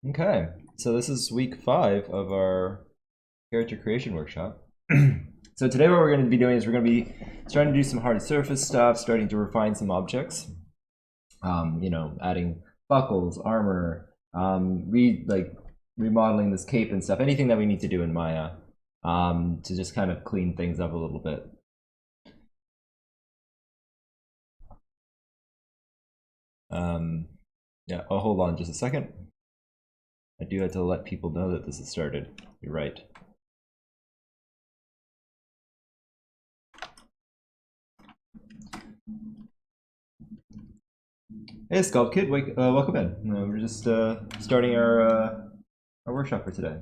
Okay, so this is week 5 of our character creation workshop. So today what we're going to be doing is we're going to be starting to do some hard surface stuff, starting to refine some objects. Adding buckles, armor, remodeling this cape and stuff, anything that we need to do in Maya to just kind of clean things up a little bit. Yeah, oh, hold on just a second. I do have to let people know that this has started. You're right. Hey, Sculpt Kid, welcome in. We're just starting our workshop for today.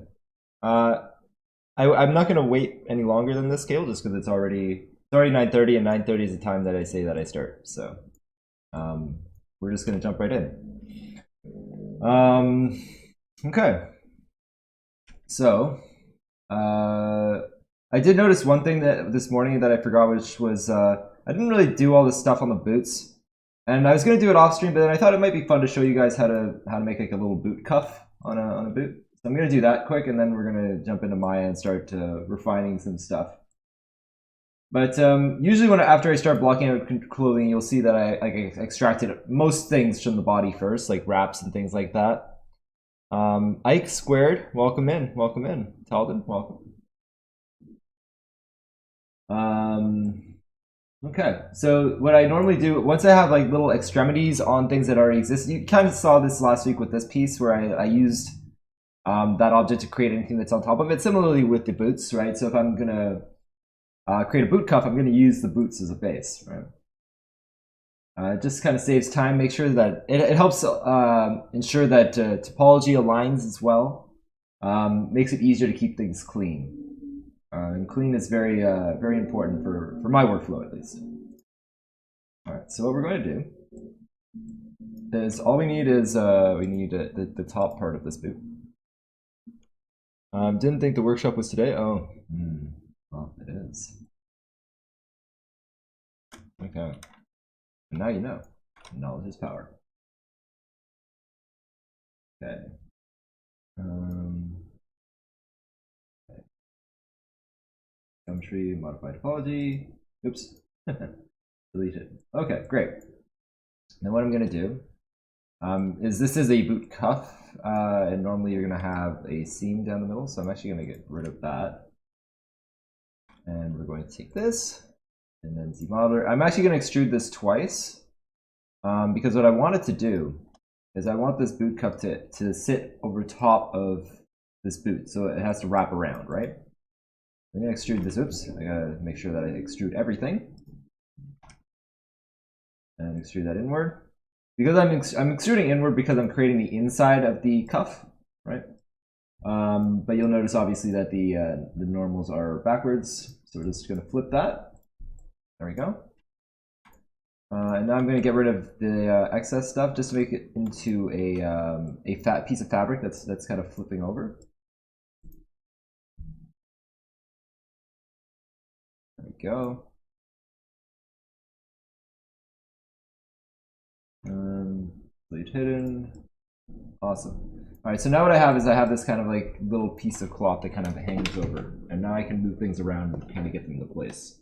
I'm not going to wait any longer than this scale, just because it's already 9:30, and 9:30 is the time that I say that I start. So we're just going to jump right in. Okay. So I did notice one thing that this morning that I forgot, which was I didn't really do all this stuff on the boots. And I was gonna do it off stream, but then I thought it might be fun to show you guys how to make like a little boot cuff on a boot. So I'm gonna do that quick, and then we're gonna jump into Maya and start refining some stuff. But usually after I start blocking out clothing, you'll see that I extracted most things from the body first, like wraps and things like that. Ike Squared, welcome in. Talden, welcome. Okay, so what I normally do, once I have like little extremities on things that already exist, you kind of saw this last week with this piece where I used that object to create anything that's on top of it. Similarly with the boots, right? So if I'm gonna create a boot cuff, I'm gonna use the boots as a base, right? It just kind of saves time, make sure that it helps ensure that topology aligns as well. Makes it easier to keep things clean. And clean is very important for my workflow, at least. All right, so what we're going to do is all we need is the top part of this boot. Didn't think the workshop was today. Oh, well, it is. Okay, and now you know. Knowledge is power. Okay. Tree, modify topology. Oops. Delete it. Okay, great. Now what I'm going to do is this is a boot cuff, and normally you're going to have a seam down the middle, so I'm actually going to get rid of that. And we're going to take this, and then Z-modeler. I'm actually going to extrude this twice, because what I want it to do is I want this boot cuff to sit over top of this boot, so it has to wrap around, right? I'm going to extrude this. Oops, I gotta make sure that I extrude everything. And extrude that inward. Because I'm extruding inward because I'm creating the inside of the cuff, right? But you'll notice obviously that the normals are backwards. So we're just going to flip that. There we go. And now I'm going to get rid of the excess stuff just to make it into a fat piece of fabric that's kind of flipping over. There we go. Delete hidden. Awesome. All right, so now what I have is this kind of like little piece of cloth that kind of hangs over, and now I can move things around and kind of get them into place.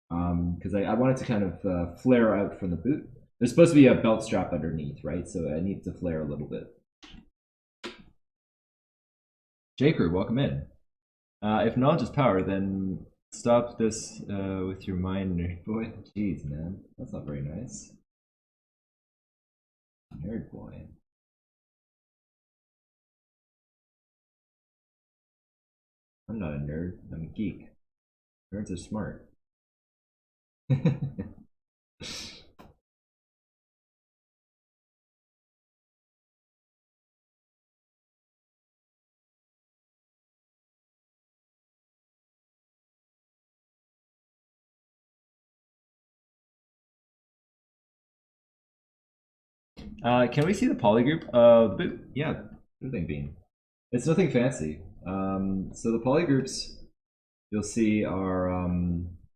Because I want it to kind of flare out from the boot. There's supposed to be a belt strap underneath, right? So I need to flare a little bit. J-Crew, welcome in. If knowledge is power, then stop this with your mind, nerd boy. Jeez, man, that's not very nice. Nerd boy. I'm not a nerd. I'm a geek. Nerds are smart. Can we see the polygroup of the boot? Yeah, nothing bean. It's nothing fancy. So the polygroups you'll see are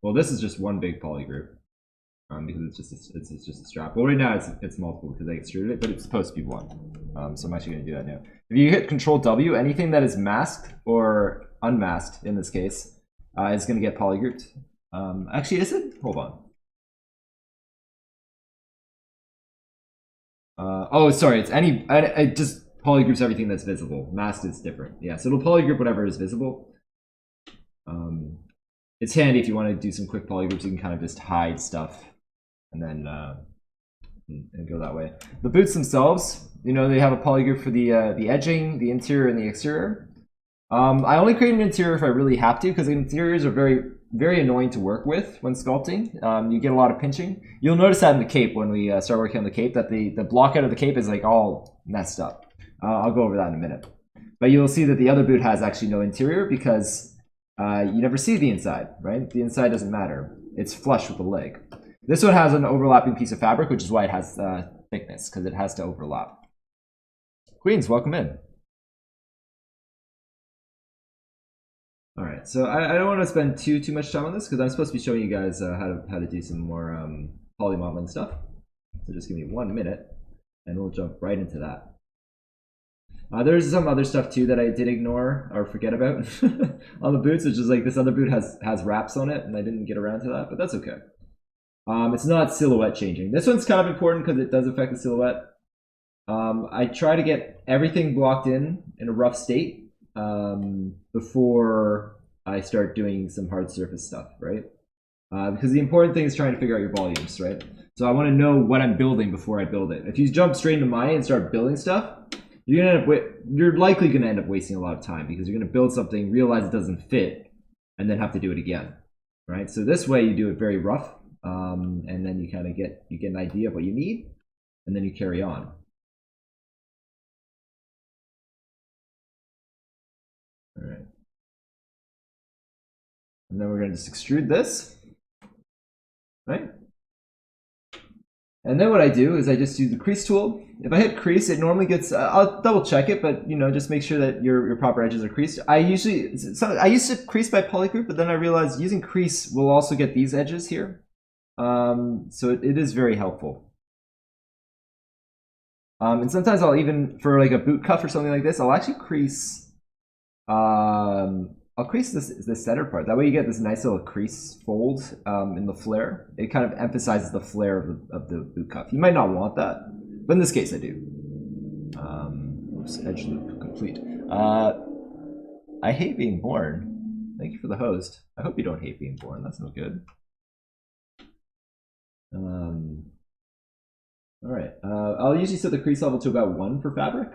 well, this is just one big polygroup. because it's just a strap. Well, right now it's multiple because I extruded it, but it's supposed to be one. So I'm actually going to do that now. If you hit Control W, anything that is masked or unmasked in this case is going to get polygrouped. Actually, is it? Hold on. Oh, sorry. It's it just polygroups everything that's visible. Masked is different. Yeah, so it'll polygroup whatever is visible. It's handy if you want to do some quick polygroups. You can kind of just hide stuff and then and go that way. The boots themselves, you know, they have a polygroup for the edging, the interior, and the exterior. I only create an interior if I really have to, because the interiors are very annoying to work with when sculpting. You get a lot of pinching. You'll notice that in the cape when we start working on the cape, that the block out of the cape is like all messed up. I'll go over that in a minute. But you'll see that the other boot has actually no interior because you never see the inside, right? The inside doesn't matter. It's flush with the leg. This one has an overlapping piece of fabric, which is why it has thickness, because it has to overlap. Queens, welcome in. All right, so I don't want to spend too much time on this because I'm supposed to be showing you guys how to do some more poly modeling stuff. So just give me 1 minute, and we'll jump right into that. There's some other stuff too that I did ignore or forget about on the boots, which is like this other boot has wraps on it, and I didn't get around to that, but that's okay. It's not silhouette changing. This one's kind of important because it does affect the silhouette. I try to get everything blocked in a rough state before I start doing some hard surface stuff, right? Because the important thing is trying to figure out your volumes, right? So I want to know what I'm building before I build it. If you jump straight into Maya and start building stuff, you're likely going to end up wasting a lot of time because you're going to build something, realize it doesn't fit, and then have to do it again, right? So this way you do it very rough, and then you kind of get an idea of what you need, and then you carry on. All right. And then we're going to just extrude this, right? And then what I do is I just use the crease tool. If I hit crease, it normally gets, I'll double check it, but you know, just make sure that your proper edges are creased. I used to crease by polygroup, but then I realized using crease will also get these edges here. So it is very helpful. And sometimes I'll even, for like a boot cuff or something like this, I'll actually crease, I'll crease this center part. That way you get this nice little crease fold in the flare. It kind of emphasizes the flare of the boot cuff. You might not want that, but in this case I do. Oops, edge loop complete. I hate being born. Thank you for the host. I hope you don't hate being born. That's no good. All right. I'll usually set the crease level to about 1 for fabric,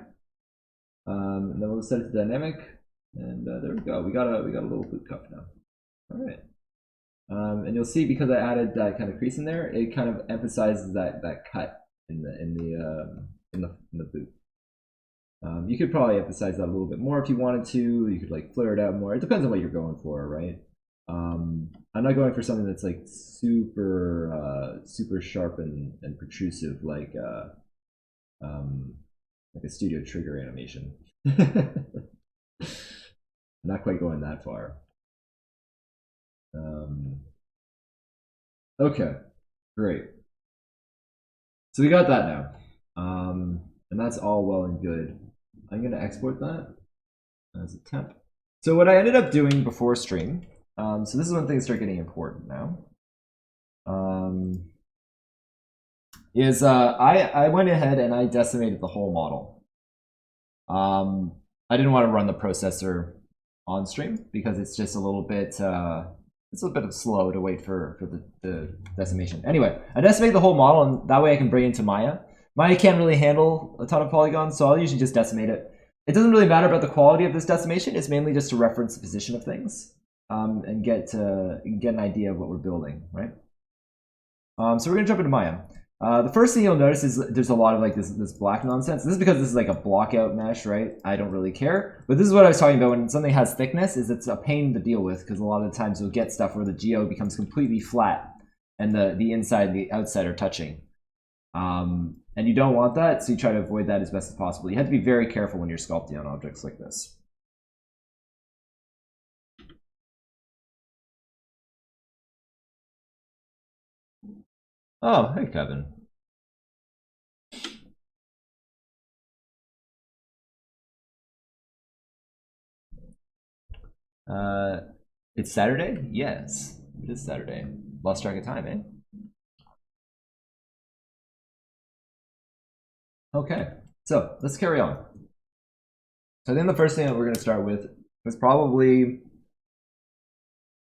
and then we'll set it to dynamic. And there we go. We got a little boot cuff now. All right. And you'll see because I added that kind of crease in there, it kind of emphasizes that cut in the boot. You could probably emphasize that a little bit more if you wanted to. You could like flare it out more. It depends on what you're going for, right? I'm not going for something that's like super sharp and protrusive like a Studio Trigger animation. Not quite going that far. Okay, great. So we got that now. And that's all well and good. I'm going to export that as a temp. So what I ended up doing before stream, so this is when things start getting important now, is I went ahead and I decimated the whole model. I didn't want to run the processor on stream because it's just a little bit slow to wait for the decimation. Anyway, I decimate the whole model, and that way I can bring it into Maya. Maya can't really handle a ton of polygons, so I'll usually just decimate it. It doesn't really matter about the quality of this decimation. It's mainly just to reference the position of things and get an idea of what we're building, right? So we're gonna jump into Maya. The first thing you'll notice is there's a lot of like this black nonsense. This is because this is like a block out mesh, right? I don't really care. But this is what I was talking about when something has thickness, is it's a pain to deal with because a lot of the times you'll get stuff where the geo becomes completely flat and the inside and the outside are touching. And you don't want that, so you try to avoid that as best as possible. You have to be very careful when you're sculpting on objects like this. Oh, hey, Kevin. It's Saturday? Yes, it is Saturday. Lost track of time, eh? Okay, so let's carry on. So I think the first thing that we're going to start with is probably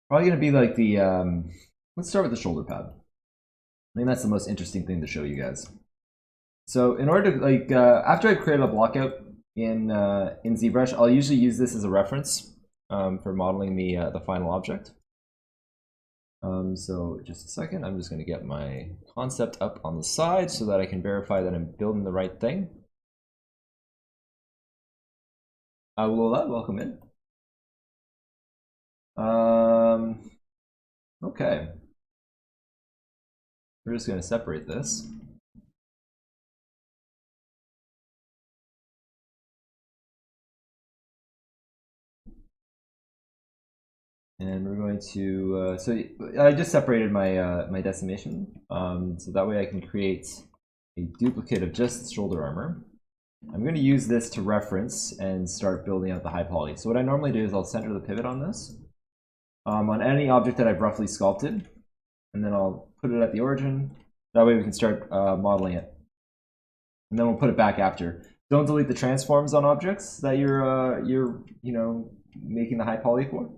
going to be like the let's start with the shoulder pad. I think that's the most interesting thing to show you guys. So in order to like after I create a blockout in ZBrush, I'll usually use this as a reference for modeling the final object. So just a second, I'm just going to get my concept up on the side so that I can verify that I'm building the right thing. Lola, welcome in. Okay. We're just going to separate this. And we're going to, so I just separated my, my decimation. So that way I can create a duplicate of just the shoulder armor. I'm going to use this to reference and start building out the high poly. So what I normally do is I'll center the pivot on this, on any object that I've roughly sculpted, and then I'll put it at the origin. That way we can start modeling it. And then we'll put it back after. Don't delete the transforms on objects that you're you know, making the high poly for.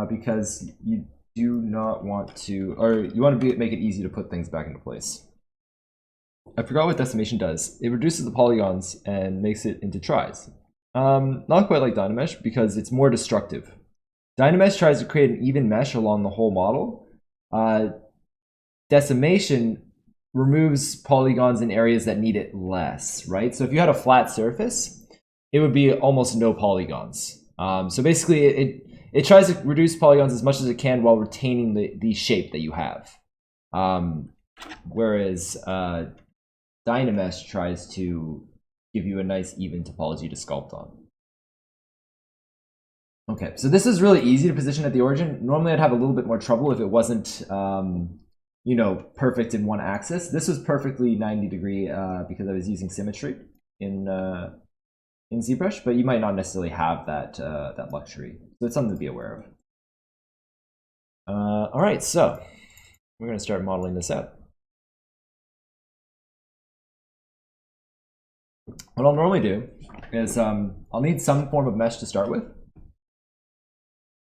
Because you do not want to, or you want to make it easy to put things back into place. I forgot what decimation does. It reduces the polygons and makes it into tries. Not quite like Dynamesh because it's more destructive. Dynamesh tries to create an even mesh along the whole model. Decimation removes polygons in areas that need it less, right? So if you had a flat surface, it would be almost no polygons. So basically, it tries to reduce polygons as much as it can while retaining the shape that you have. Whereas Dynamesh tries to give you a nice even topology to sculpt on. Okay, so this is really easy to position at the origin. Normally I'd have a little bit more trouble if it wasn't you know, perfect in one axis. This was perfectly 90 degree because I was using symmetry in ZBrush, but you might not necessarily have that that luxury. So it's something to be aware of. All right, so we're going to start modeling this out. What I'll normally do is I'll need some form of mesh to start with,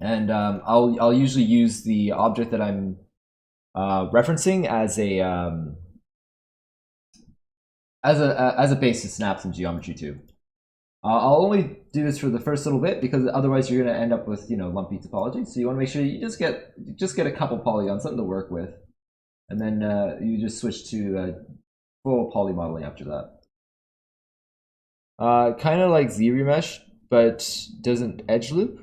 and I'll usually use the object that I'm referencing as a base to snap some geometry to. I'll only do this for the first little bit because otherwise you're going to end up with, you know, lumpy topology. So you want to make sure you just get a couple polygons, something to work with, and then you just switch to full poly modeling after that. Kind of like ZRemesh, but doesn't edge loop.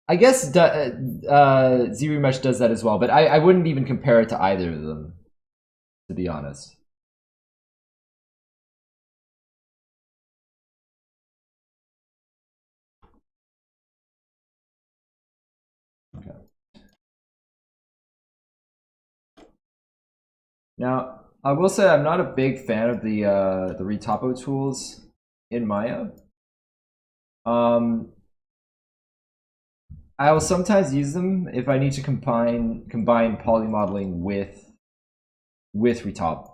I guess ZRemesh does that as well, but I wouldn't even compare it to either of them, to be honest. Okay. Now, I will say I'm not a big fan of the retopo tools in Maya. I will sometimes use them if I need to combine poly modeling with retop.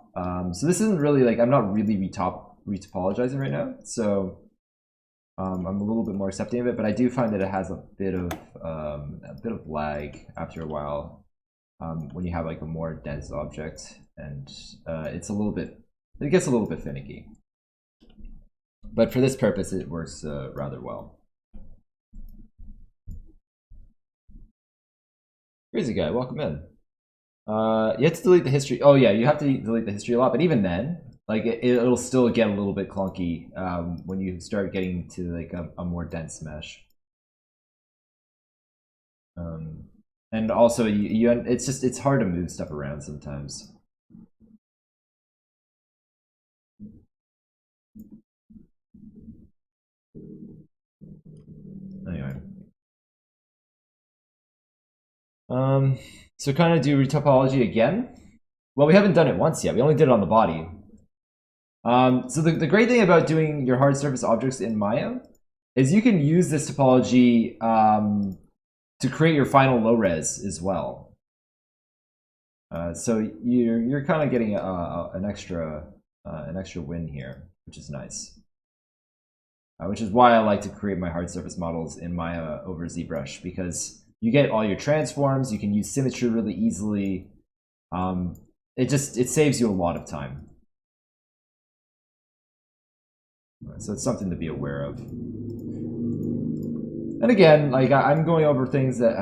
So this isn't really like, I'm not really retopologizing right now, so I'm a little bit more accepting of it, but I do find that it has a bit of lag after a while when you have like a more dense object, and it gets a little bit finicky. But for this purpose, it works rather well. Crazy guy, welcome in. You have to delete the history. Oh yeah, you have to delete the history a lot, but even then, like it'll still get a little bit clunky when you start getting to like a more dense mesh. And also, it's hard to move stuff around sometimes. Anyway. So kind of do retopology again. Well, we haven't done it once yet. We only did it on the body. So the great thing about doing your hard surface objects in Maya is you can use this topology to create your final low res as well. So you're kind of getting an extra win here, which is nice. Which is why I like to create my hard surface models in Maya over ZBrush, because you get all your transforms, you can use symmetry really easily. It saves you a lot of time. So it's something to be aware of. And again, like I'm going over things that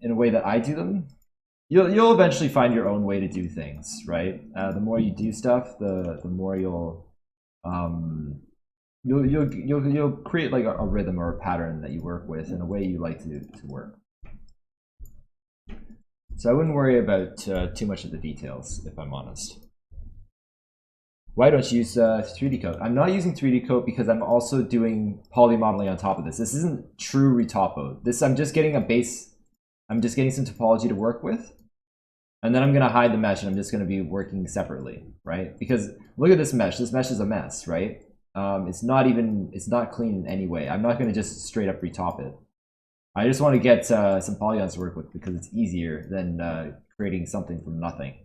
in a way that I do them. You'll eventually find your own way to do things, right? The more you do stuff, the more you'll create like a rhythm or a pattern that you work with in a way you like to work. So I wouldn't worry about too much of the details, if I'm honest. Why don't you use 3D Coat? I'm not using 3D Coat because I'm also doing poly modeling on top of this. This isn't true retopo. I'm just getting a base. I'm just getting some topology to work with. And then I'm going to hide the mesh and I'm just going to be working separately, right? Because look at this mesh. This mesh is a mess, right? It's not clean in any way. I'm not going to just straight up retop it. I just want to get some polygons to work with because it's easier than creating something from nothing.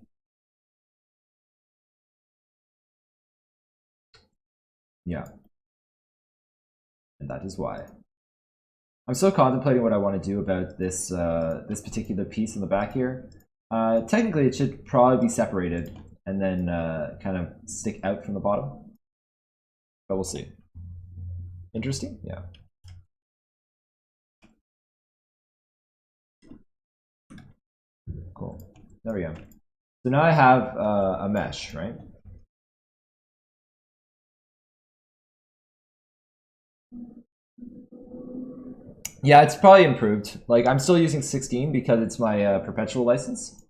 Yeah. And that is why. I'm still contemplating what I want to do about this this particular piece in the back here. Technically, it should probably be separated and then kind of stick out from the bottom. But we'll see. Interesting? Yeah. Cool. There we go. So now I have a mesh, right? Yeah, it's probably improved. Like I'm still using 16 because it's my perpetual license.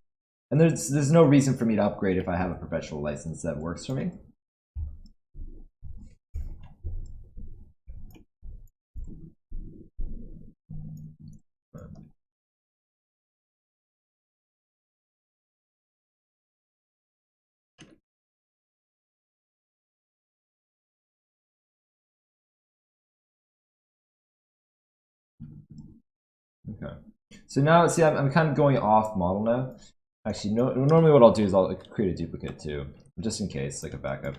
And there's no reason for me to upgrade if I have a perpetual license that works for me. Okay. So now, see, I'm kind of going off model now. Actually, no, normally what I'll do is I'll create a duplicate too, just in case, like a backup.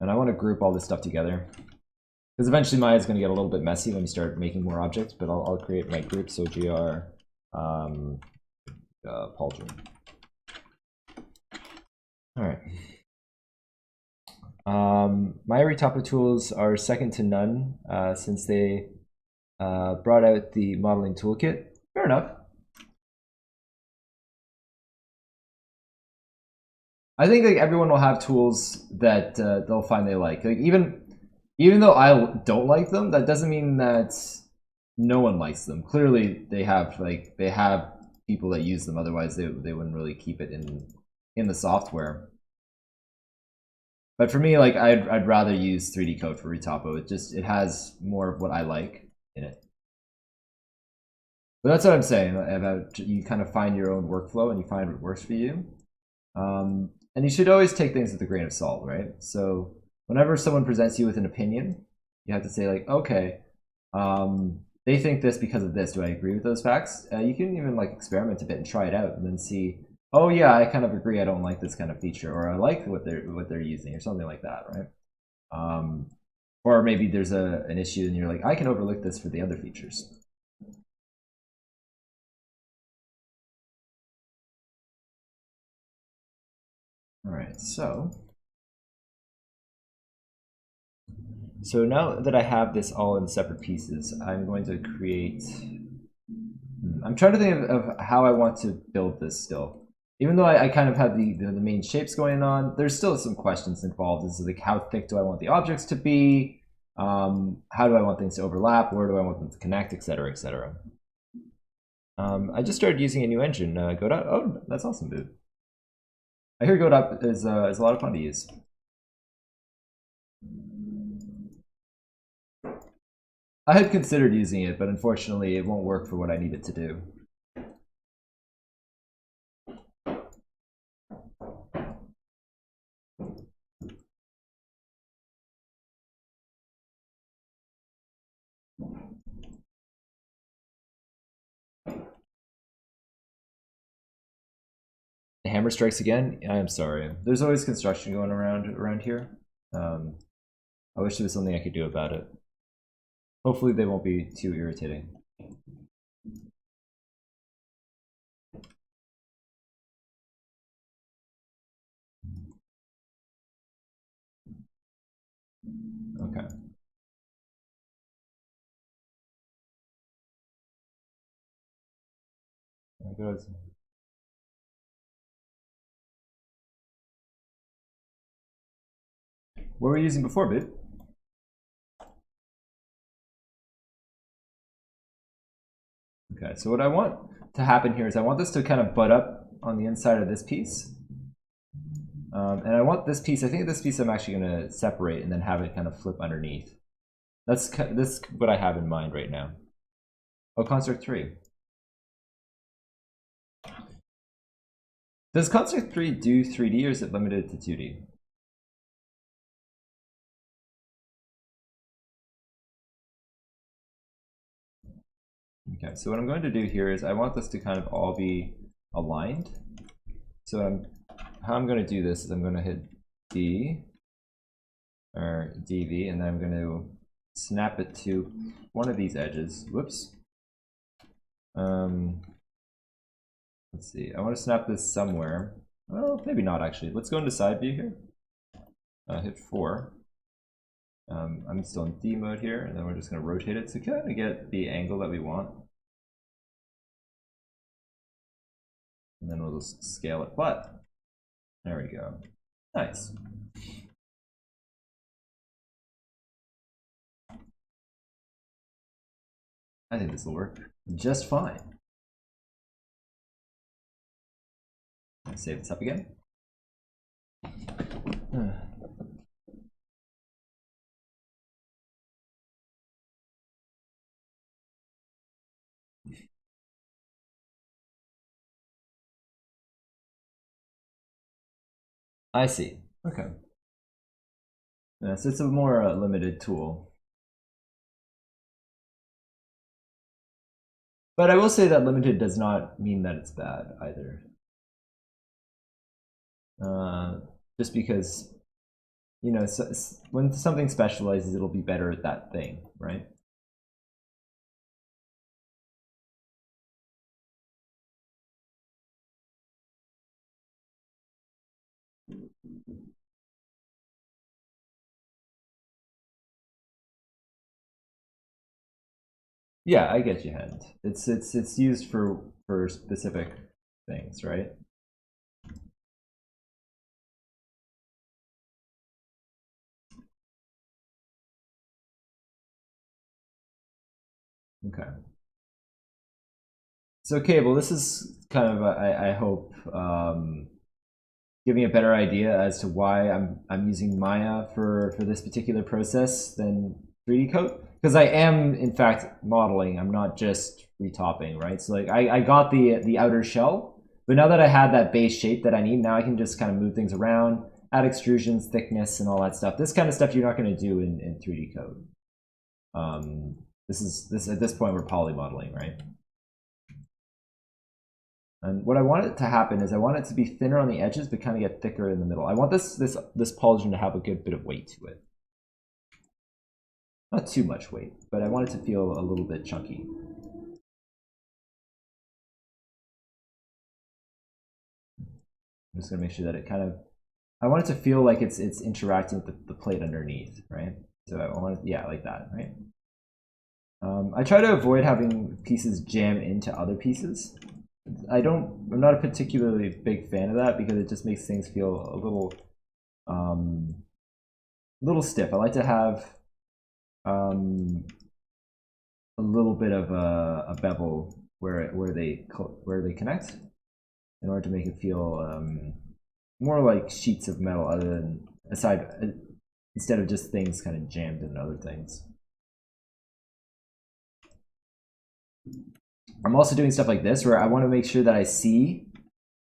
And I want to group all this stuff together. Because eventually Maya is going to get a little bit messy when you start making more objects, but I'll create my group, so gr pauldron. All right. My retopo tools are second to none since they brought out the modeling toolkit. Fair enough. I think like everyone will have tools that they'll find they like. Like even though I don't like them, that doesn't mean that no one likes them. Clearly, they have people that use them. Otherwise, they wouldn't really keep it in the software. But for me, like I'd rather use 3D Coat for retopo. It has more of what I like in it. But that's what I'm saying about you kind of find your own workflow and you find what works for you. And you should always take things with a grain of salt, right? So whenever someone presents you with an opinion, you have to say like, okay, they think this because of this. Do I agree with those facts? You can even like experiment a bit and try it out and then see, oh yeah, I kind of agree. I don't like this kind of feature, or I like what they're using, or something like that, right? Or maybe there's an issue and you're like, I can overlook this for the other features. All right, so now that I have this all in separate pieces, I'm going to create. I'm trying to think of how I want to build this still. Even though I kind of have the main shapes going on, there's still some questions involved. Is like how thick do I want the objects to be? How do I want things to overlap? Where do I want them to connect, etc., etc. I just started using a new engine, Godot. Oh, that's awesome, dude. I hear Godot is a lot of fun to use. I had considered using it, but unfortunately it won't work for what I need it to do. The hammer strikes again. I am sorry. There's always construction going around here. I wish there was something I could do about it. Hopefully they won't be too irritating. Okay. What were we using before, babe? Okay, so what I want to happen here is I want this to kind of butt up on the inside of this piece. And I want this piece, I think this piece I'm actually going to separate and then have it kind of flip underneath. This is what I have in mind right now. Oh, Construct 3. Does Construct 3 do 3D or is it limited to 2D? Okay, so what I'm going to do here is I want this to kind of all be aligned. So how I'm going to do this is I'm going to hit D or DV and then I'm going to snap it to one of these edges. Whoops. Let's see. I want to snap this somewhere. Well, maybe not actually. Let's go into side view here. Hit 4. I'm still in D mode here, and then we're just going to rotate it to kind of get the angle that we want. And then we'll just scale it flat. There we go. Nice. I think this will work just fine. Let's save this up again. I see. Okay. Yeah, so it's a more limited tool. But I will say that limited does not mean that it's bad either. Just because, you know, when something specializes, it'll be better at that thing, right? Yeah, I get you, Hand. It's used for specific things, right? Okay. So Cable, this is kind of I hope giving a better idea as to why I'm using Maya for this particular process than 3D Coat, because I am in fact modeling. I'm not just retopping, right? So like I got the outer shell, but now that I had that base shape that I need, now I can just kind of move things around, add extrusions, thickness, and all that stuff. This kind of stuff you're not going to do in 3D Coat. This at this point we're poly modeling, right? And what I want it to happen is I want it to be thinner on the edges, but kind of get thicker in the middle. I want this polygon to have a good bit of weight to it. Not too much weight, but I want it to feel a little bit chunky. I'm just gonna make sure that it kind of, I want it to feel like it's interacting with the plate underneath, right? So I want it, yeah, like that, right? I try to avoid having pieces jam into other pieces. I'm not a particularly big fan of that because it just makes things feel a little stiff. I like to have a little bit of a bevel where they connect in order to make it feel more like sheets of metal, instead of just things kind of jammed into other things. I'm also doing stuff like this where I want to make sure that I see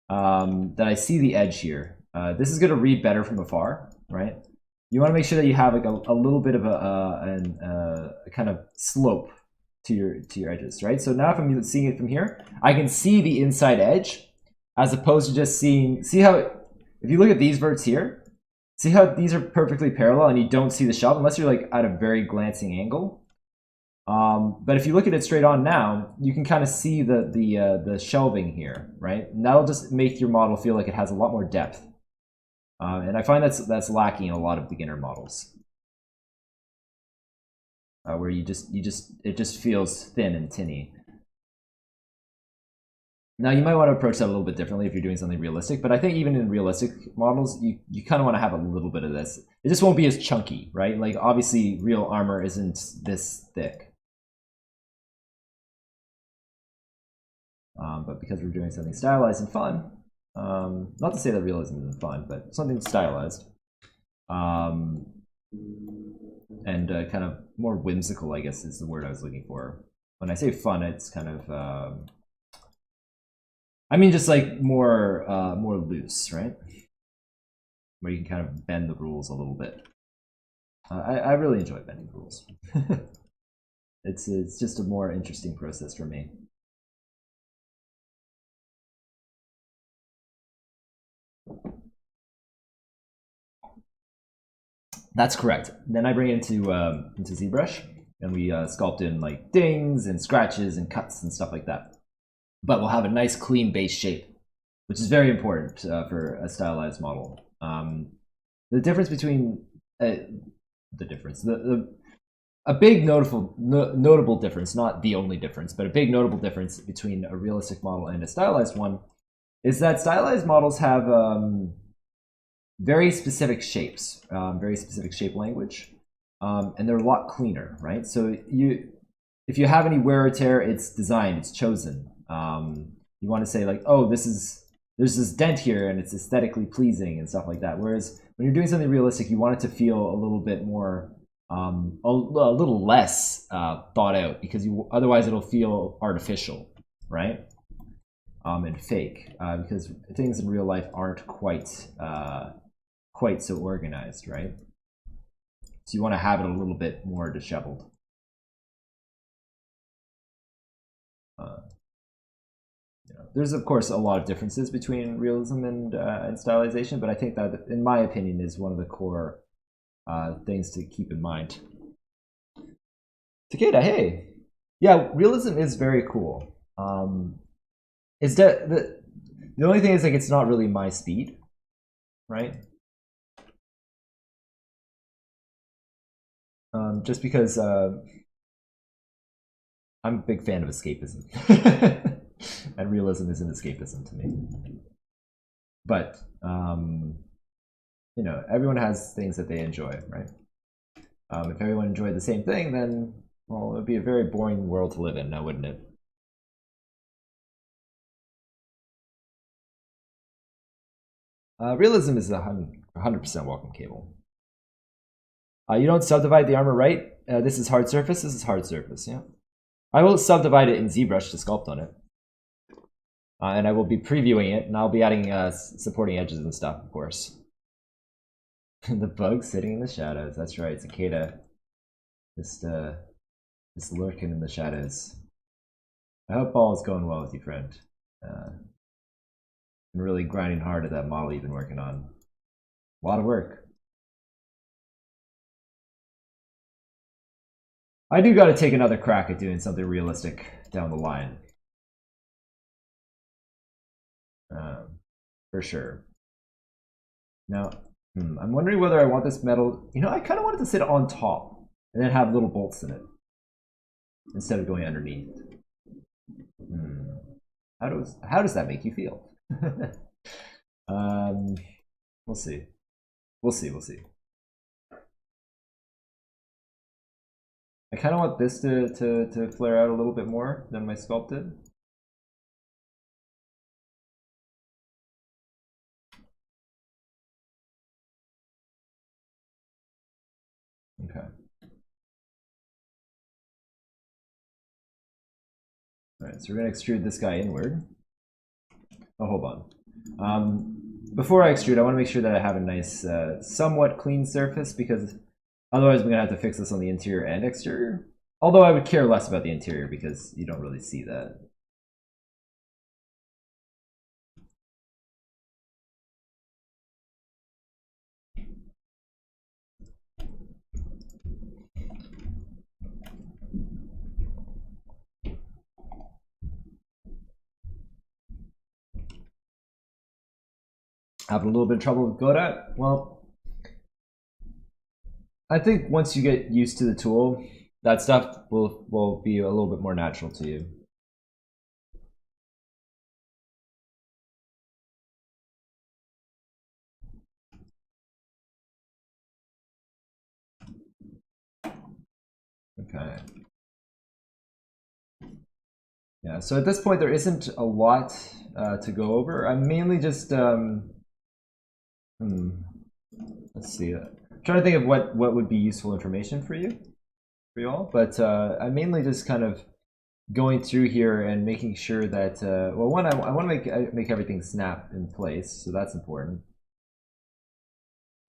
the edge here. This is going to read better from afar, right? You want to make sure that you have like a little bit of a kind of slope to your edges, right? So now if I'm seeing it from here, I can see the inside edge. as opposed to just seeing, see how, if you look at these verts here, see how these are perfectly parallel and you don't see the shelf unless you're like at a very glancing angle. But if you look at it straight on now, you can kind of see the shelving here, right? And that'll just make your model feel like it has a lot more depth. And I find that's lacking in a lot of beginner models, where it just feels thin and tinny. Now you might want to approach that a little bit differently if you're doing something realistic, but I think even in realistic models, you kind of want to have a little bit of this. It just won't be as chunky, right? Like obviously real armor isn't this thick. But because we're doing something stylized and fun, not to say that realism isn't fun, but something stylized, and kind of more whimsical, I guess is the word I was looking for. When I say fun, it's kind of, I mean just like more loose, right? Where you can kind of bend the rules a little bit. I really enjoy bending rules. It's just a more interesting process for me. That's correct. Then I bring it into ZBrush, and we sculpt in like dings and scratches and cuts and stuff like that. But we'll have a nice clean base shape, which is very important for a stylized model. The difference between a big notable difference, not the only difference, but a big notable difference between a realistic model and a stylized one is that stylized models have very specific shapes, very specific shape language, and they're a lot cleaner, right? So if you have any wear or tear, it's designed, it's chosen. You want to say like, oh, there's this dent here and it's aesthetically pleasing and stuff like that. Whereas when you're doing something realistic, you want it to feel a little bit more, a little less thought out, because otherwise it'll feel artificial, right? And fake, because things in real life aren't quite so organized, right? So you want to have it a little bit more disheveled. There's of course a lot of differences between realism and stylization, but I think that, in my opinion, is one of the core things to keep in mind. Takeda, hey, yeah, realism is very cool. It's the only thing is like it's not really my speed, right? Just because I'm a big fan of escapism, and realism isn't escapism to me. But you know, everyone has things that they enjoy, right? If everyone enjoyed the same thing, then well, it would be a very boring world to live in, now wouldn't it? Realism is 100% welcome, Cable. You don't subdivide the armor, right? This is hard surface, this is hard surface, yeah. I will subdivide it in ZBrush to sculpt on it. And I will be previewing it, and I'll be adding supporting edges and stuff, of course. The bug sitting in the shadows, that's right, Cicada. Just lurking in the shadows. I hope all is going well with you, friend. Been really grinding hard at that model you've been working on. A lot of work. I do gotta take another crack at doing something realistic down the line. For sure. Now, I'm wondering whether I want this metal... You know, I kind of want it to sit on top and then have little bolts in it instead of going underneath. How does that make you feel? We'll see. We'll see. I kind of want this to flare out a little bit more than my sculpt did. Okay. Alright, so we're going to extrude this guy inward. Oh, hold on. Before I extrude, I want to make sure that I have a nice, somewhat clean surface, because otherwise we're going to have to fix this on the interior and exterior. Although I would care less about the interior because you don't really see that. Having a little bit of trouble with Godot? Well, I think once you get used to the tool, that stuff will be a little bit more natural to you. Okay. Yeah, so at this point there isn't a lot to go over. I'm mainly just let's see. I'm trying to think of what would be useful information for you all, but I'm mainly just kind of going through here and making sure that well, one, I want to make everything snap in place, so that's important.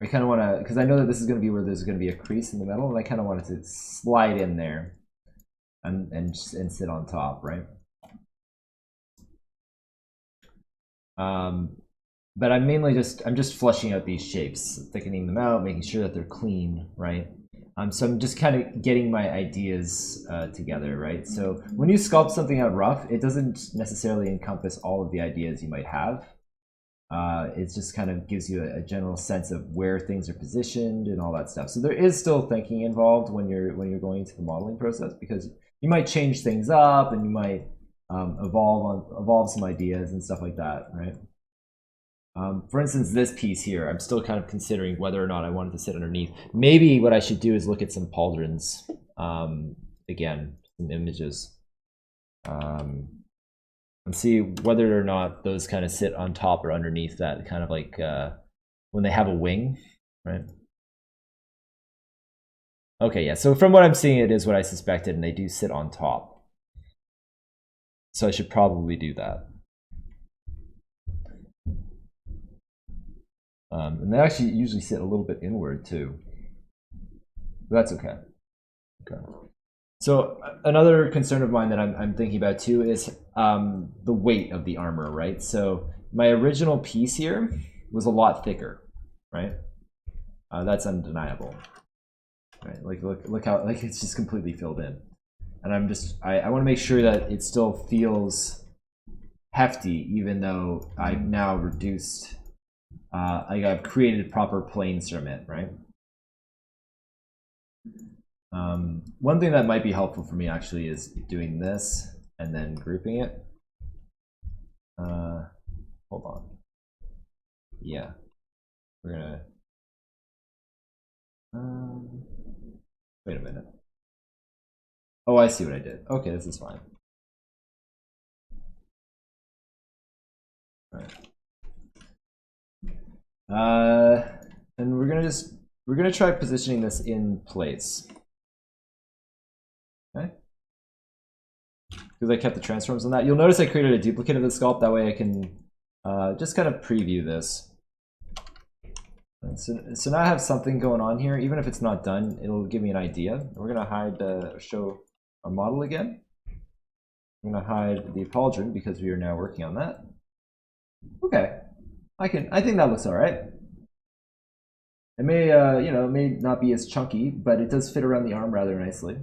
I kind of want to, because I know that this is going to be where there's going to be a crease in the metal, and I kind of want it to slide in there and sit on top, right? But I'm mainly I'm just fleshing out these shapes, thickening them out, making sure that they're clean, right? So I'm just kind of getting my ideas together, right? So when you sculpt something out rough, it doesn't necessarily encompass all of the ideas you might have. It just kind of gives you a general sense of where things are positioned and all that stuff. So there is still thinking involved when you're going into the modeling process, because you might change things up and you might evolve some ideas and stuff like that, right? For instance, this piece here, I'm still kind of considering whether or not I wanted to sit underneath. Maybe what I should do is look at some pauldrons, again, some images, and see whether or not those kind of sit on top or underneath that, kind of like when they have a wing, right? Okay, yeah, so from what I'm seeing, it is what I suspected, and they do sit on top. So I should probably do that. And they actually usually sit a little bit inward too. But that's okay. Okay. So another concern of mine that I'm thinking about too is the weight of the armor, right? So my original piece here was a lot thicker, right? That's undeniable, right? Like look how like it's just completely filled in, and I want to make sure that it still feels hefty, even though I've now reduced. I've created proper planes from it, right? One thing that might be helpful for me actually is doing this and then grouping it. Hold on. Yeah, we're gonna. Wait a minute. Oh, I see what I did. Okay, this is fine. All right. And we're gonna try positioning this in place. Okay. Because I kept the transforms on that. You'll notice I created a duplicate of the sculpt. That way I can just kind of preview this. So now I have something going on here. Even if it's not done, it'll give me an idea. We're gonna hide show our model again. I'm gonna hide the pauldron because we are now working on that. Okay, I think that looks all right. It may it may not be as chunky, but it does fit around the arm rather nicely.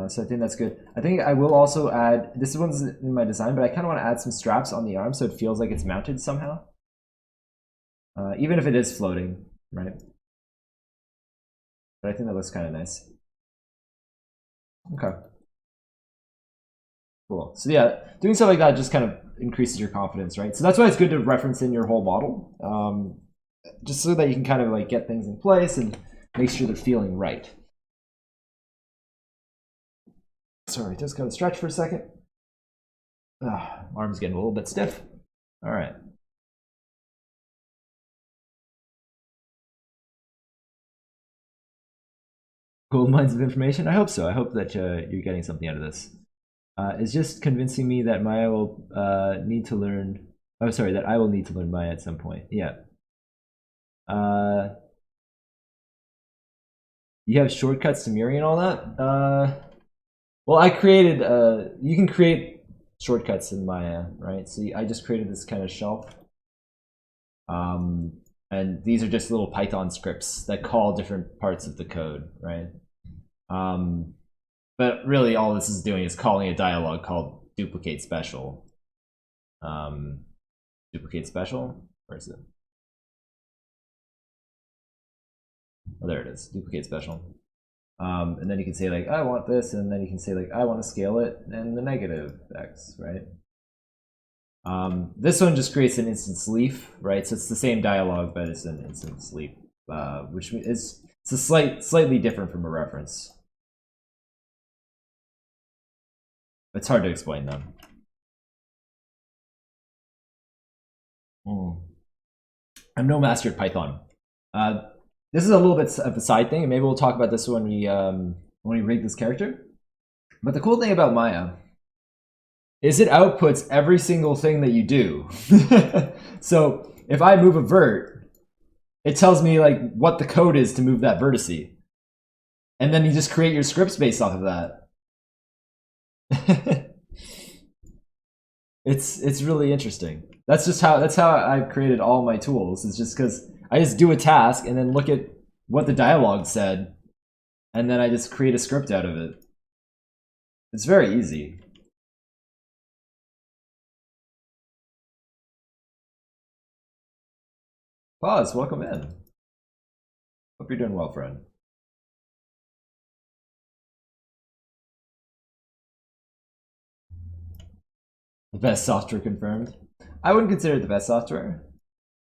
So I think that's good. I think I will also add, this one's in my design, but I kind of want to add some straps on the arm so it feels like it's mounted somehow. Even if it is floating, right? But I think that looks kind of nice. Okay. Cool. So yeah, doing stuff like that just kind of increases your confidence, right? So that's why it's good to reference in your whole model, just so that you can kind of like get things in place and make sure they're feeling right. Sorry, just gotta stretch for a second. Arm's getting a little bit stiff. All right. Gold mines of information? I hope so. I hope that you're getting something out of this. It's just convincing me that Maya will need to learn. Oh, sorry, that I will need to learn Maya at some point. Yeah. You have shortcuts to Miri and all that? Well, I created, you can create shortcuts in Maya, right? So I just created this kind of shelf. And these are just little Python scripts that call different parts of the code, right? But really all this is doing is calling a dialog called duplicate special. Duplicate special? Where is it? Oh, there it is. Duplicate special. And then you can say like, I want this, and then you can say like, I want to scale it and the negative X, right? This one just creates an instance leaf, right? So it's the same dialogue, but it's an instance leaf, which is it's a slightly different from a reference. It's hard to explain them. I'm no master at Python. This is a little bit of a side thing, and maybe we'll talk about this when we rig this character. But the cool thing about Maya is it outputs every single thing that you do. So if I move a vert, it tells me like what the code is to move that vertice, and then you just create your scripts based off of that. It's really interesting. That's how I've created all my tools. It's just because I just do a task and then look at what the dialogue said, and then I just create a script out of it. It's very easy. Pause, welcome in. Hope you're doing well, friend. The best software confirmed. I wouldn't consider it the best software.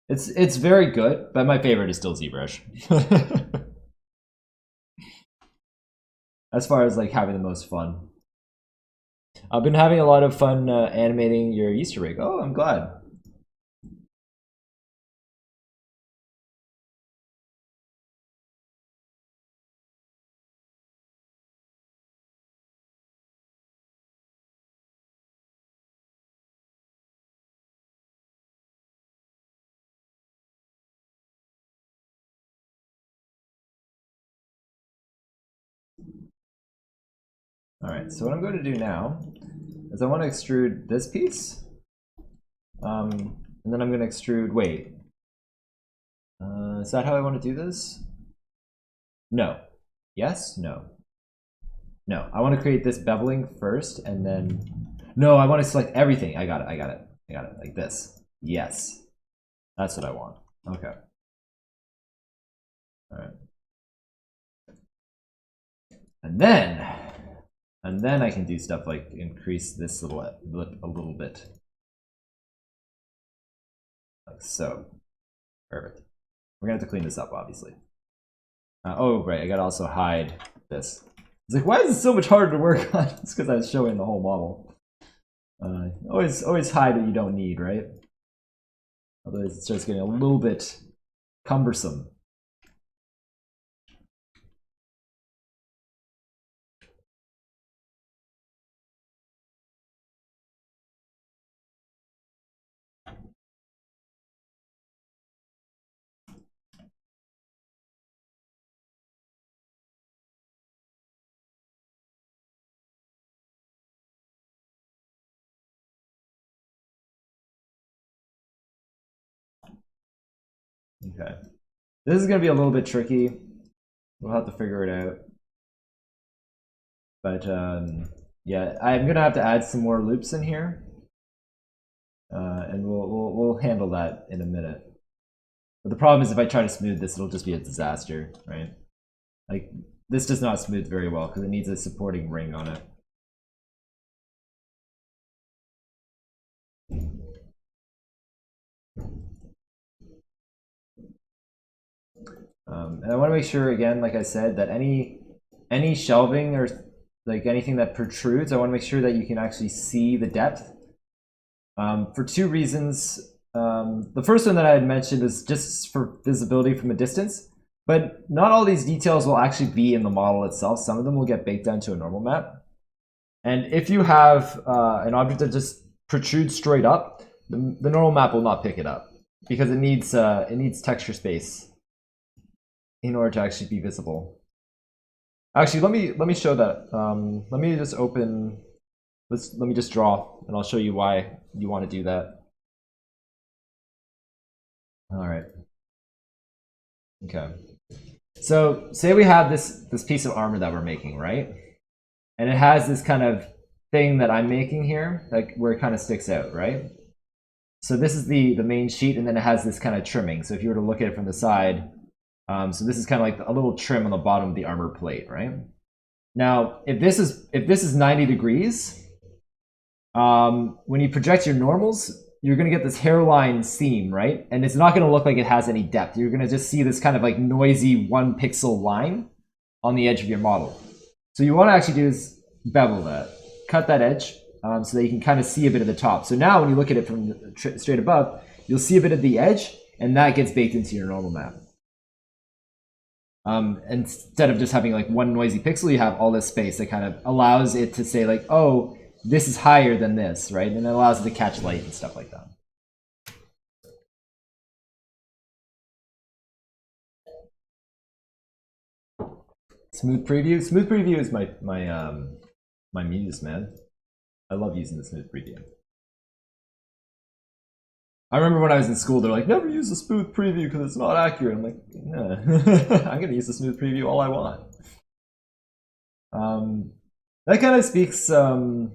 It's very good, but my favorite is still ZBrush. As far as like having the most fun. I've been having a lot of fun animating your Easter egg. Oh, I'm glad. All right, so what I'm going to do now is I want to extrude this piece, and then I'm going to extrude, wait, is that how I want to do this? No. Yes? No. No, I want to create this beveling first, and then, no, I want to select everything. I got it, like this. Yes. That's what I want. Okay. All right. And then I can do stuff like increase this a little bit. Like so. Perfect. We're gonna have to clean this up, obviously. Oh, right, I gotta also hide this. It's like, why is it so much harder to work on? It's because I was showing the whole model. Always hide what you don't need, right? Otherwise it starts getting a little bit cumbersome. Okay. This is going to be a little bit tricky. We'll have to figure it out. But yeah, I'm going to have to add some more loops in here. And we'll handle that in a minute. But the problem is if I try to smooth this, it'll just be a disaster, right? Like, this does not smooth very well because it needs a supporting ring on it. And I want to make sure, again, like I said, that any shelving or like anything that protrudes, I want to make sure that you can actually see the depth. For two reasons. The first one that I had mentioned is just for visibility from a distance, but not all these details will actually be in the model itself. Some of them will get baked down to a normal map. And if you have an object that just protrudes straight up, the normal map will not pick it up because it needs texture space in order to actually be visible. Actually, let me show that. Let me just open. Let me just draw, and I'll show you why you want to do that. All right. Okay. So say we have this piece of armor that we're making, right? And it has this kind of thing that I'm making here, like where it kind of sticks out, right? So this is the main sheet, and then it has this kind of trimming. So if you were to look at it from the side, so this is kind of like a little trim on the bottom of the armor plate, right? Now, if this is 90 degrees, when you project your normals, you're going to get this hairline seam, right? And it's not going to look like it has any depth. You're going to just see this kind of like noisy 1 pixel line on the edge of your model. So you want to actually do is bevel that, cut that edge, so that you can kind of see a bit of the top. So now when you look at it from straight above, you'll see a bit of the edge, and that gets baked into your normal map. Instead of just having like one noisy pixel, you have all this space that kind of allows it to say like, oh, this is higher than this, right? And it allows it to catch light and stuff like that. Smooth preview. Smooth preview is my muse, man. I love using the smooth preview. I remember when I was in school, they're like, never use the smooth preview because it's not accurate. I'm like, nah. I'm gonna use the smooth preview all I want. That kind of speaks to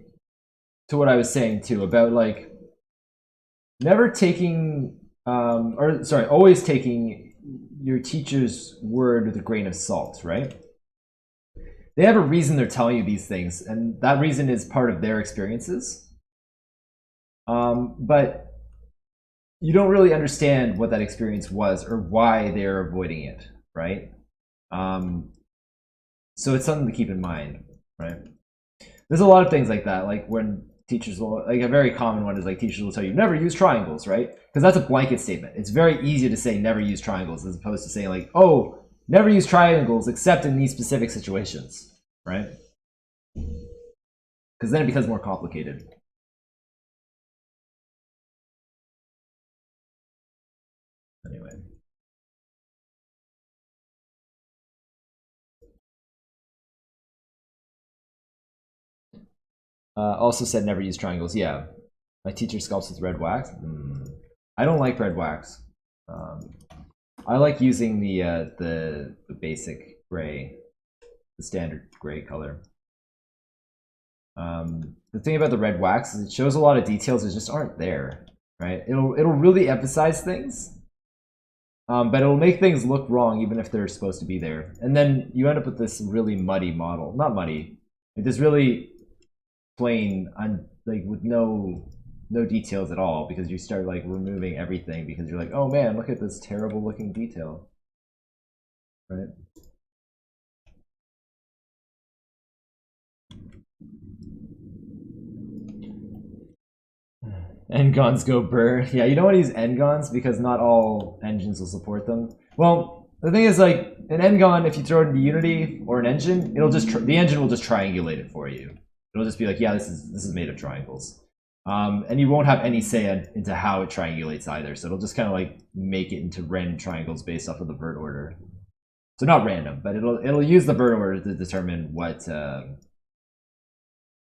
what I was saying too about like never taking always taking your teacher's word with a grain of salt, right? They have a reason they're telling you these things, and that reason is part of their experiences. But you don't really understand what that experience was or why they're avoiding it, right? So it's something to keep in mind, right? There's a lot of things like that, like when teachers will, like a very common one is like teachers will tell you never use triangles, right? Because that's a blanket statement. It's very easy to say never use triangles as opposed to saying like, oh, never use triangles except in these specific situations, right? Because then it becomes more complicated. Anyway. Also said never use triangles. Yeah. My teacher sculpts with red wax. I don't like red wax. I like using the basic gray, the standard gray color. The thing about the red wax is it shows a lot of details that just aren't there, right? It'll really emphasize things, but it'll make things look wrong even if they're supposed to be there. And then you end up with this really muddy model. Not muddy, like this really plain, like with no details at all, because you start like removing everything because you're like, oh man, look at this terrible looking detail, right? N-Gons go burr. Yeah, you don't want to use N-Gons because not all engines will support them. Well, the thing is, like, an N-Gon, if you throw it into Unity or an engine, it'll just the engine will just triangulate it for you. It'll just be like, yeah, this is made of triangles. And you won't have any say into how it triangulates either. So it'll just kind of like make it into random triangles based off of the vert order. So not random, but it'll use the vert order to determine what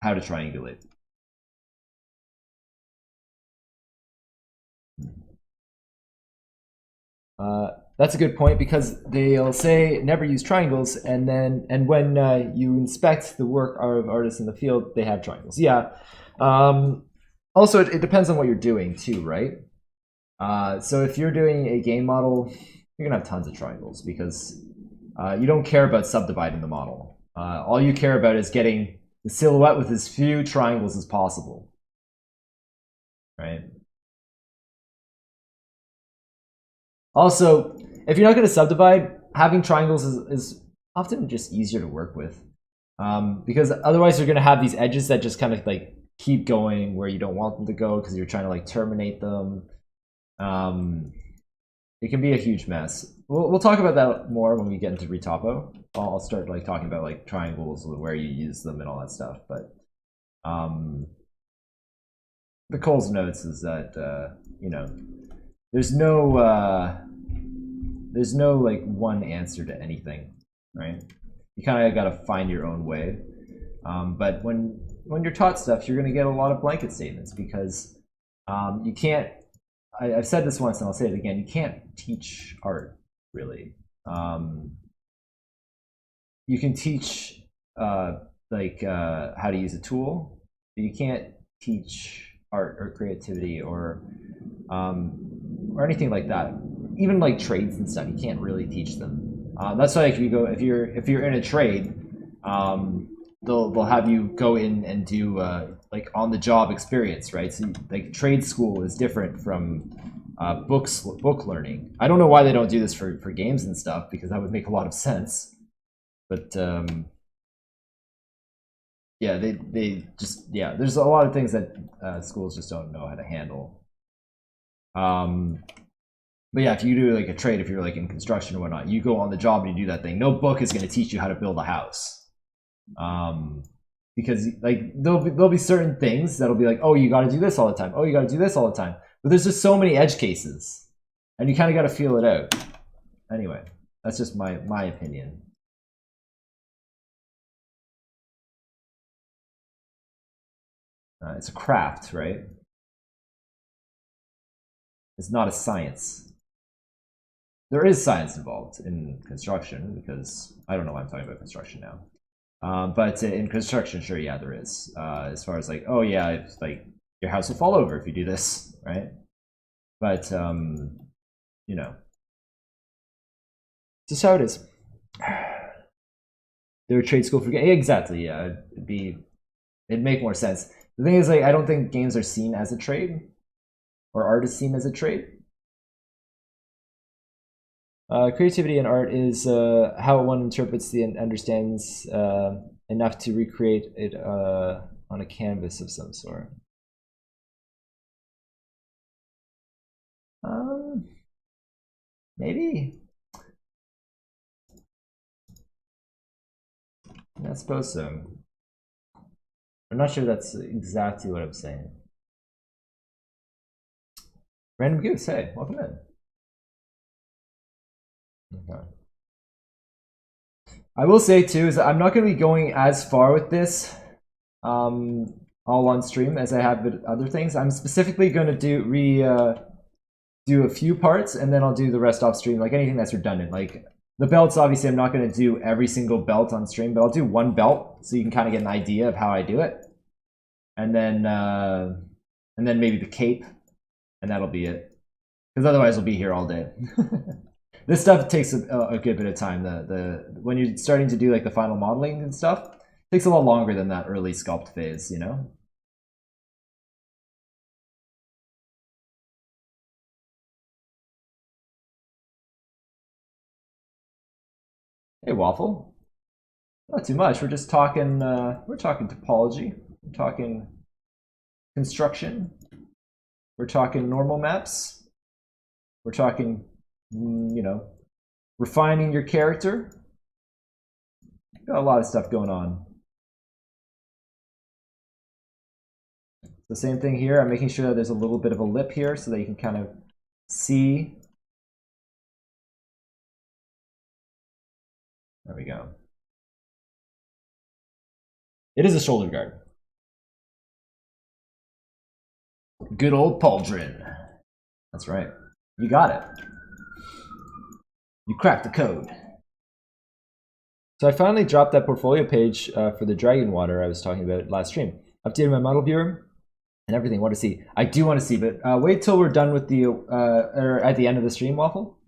how to triangulate. That's a good point because they'll say never use triangles, and when you inspect the work of artists in the field, they have triangles. Yeah. Also, it depends on what you're doing too, right? So if you're doing a game model, you're gonna have tons of triangles because you don't care about subdividing the model. All you care about is getting the silhouette with as few triangles as possible, right? Also, if you're not going to subdivide, having triangles is often just easier to work with, because otherwise you're going to have these edges that just kind of like keep going where you don't want them to go because you're trying to like terminate them. It can be a huge mess. We'll talk about that more when we get into Retopo. I'll start like talking about like triangles, where you use them and all that stuff. But the Cole's notes is that you know, there's no like one answer to anything, right? You kind of got to find your own way. But when you're taught stuff, you're going to get a lot of blanket statements because you can't. I've said this once and I'll say it again. You can't teach art, really. You can teach how to use a tool, but you can't teach art or creativity or anything like that. Even like trades and stuff, you can't really teach them. That's why if you're in a trade, they'll have you go in and do like on the job experience, right? So like trade school is different from book learning. I don't know why they don't do this for games and stuff, because that would make a lot of sense. But yeah, they just, yeah, there's a lot of things that schools just don't know how to handle. But yeah, if you do like a trade, if you're like in construction or whatnot, you go on the job and you do that thing. No book is going to teach you how to build a house, because like there'll be certain things that'll be like, oh, you got to do this all the time. Oh, you got to do this all the time. But there's just so many edge cases, and you kind of got to feel it out. Anyway, that's just my opinion. It's a craft, right? It's not a science. There is science involved in construction, because I don't know why I'm talking about construction now. But in construction, sure, yeah, there is. As far as like, oh yeah, it's like your house will fall over if you do this, right? But you know, just how it is. They're a trade school for exactly. Yeah, it'd make more sense. The thing is, like, I don't think games are seen as a trade, or art is seen as a trade. Creativity in art is how one interprets and understands enough to recreate it on a canvas of some sort. Maybe. I suppose so. I'm not sure that's exactly what I'm saying. Random Goose, hey, welcome in. Okay. I will say too is I'm not going to be going as far with this all on stream as I have with other things. I'm specifically going to do a few parts, and then I'll do the rest off stream, like anything that's redundant. Like the belts, obviously I'm not going to do every single belt on stream, but I'll do one belt so you can kind of get an idea of how I do it. And then maybe the cape, and that'll be it. Because otherwise we'll be here all day. This stuff takes a good bit of time. When you're starting to do like the final modeling and stuff, it takes a lot longer than that early sculpt phase, you know? Hey, Waffle. Not too much. We're just talking. We're talking topology. We're talking construction. We're talking normal maps. We're talking, you know, refining your character. Got a lot of stuff going on. The same thing here. I'm making sure that there's a little bit of a lip here so that you can kind of see. There we go. It is a shoulder guard. Good old pauldron. That's right. You got it. You cracked the code. So I finally dropped that portfolio page for the Dragon Water I was talking about last stream. Updated my model viewer and everything. Want to see? I do want to see, but wait till we're done with the or at the end of the stream, Waffle.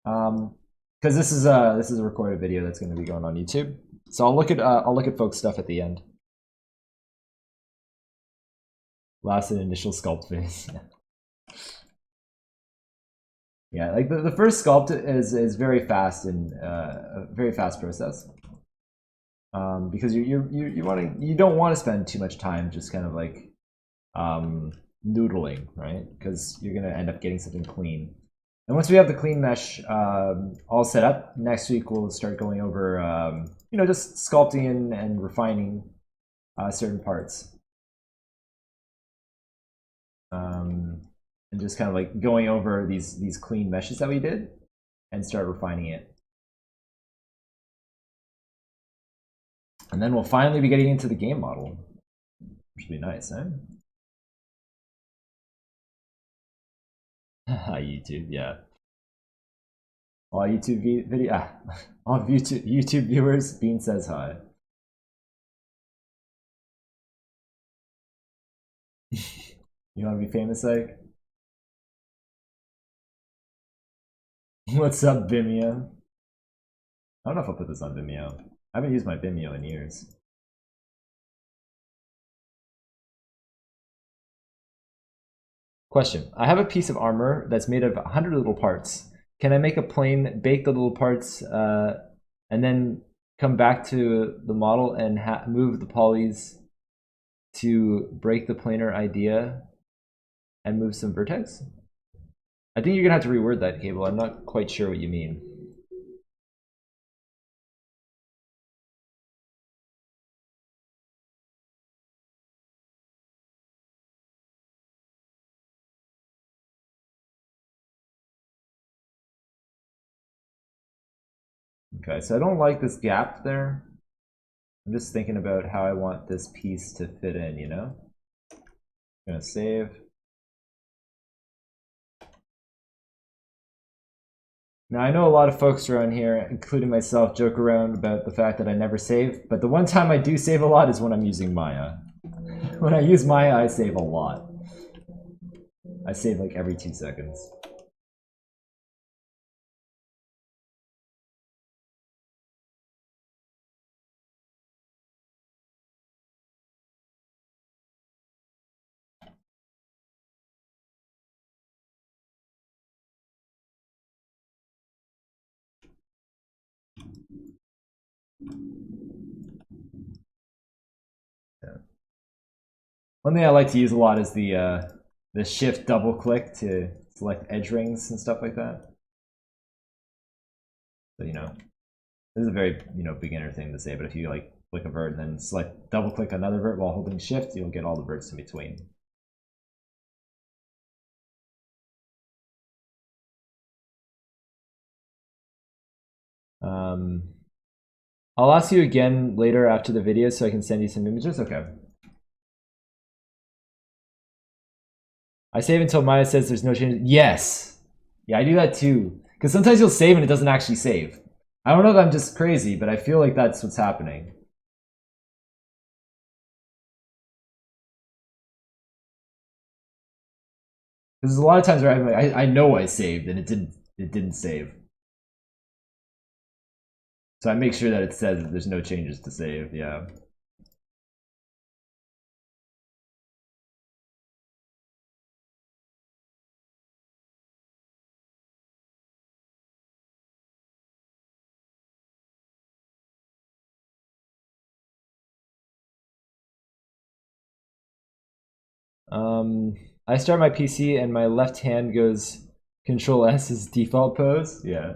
Because this is a recorded video that's going to be going on YouTube. So I'll look at folks' stuff at the end. Last and initial sculpt phase. Yeah, like the first sculpt is very fast and a very fast process. Because you don't want to spend too much time just kind of like noodling, right? Because you're gonna end up getting something clean. And once we have the clean mesh all set up, next week we'll start going over you know, just sculpting and refining certain parts. And just kind of like going over these clean meshes that we did and start refining it. And then we'll finally be getting into the game model, which would be nice, eh? YouTube, yeah. All YouTube video, all YouTube viewers, Bean says hi. You want to be famous, like? What's up, Vimeo? I don't know if I'll put this on Vimeo. I haven't used my Vimeo in years. Question. I have a piece of armor that's made of 100 little parts. Can I make a plane, bake the little parts, and then come back to the model and move the polys to break the planar idea and move some vertex? I think you're gonna have to reword that, Cable. I'm not quite sure what you mean. Okay, so I don't like this gap there. I'm just thinking about how I want this piece to fit in, you know? I'm gonna save. Now, I know a lot of folks around here, including myself, joke around about the fact that I never save, but the one time I do save a lot is when I'm using Maya. When I use Maya, I save a lot. I save like every 2 seconds. Yeah. One thing I like to use a lot is the shift double click to select edge rings and stuff like that. So, you know, this is a very, you know, beginner thing to say, but if you like click a vert and then select double click another vert while holding shift, you'll get all the verts in between. I'll ask you again later after the video so I can send you some images. Okay. I save until Maya says there's no change. Yes. Yeah, I do that too. Because sometimes you'll save and it doesn't actually save. I don't know if I'm just crazy, but I feel like that's what's happening. Because there's a lot of times where I'm like, I know I saved and it didn't save. So I make sure that it says that there's no changes to save, yeah. I start my PC and my left hand goes Control S is default pose. Yeah.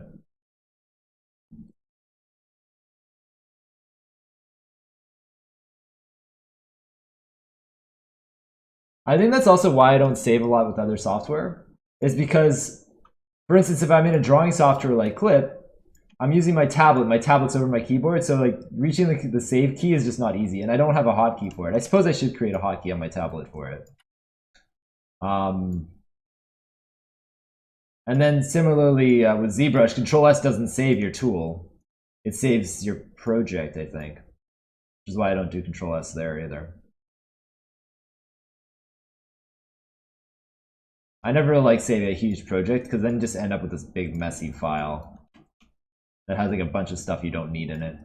I think that's also why I don't save a lot with other software. Is because, for instance, if I'm in a drawing software like Clip, I'm using my tablet. My tablet's over my keyboard, so like reaching the save key is just not easy, and I don't have a hotkey for it. I suppose I should create a hotkey on my tablet for it. And then similarly with ZBrush, Control S doesn't save your tool; it saves your project, I think, which is why I don't do Control S there either. I never like saving a huge project because then you just end up with this big messy file that has like a bunch of stuff you don't need in it.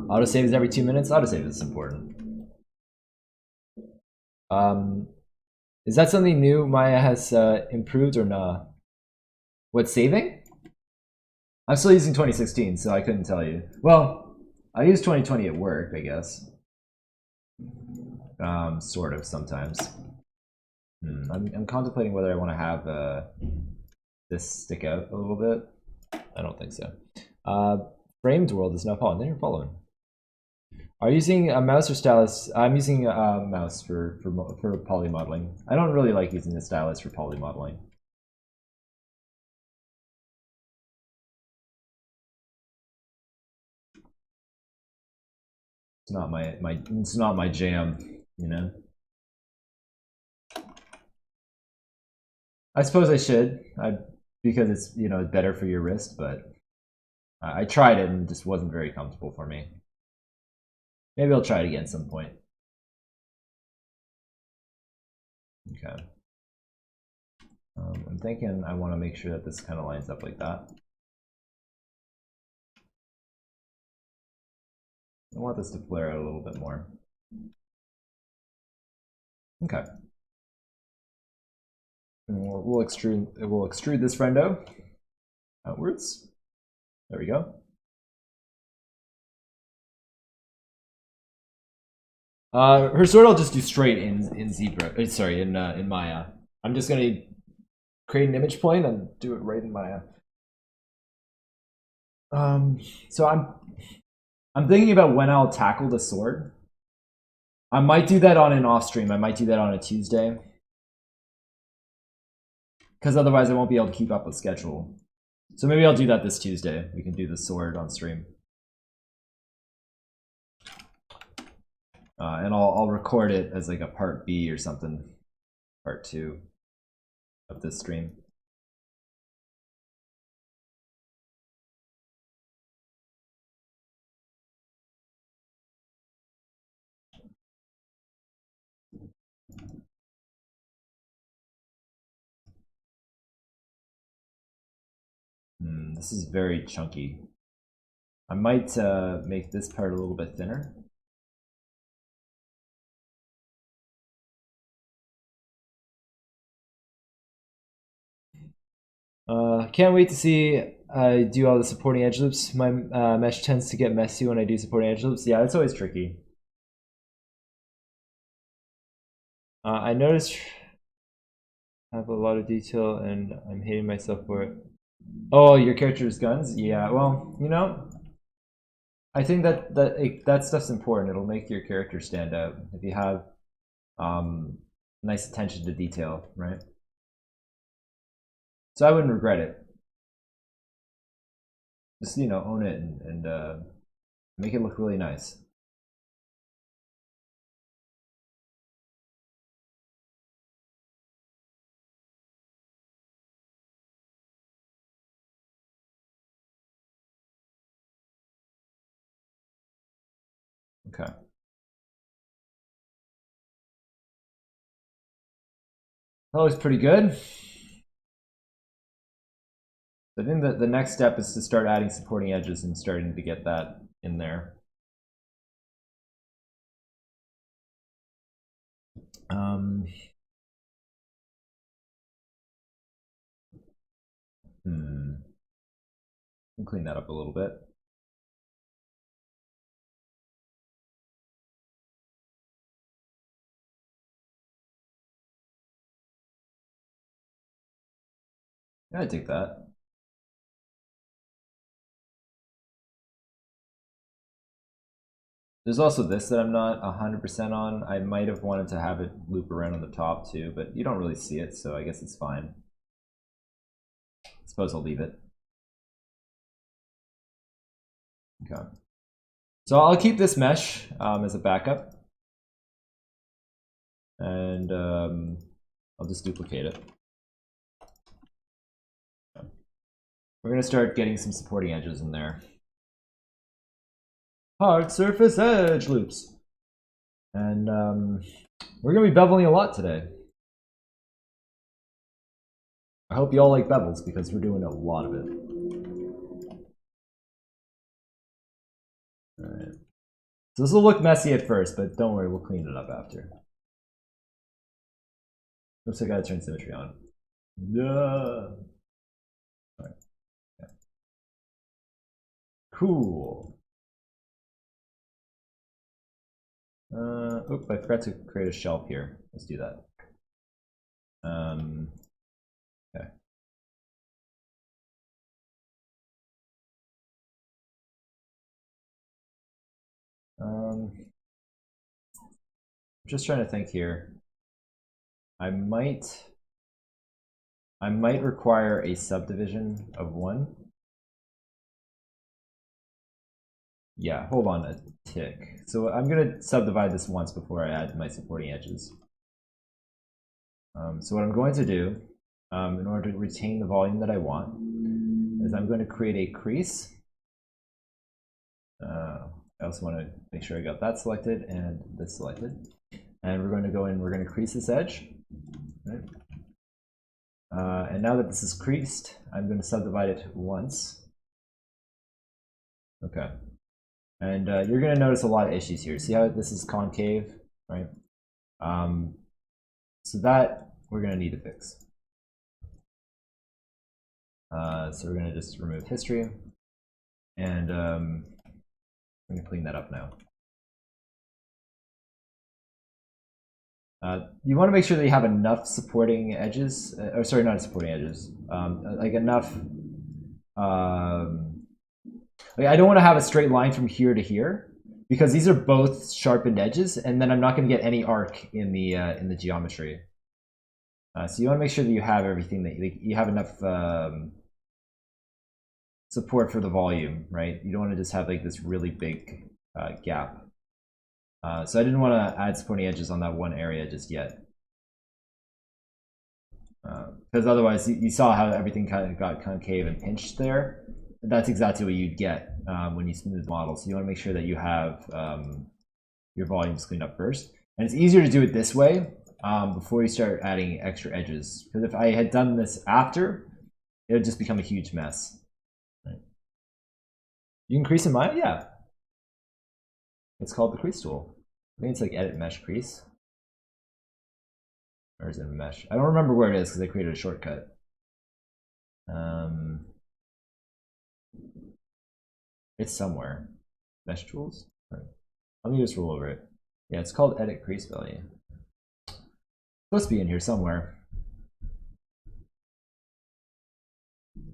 Autosave is every 2 minutes. Autosave is important. Is that something new Maya has improved or not? What, saving? I'm still using 2016, so I couldn't tell you. Well, I use 2020 at work, I guess. Sort of, sometimes. I'm contemplating whether I want to have this stick out a little bit. I don't think so. Framed World is now following. Then you're following. Are you using a mouse or stylus? I'm using a mouse for poly modeling. I don't really like using the stylus for poly modeling. It's not it's not my jam, you know. I suppose I should, because it's, you know, better for your wrist, but I tried it and it just wasn't very comfortable for me. Maybe I'll try it again at some point. Okay. I'm thinking I want to make sure that this kind of lines up like that. I want this to flare out a little bit more. Okay. And we'll extrude this friendo outwards. There we go. Her sword I'll just do straight in ZBrush. Sorry, in Maya. I'm just gonna create an image plane and do it right in Maya. So I'm thinking about when I'll tackle the sword. I might do that on an off stream. I might do that on a Tuesday. Because otherwise I won't be able to keep up with schedule. So maybe I'll do that this Tuesday. We can do the sword on stream. And I'll record it as like a part B or something. Part 2 of this stream. This is very chunky. I might make this part a little bit thinner. Can't wait to see I do all the supporting edge loops. My mesh tends to get messy when I do supporting edge loops. Yeah, it's always tricky. I noticed I have a lot of detail and I'm hating myself for it. Oh, your character's guns? Yeah, well, you know, I think that stuff's important. It'll make your character stand out if you have nice attention to detail, right? So I wouldn't regret it. Just, you know, own it and make it look really nice. Okay. That looks pretty good. I think that the next step is to start adding supporting edges and starting to get that in there. I'll clean that up a little bit. Yeah, I take that. There's also this that I'm not 100% on. I might have wanted to have it loop around on the top too, but you don't really see it, so I guess it's fine. I suppose I'll leave it. Okay. So I'll keep this mesh as a backup. And I'll just duplicate it. Okay. We're going to start getting some supporting edges in there. Hard surface edge loops. And we're going to be beveling a lot today. I hope you all like bevels because we're doing a lot of it. Alright. So this will look messy at first, but don't worry, we'll clean it up after. Oops, I gotta turn symmetry on. Yeah. Alright. Yeah. Cool. Oop, I forgot to create a shelf here. Let's do that. Okay. Just trying to think here. I might require a subdivision of 1. Yeah, hold on a tick. So I'm gonna subdivide this once before I add my supporting edges. So what I'm going to do, in order to retain the volume that I want, is I'm going to create a crease I also want to make sure I got that selected and this selected. And we're going to go in, we're going to crease this edge. Right? And now that this is creased, I'm going to subdivide it once. Okay. And you're going to notice a lot of issues here. See how this is concave, right? So that we're going to need to fix. So we're going to just remove history. And I'm going to clean that up now. You want to make sure that you have enough supporting edges, or sorry, not supporting edges, like enough. Like I don't want to have a straight line from here to here because these are both sharpened edges, and then I'm not going to get any arc in the geometry. So you want to make sure that you have everything that you have enough support for the volume, right? You don't want to just have like this really big gap. So I didn't want to add supporting edges on that one area just yet. Because otherwise, you saw how everything kind of got concave and pinched there. That's exactly what you'd get when you smooth the model. So you want to make sure that you have your volumes cleaned up first. And it's easier to do it this way before you start adding extra edges. Because if I had done this after, it would just become a huge mess. Right. You can crease in Maya? Yeah. It's called the crease tool. I think it's like edit mesh crease. Or is it mesh? I don't remember where it is because I created a shortcut. It's somewhere. Mesh tools? Right. Let me just roll over it. Yeah, it's called edit crease value. It's supposed to be in here somewhere.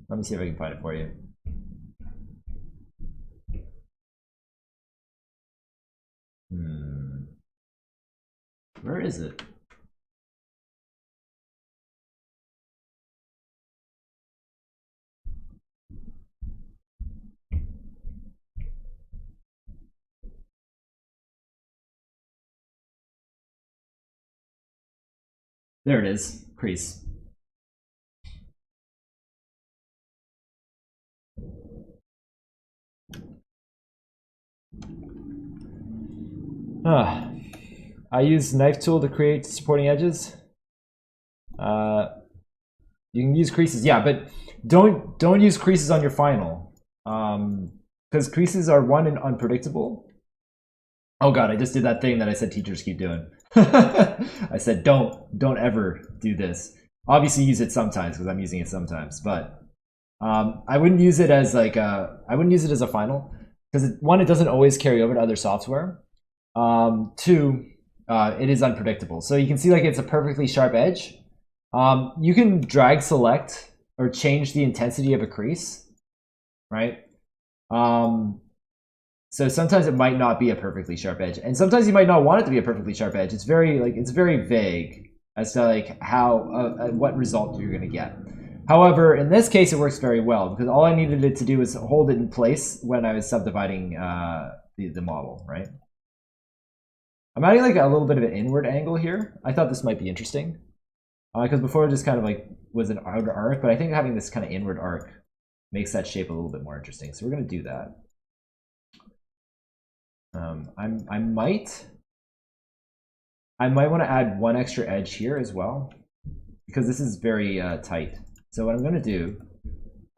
Let me see if I can find it for you. Where is it? There it is, crease. I use knife tool to create supporting edges. You can use creases, yeah, but don't use creases on your final, because creases are one and unpredictable. Oh god, I just did that thing that I said teachers keep doing. I said don't ever do this. Obviously, use it sometimes because I'm using it sometimes, but I wouldn't use it as like I wouldn't use it as a final because one, it doesn't always carry over to other software. Two, it is unpredictable. So you can see like it's a perfectly sharp edge. You can drag select or change the intensity of a crease, right? So sometimes it might not be a perfectly sharp edge, and sometimes you might not want it to be a perfectly sharp edge. It's very vague as to like how what result you're going to get. However, in this case, it works very well because all I needed it to do was hold it in place when I was subdividing the model, right? I'm adding like a little bit of an inward angle here. I thought this might be interesting because before it just kind of like was an outer arc, but I think having this kind of inward arc makes that shape a little bit more interesting. So we're going to do that. I might want to add one extra edge here as well because this is very tight. So what I'm going to do,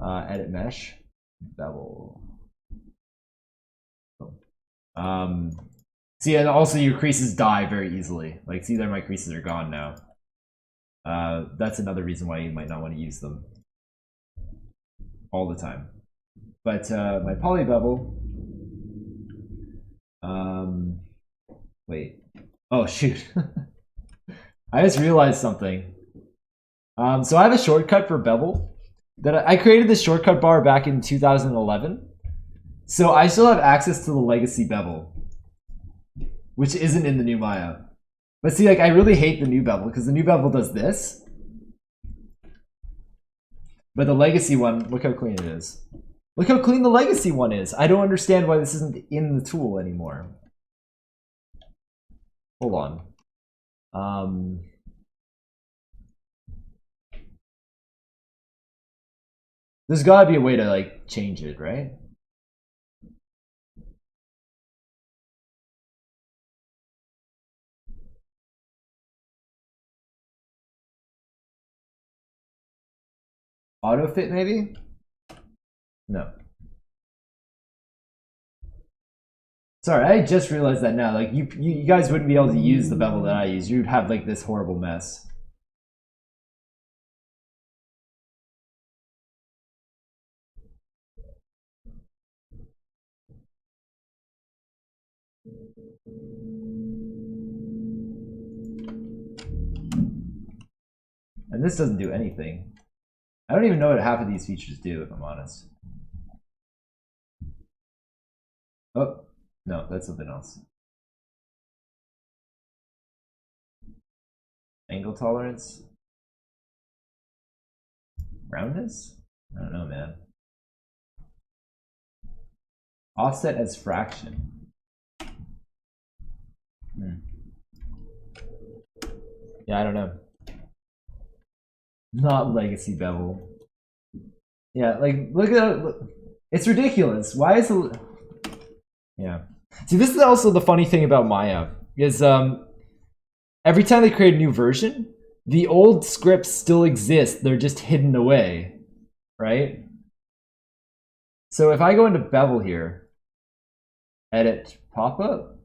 edit mesh, bevel. See, and also your creases die very easily. Like, see there, my creases are gone now. That's another reason why you might not want to use them all the time. But my poly bevel. Wait. Oh shoot. I just realized something. So I have a shortcut for bevel that I created this shortcut bar back in 2011. So I still have access to the legacy bevel, which isn't in the new Maya. But see, like I really hate the new bevel because the new bevel does this. But the legacy one, look how clean it is. Look how clean the legacy one is. I don't understand why this isn't in the tool anymore. Hold on. There's gotta be a way to like change it, right? Auto fit maybe? No. Sorry, I just realized that now. Like you guys wouldn't be able to use the bevel that I use. You'd have like this horrible mess. And this doesn't do anything. I don't even know what half of these features do, if I'm honest. Oh, no, that's something else. Angle tolerance? Roundness? I don't know, man. Offset as fraction. Yeah, I don't know. Not legacy bevel. Yeah, like look at it's ridiculous. Why is it? Yeah. See, this is also the funny thing about Maya is every time they create a new version, the old scripts still exist. They're just hidden away, right? So if I go into bevel here, edit pop-up.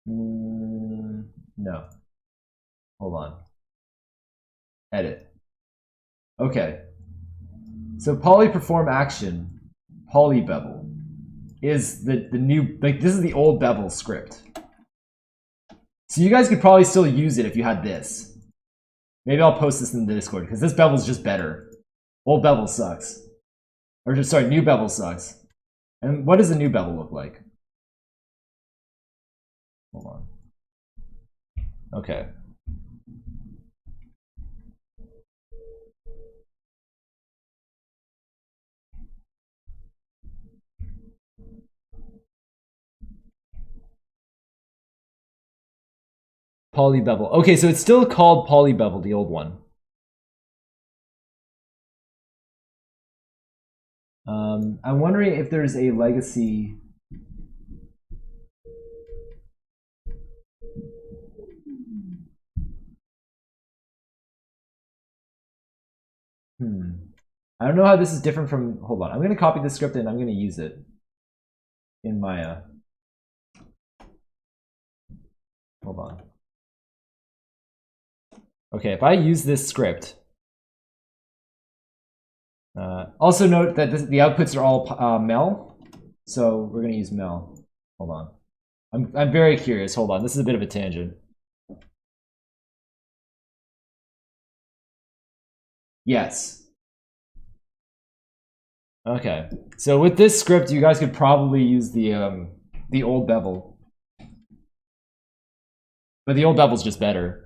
No. Hold on. Edit. Okay. So poly perform action, poly bevel, is the new, like this is the old bevel script. So you guys could probably still use it if you had this. Maybe I'll post this in the Discord because this bevel's just better. Old bevel sucks. Or just, sorry, new bevel sucks. And what does the new bevel look like? Hold on. Okay. Poly bevel. Okay, so it's still called poly bevel, the old one. I'm wondering if there's a legacy. I don't know how this is different from. Hold on. I'm going to copy this script and I'm going to use it in Maya. Hold on. Okay, if I use this script. Also note that the outputs are all mel. So we're going to use mel. Hold on. I'm very curious. Hold on. This is a bit of a tangent. Yes. Okay. So with this script, you guys could probably use the old bevel. But the old bevel's just better.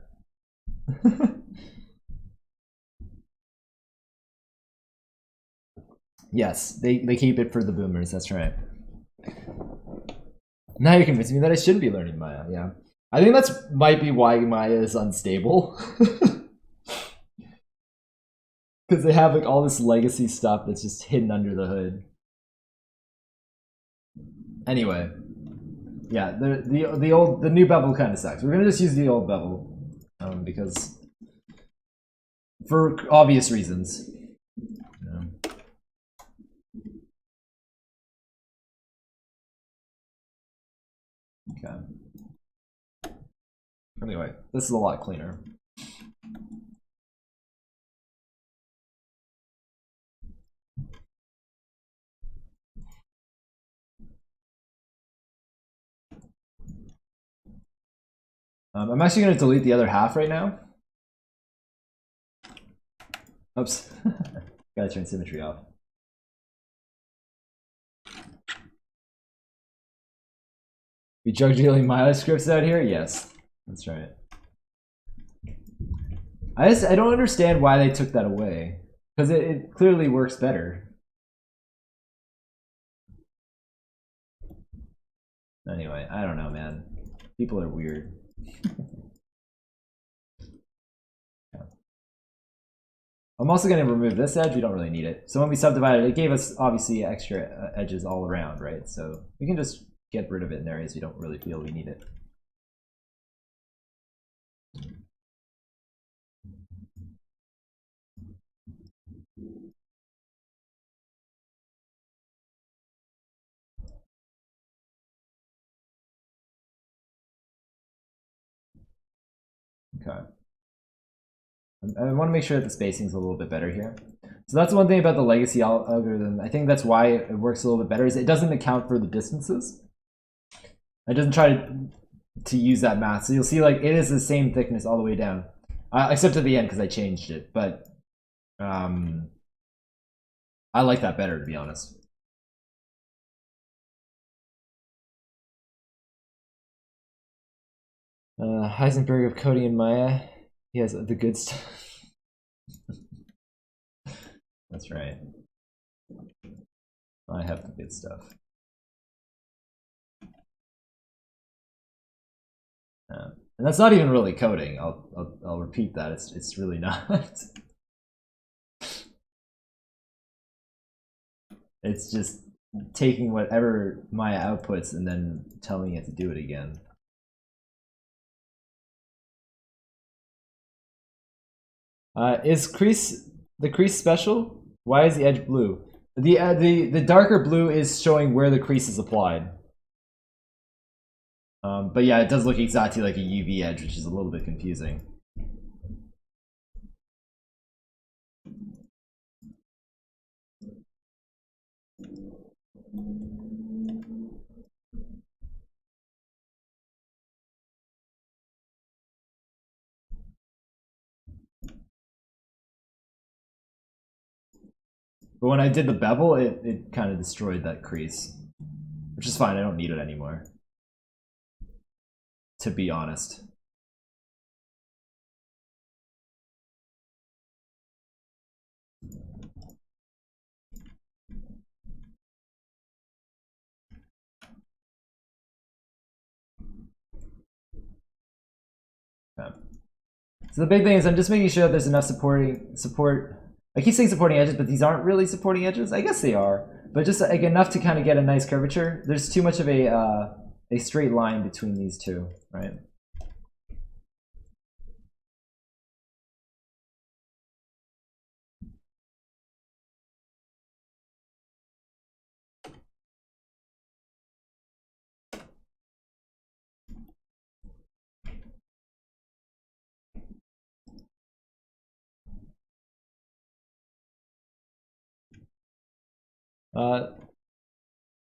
Yes, they keep it for the boomers, that's right. Now you're convincing me that I shouldn't be learning Maya, yeah. I think that's might be why Maya is unstable. Because they have like all this legacy stuff that's just hidden under the hood. Anyway. Yeah, the new bevel kind of sucks. We're gonna just use the old bevel. Because for obvious reasons. Okay. Anyway, this is a lot cleaner. I'm actually going to delete the other half right now. Oops. Gotta turn symmetry off. We drug dealing Maya scripts out here? Yes, that's right. I don't understand why they took that away. Because it clearly works better. Anyway, I don't know, man. People are weird. I'm also going to remove this edge. We don't really need it. So when we subdivided, it gave us obviously extra edges all around, right? So we can just get rid of it in areas we don't really feel we need it. Okay. I want to make sure that the spacing's a little bit better here. So that's one thing about the legacy algorithm. I think that's why it works a little bit better, is it doesn't account for the distances. It doesn't try to use that math. So you'll see like it is the same thickness all the way down. Except at the end because I changed it. But I like that better, to be honest. Heisenberg of coding in Maya. He has the good stuff. That's right. I have the good stuff. And that's not even really coding. I'll repeat that. It's really not. It's just taking whatever Maya outputs and then telling it to do it again. Is the crease special? Why is the edge blue? The darker blue is showing where the crease is applied. But yeah, it does look exactly like a UV edge, which is a little bit confusing. But when I did the bevel, it kind of destroyed that crease. Which is fine, I don't need it anymore. To be honest. Okay. So the big thing is I'm just making sure that there's enough support. I keep saying supporting edges, but these aren't really supporting edges. I guess they are, but just like enough to kind of get a nice curvature. There's too much of a straight line between these two, right?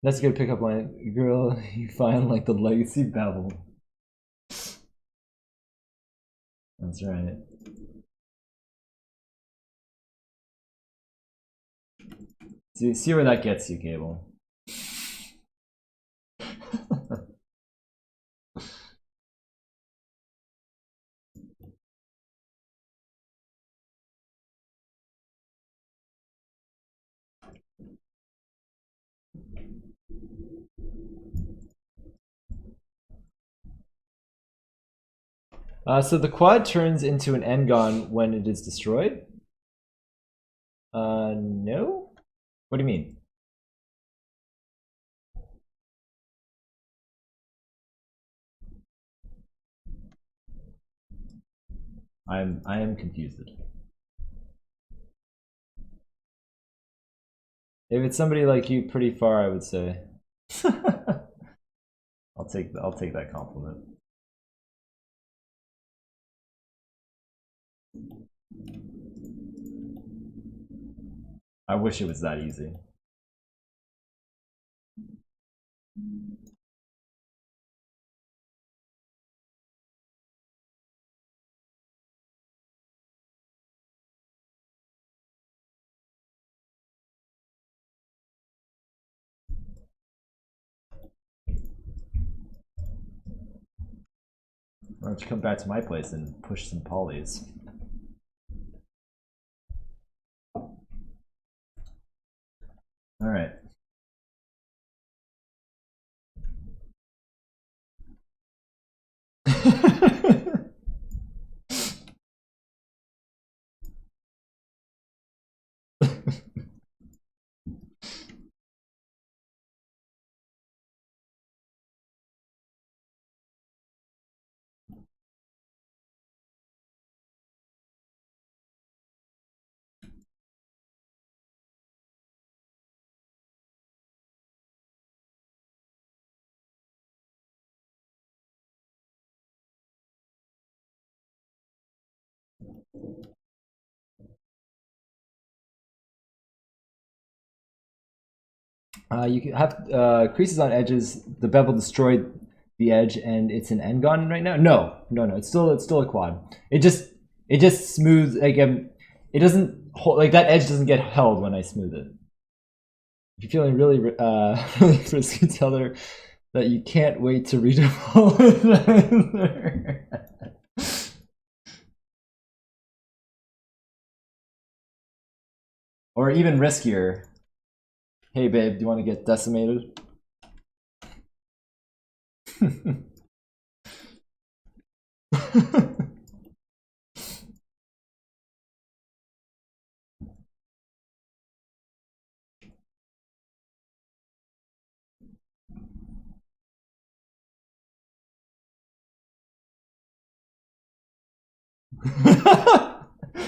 That's a good pickup line. Girl, you find like the legacy bevel. That's right. See where that gets you, Cable. So the quad turns into an n-gon when it is destroyed? No? What do you mean? I am confused. If it's somebody like you, pretty far, I would say. I'll take that compliment. I wish it was that easy. Why don't you come back to my place and push some polys? All right. You can have creases on edges. The bevel destroyed the edge, and it's an n-gon right now. No. It's still a quad. It just smooths like it doesn't hold, like that edge doesn't get held when I smooth it. If you're feeling really really frisky, tell her that you can't wait to redeploy. Or even riskier. Hey babe, do you want to get decimated?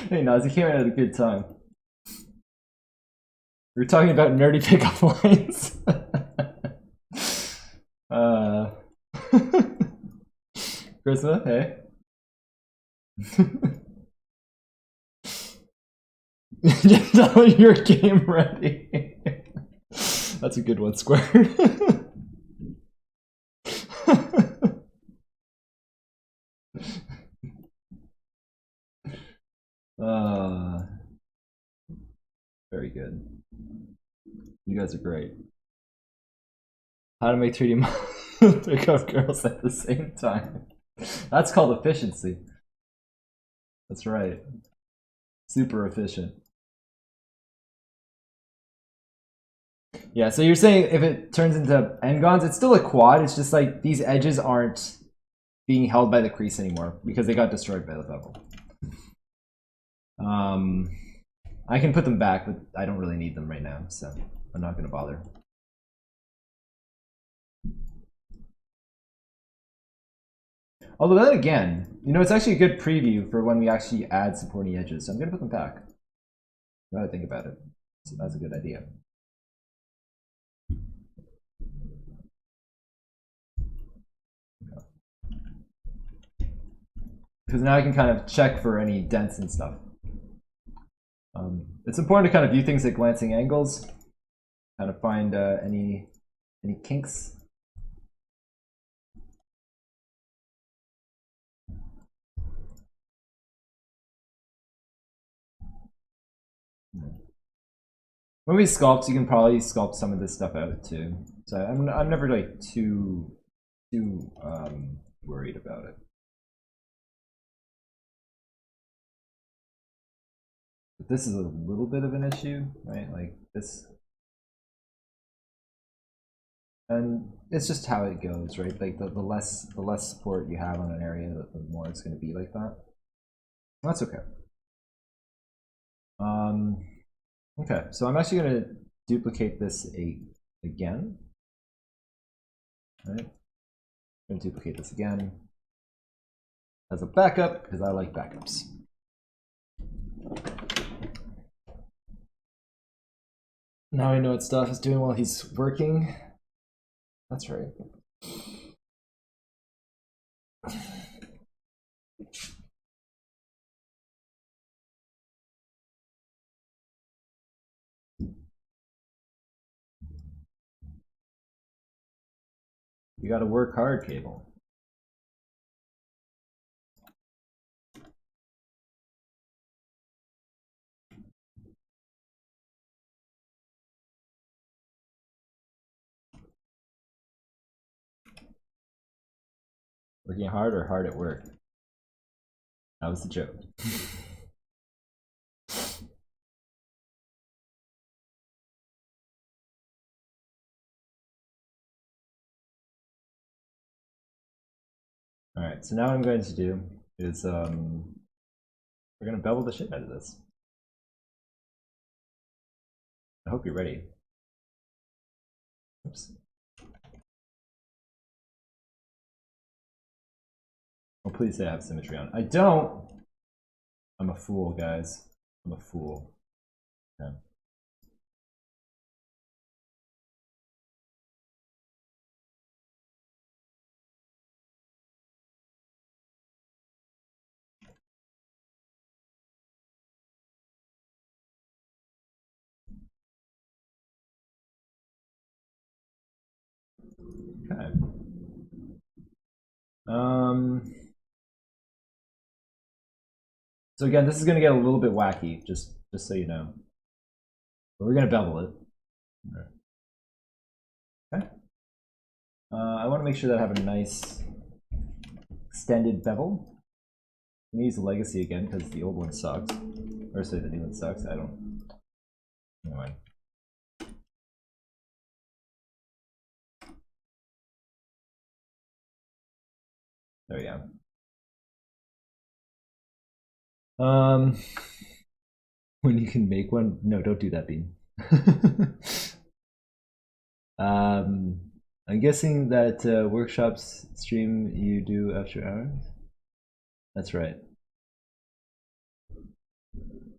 Hey Naz, you came in at a good time. We were talking about nerdy pickup lines. Christmas, hey. You're game ready. That's a good one, Square. Very good. You guys are great. How to make 3D pickup girls at the same time. That's called efficiency. That's right. Super efficient. Yeah, so you're saying if it turns into n-gons, it's still a quad. It's just like these edges aren't being held by the crease anymore because they got destroyed by the bevel. I can put them back, but I don't really need them right now, so I'm not going to bother. Although then again, you know, it's actually a good preview for when we actually add supporting edges, so I'm going to put them back. Now I think about it, so that's a good idea. Because now I can kind of check for any dents and stuff. It's important to kind of view things at glancing angles, kind of find any kinks. When we sculpt, you can probably sculpt some of this stuff out too. So I'm never like too worried about it. But this is a little bit of an issue, right? Like this, and it's just how it goes, right? Like the less support you have on an area, the more it's going to be like that. That's okay. Okay, so I'm actually going to duplicate this again. All right, I'm going to duplicate this again as a backup because I like backups. Now I know what stuff is doing while he's working. That's right. You gotta work hard, Cable. Working hard or hard at work? That was the joke. Alright, so now what I'm going to do is we're gonna bevel the shit out of this. I hope you're ready. Oops. Oh, please say I have symmetry on. I don't! I'm a fool, guys. I'm a fool. Okay. Okay. So again, this is going to get a little bit wacky, just so you know. But we're going to bevel it. Okay. I want to make sure that I have a nice extended bevel. I'm going to use the legacy again because the old one sucks. Or sorry, the new one sucks. I don't. Anyway. There we go. When you can make one, no, don't do that, Bean. I'm guessing that workshops stream you do after hours. That's right.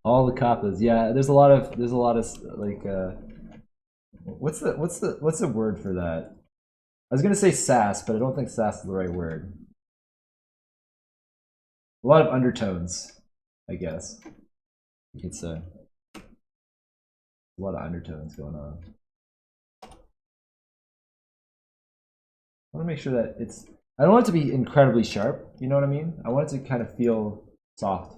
All the kappas, yeah. There's a lot of like what's the word for that? I was gonna say sass, but I don't think sass is the right word. A lot of undertones, I guess. You could say. A lot of undertones going on. I want to make sure that it's. I don't want it to be incredibly sharp. You know what I mean? I want it to kind of feel soft.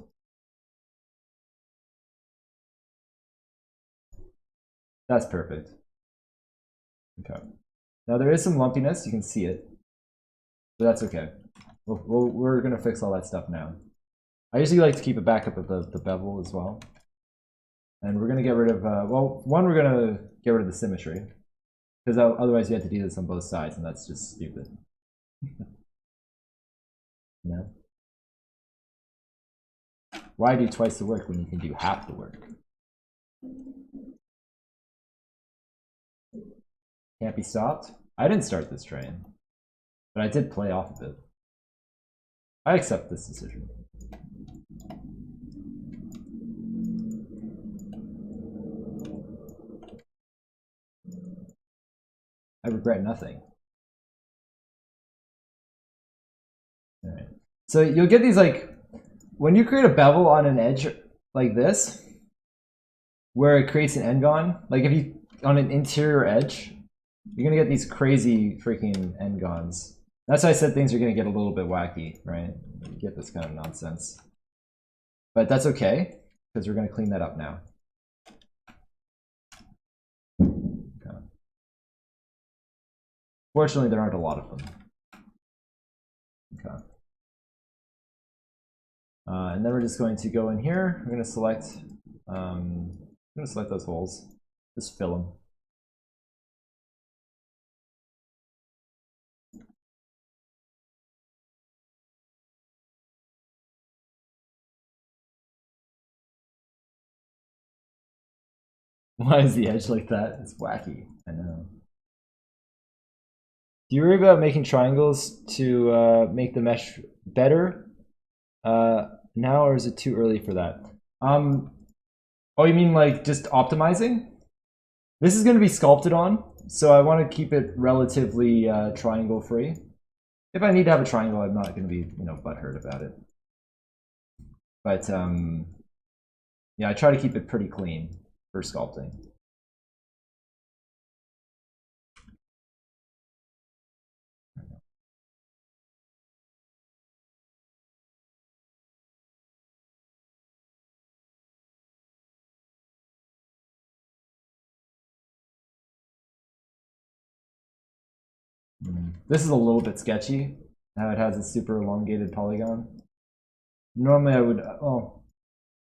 That's perfect. Okay. Now there is some lumpiness. You can see it, but that's okay. We're gonna fix all that stuff now. I usually like to keep a backup of the bevel as well. And we're gonna get rid of, well, one, we're gonna get rid of the symmetry. Because otherwise you have to do this on both sides, and that's just stupid. Yeah. Why do twice the work when you can do half the work? Can't be stopped? I didn't start this train, but I did play off of it. I accept this decision. I regret nothing. All right. So you'll get these, like, when you create a bevel on an edge like this, where it creates an n-gon, like if you, on an interior edge, you're gonna get these crazy freaking n-gons. That's why I said things are gonna get a little bit wacky, right? You get this kind of nonsense. But that's okay, because we're gonna clean that up now. Okay. Fortunately, there aren't a lot of them. Okay. And then we're just going to go in here. We're going to select. I'm going to select those holes. Just fill them. Why is the edge like that? It's wacky. I know. Do you worry about making triangles to make the mesh better now, or is it too early for that? Oh, you mean like just optimizing? This is going to be sculpted on, so I want to keep it relatively triangle free. If I need to have a triangle, I'm not going to be, butthurt about it. But yeah, I try to keep it pretty clean for sculpting. This is a little bit sketchy, how it has a super elongated polygon. Normally I would,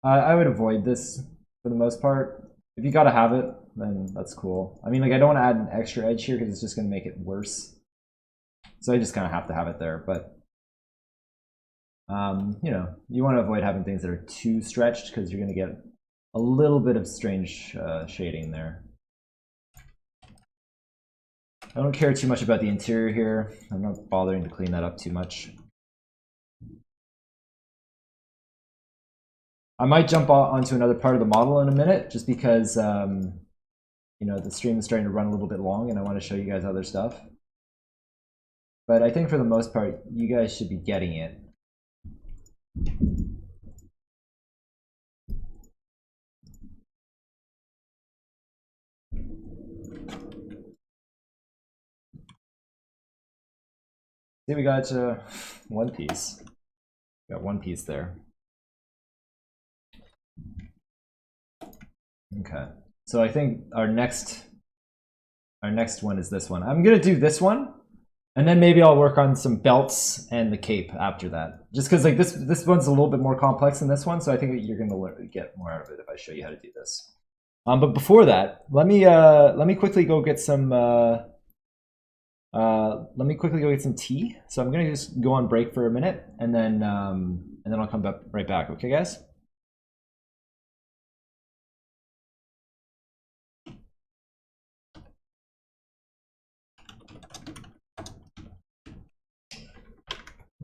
I would avoid this for the most part. If you gotta have it, then that's cool. I mean, like, I don't want to add an extra edge here because it's just going to make it worse. So I just kind of have to have it there. But, you want to avoid having things that are too stretched because you're going to get a little bit of strange shading there. I don't care too much about the interior here. I'm not bothering to clean that up too much. I might jump onto another part of the model in a minute, just because the stream is starting to run a little bit long and I want to show you guys other stuff. But I think for the most part, you guys should be getting it. See, we got one piece. Got one piece there. Okay. So I think our next one is this one. I'm gonna do this one, and then maybe I'll work on some belts and the cape after that. Just because like this one's a little bit more complex than this one, so I think you're gonna get more out of it if I show you how to do this. But before that, let me quickly go get some tea. So I'm gonna just go on break for a minute, and then I'll come right back. Okay, guys.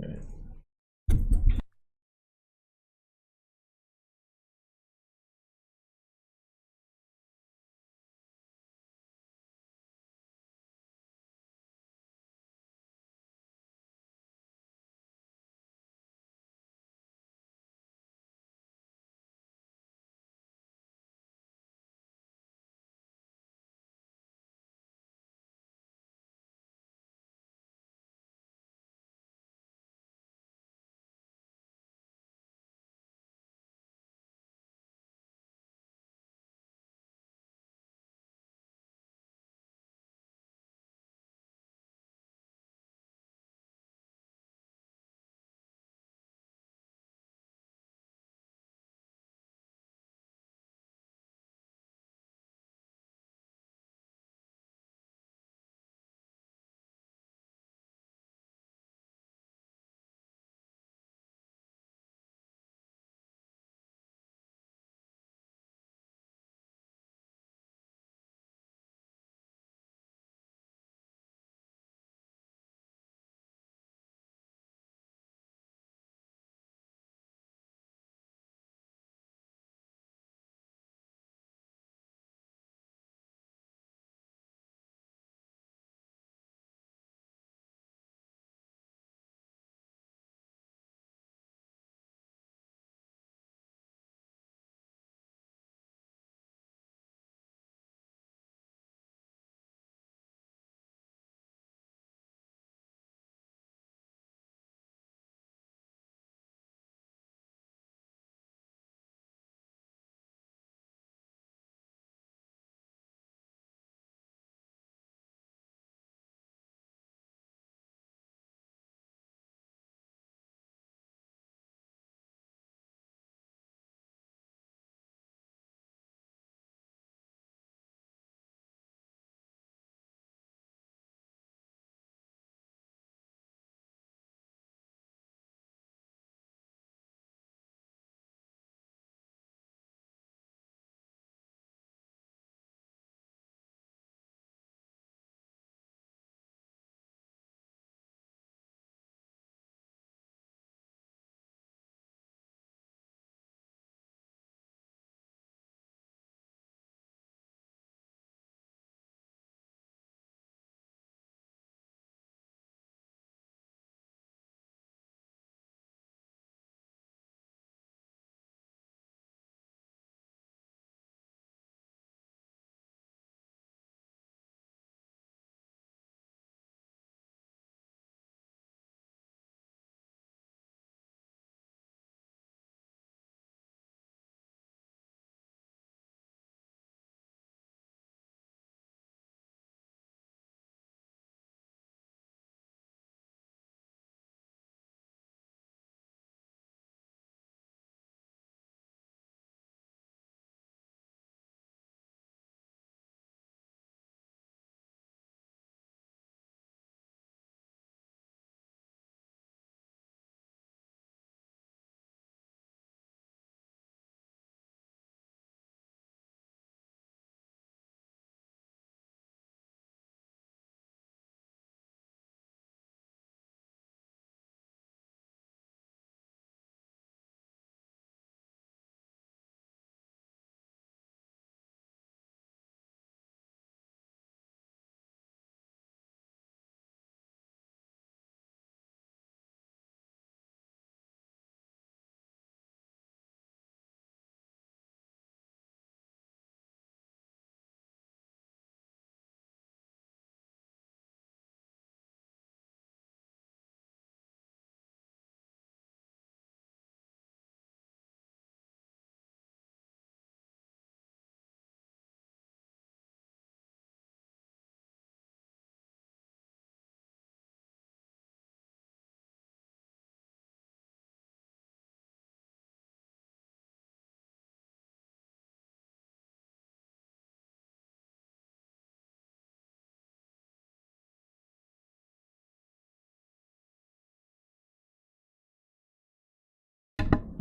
All right.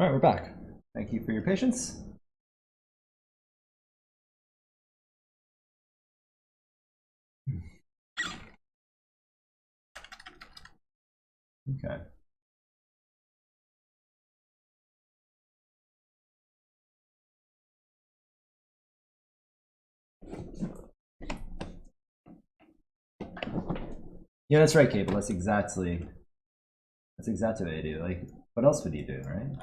All right, we're back. Thank you for your patience. Okay. Yeah, that's right, Cable. That's exactly what I do. Like, what else would you do, right?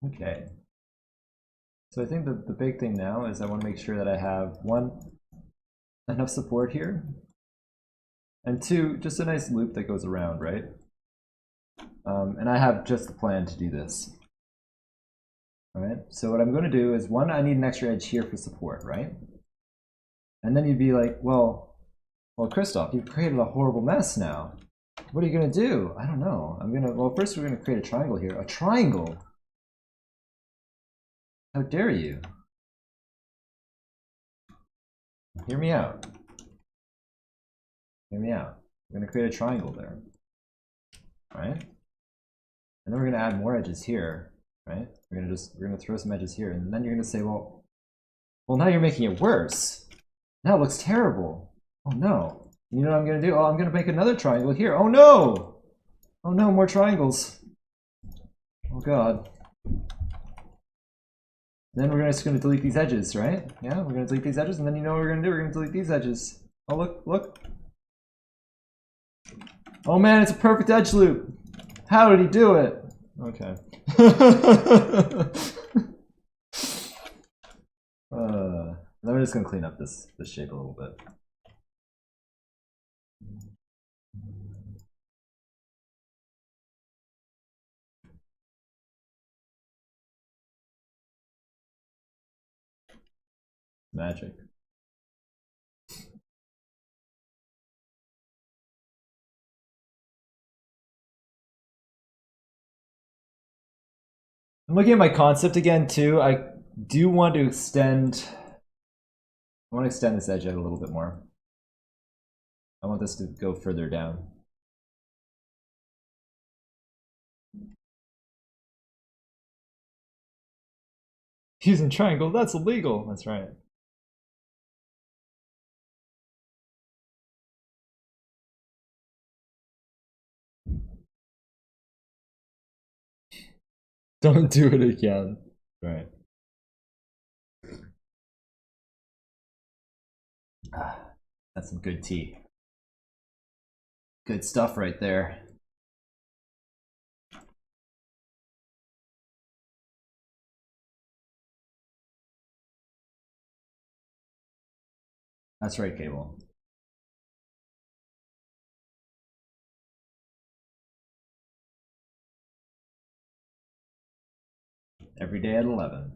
Okay. So I think that the big thing now is I want to make sure that I have, one, enough support here, and two, just a nice loop that goes around, right? And I have just the plan to do this. All right, so what I'm going to do is, one, I need an extra edge here for support, right? And then you'd be like, well, Christoph, you've created a horrible mess now. What are you going to do? I don't know. Well, first we're going to create a triangle here. A triangle? How dare you? Hear me out. Hear me out. We're going to create a triangle there. Right? And then we're going to add more edges here. Right? We're going to throw some edges here. And then you're going to say, well, now you're making it worse. Now it looks terrible. Oh no. You know what I'm going to do? Oh, I'm going to make another triangle here. Oh no! Oh no, more triangles. Oh god. Then we're just going to delete these edges, right? Yeah, we're going to delete these edges, and then you know what we're going to do? We're going to delete these edges. Oh, look, look. Oh man, it's a perfect edge loop. How did he do it? Okay. Then we're just going to clean up this shape a little bit. Magic. I'm looking at my concept again too. I do want to extend. I want to extend this edge out a little bit more. I want this to go further down. Using triangle, that's illegal. That's right. Don't do it again. Right. That's some good tea. Good stuff right there. That's right, Cable. Every day at 11.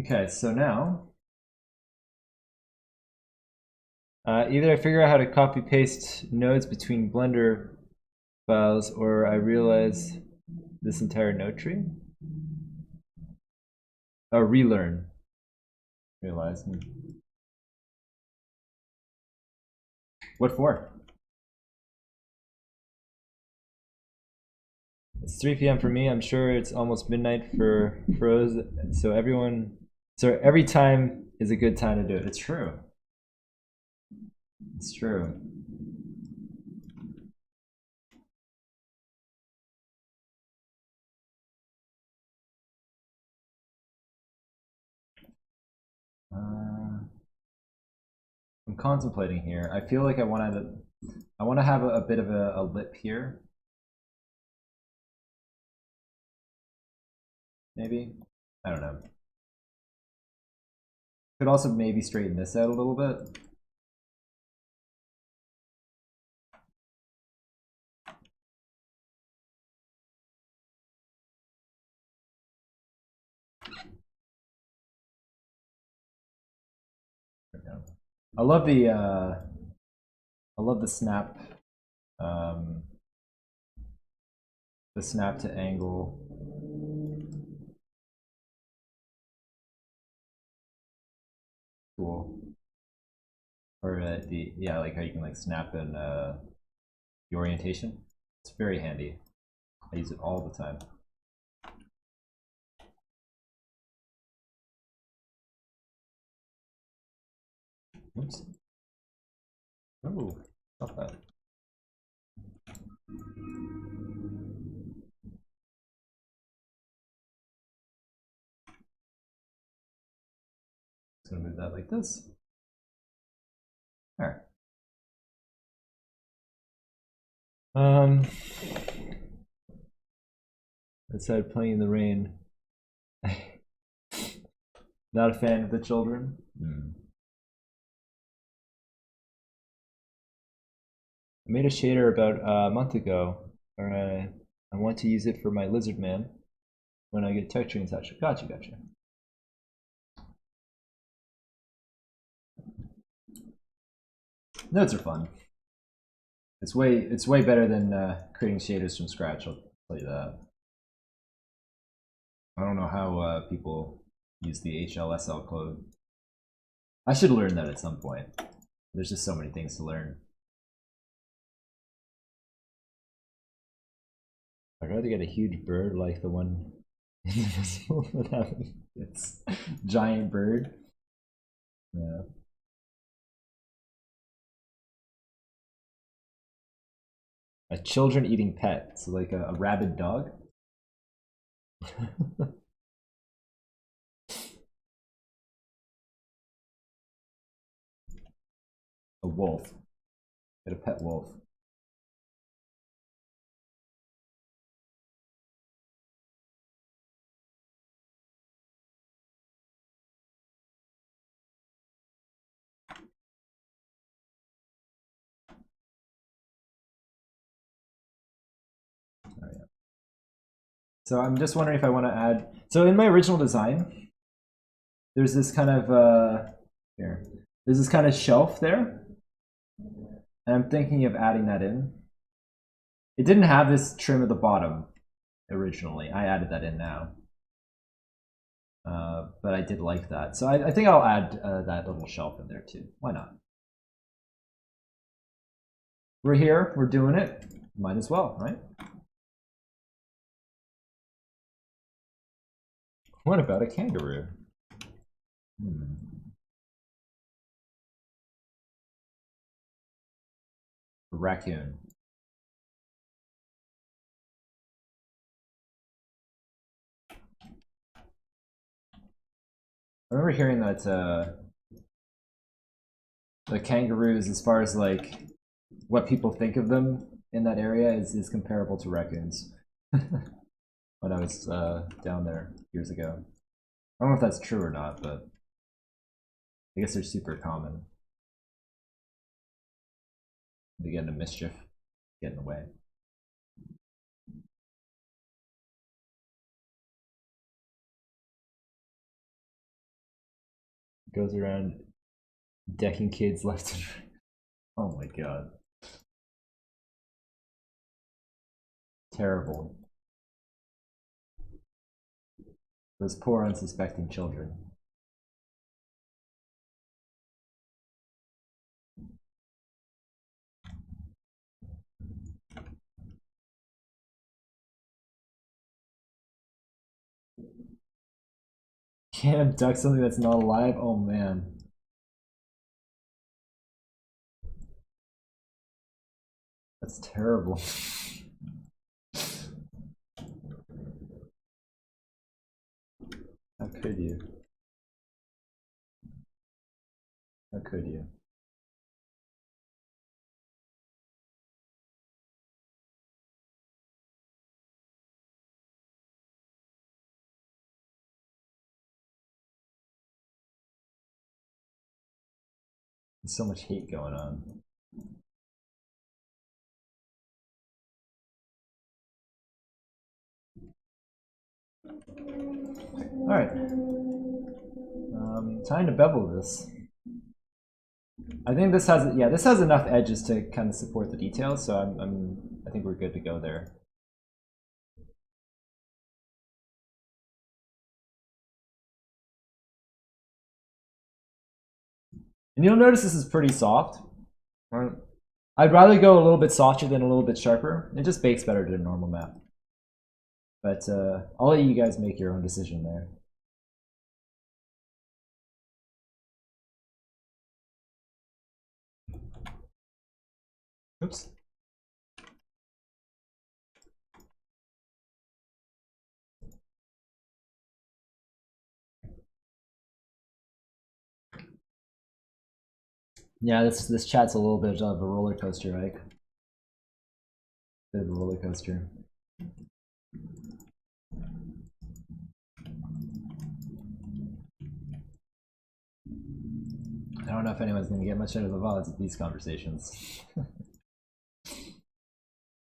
Okay, so now either I figure out how to copy paste nodes between Blender files, or I realize this entire node tree. Oh, relearn. Realize. What for? It's 3 p.m. for me. I'm sure it's almost midnight for Froze. So every time is a good time to do it. It's true. It's true. I'm contemplating here. I feel like I want to have a bit of a lip here. Maybe? I don't know. Could also maybe straighten this out a little bit. I love the snap to angle. Cool. Or like how you can like snap in the orientation. It's very handy. I use it all the time. Oops. Oh, not that. Just gonna move that like this. There. Outside playing in the rain. Not a fan of the children. I made a shader about a month ago, or I want to use it for my lizard man when I get texturing such. Gotcha. Nodes are fun. It's way better than creating shaders from scratch. I'll tell you that. I don't know how people use the HLSL code. I should learn that at some point. There's just so many things to learn. I'd rather get a huge bird like the one in Invisible than having this giant bird. Yeah. A children eating pet, so like a rabid dog. A wolf. Get a pet wolf. Oh, yeah. So I'm just wondering if I want to add. So in my original design, there's this kind of here. There's this kind of shelf there, and I'm thinking of adding that in. It didn't have this trim at the bottom originally. I added that in now. But I did like that. So I think I'll add that little shelf in there too. Why not? We're here, we're doing it. Might as well, right? What about a kangaroo? A raccoon. I remember hearing that the kangaroos, as far as like what people think of them in that area, is comparable to raccoons. When I was down there years ago. I don't know if that's true or not, but I guess they're super common. They get into mischief, get in the way. Goes around decking kids left and right. Oh my god. Terrible. Those poor unsuspecting children. Can't abduct something that's not alive? Oh man. That's terrible. How could you? How could you? There's so much hate going on. Alright. Time to bevel this. I think this has, yeah, this has enough edges to kind of support the details, so I think we're good to go there. And you'll notice this is pretty soft. I'd rather go a little bit softer than a little bit sharper. It just bakes better to a normal map. But I'll let you guys make your own decision there. Oops. Yeah, this chat's a little bit of a roller coaster, right? Bit of a roller coaster. I don't know if anyone's going to get much out of the VODs at these conversations.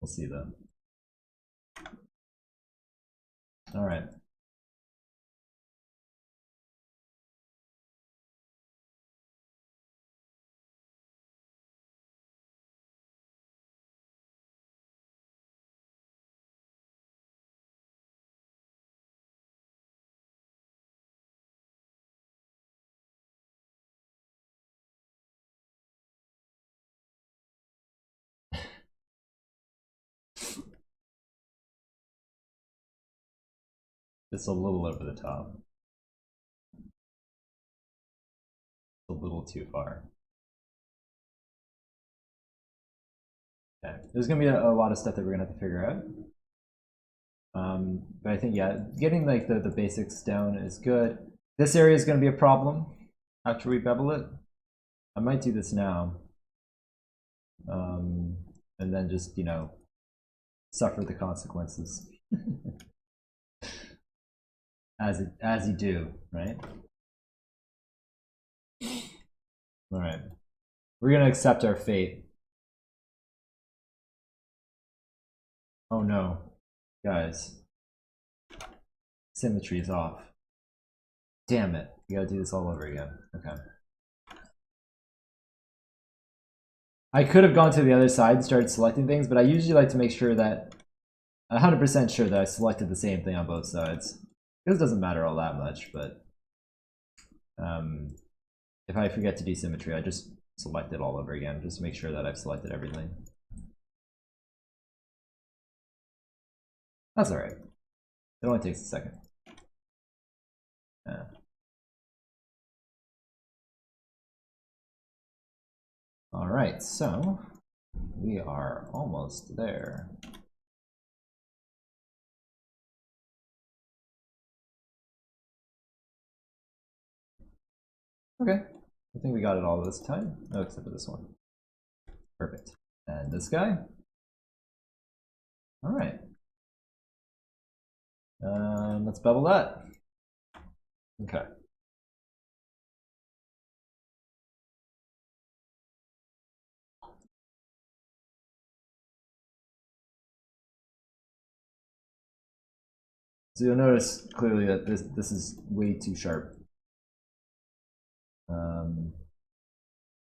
We'll see though. All right. It's a little over the top. A little too far. Okay, there's gonna be a lot of stuff that we're gonna have to figure out. But I think, yeah, getting like the basics down is good. This area is gonna be a problem after we bevel it. I might do this now. And then just, you know, suffer the consequences. as you do, right? All right, we're gonna accept our fate. Oh no, guys, symmetry is off. Damn it, you gotta do this all over again. Okay. I could have gone to the other side and started selecting things, but I usually like to make sure that 100% sure that I selected the same thing on both sides. This doesn't matter all that much, but if I forget to do symmetry, I just select it all over again, just to make sure that I've selected everything. That's alright. It only takes a second. Yeah. Alright, so we are almost there. Okay, I think we got it all this time. Oh, except for this one. Perfect. And this guy. All right. Let's bevel that. Okay. So you'll notice clearly that this is way too sharp.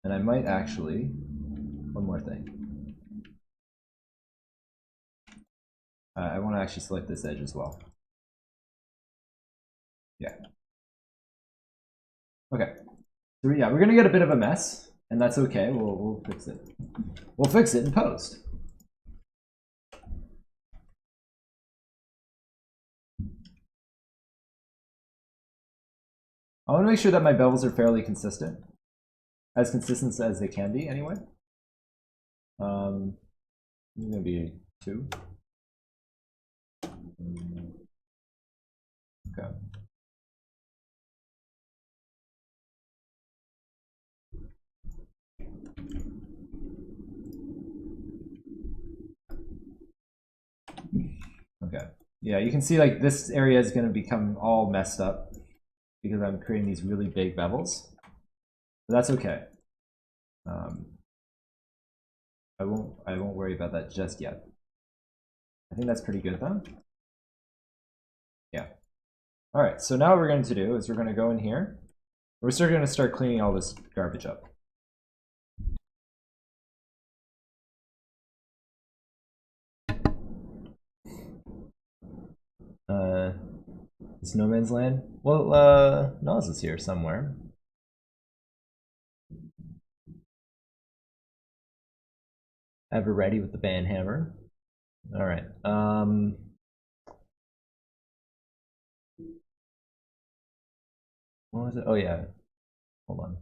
And I might actually, one more thing. I want to actually select this edge as well. Yeah. Okay. So yeah, we're gonna get a bit of a mess, and that's okay. We'll fix it. We'll fix it in post. I want to make sure that my bevels are fairly consistent. As consistent as they can be, anyway. Maybe 2. Okay. Okay. Yeah, you can see like this area is going to become all messed up because I'm creating these really big bevels. But that's okay. I won't worry about that just yet. I think that's pretty good though. Yeah. All right, so now what we're going to do is we're going to go in here. We're still going to start cleaning all this garbage up. It's no man's land. Well, Nas is here somewhere. Ever ready with the band hammer. All right. What was it? Oh yeah. Hold on.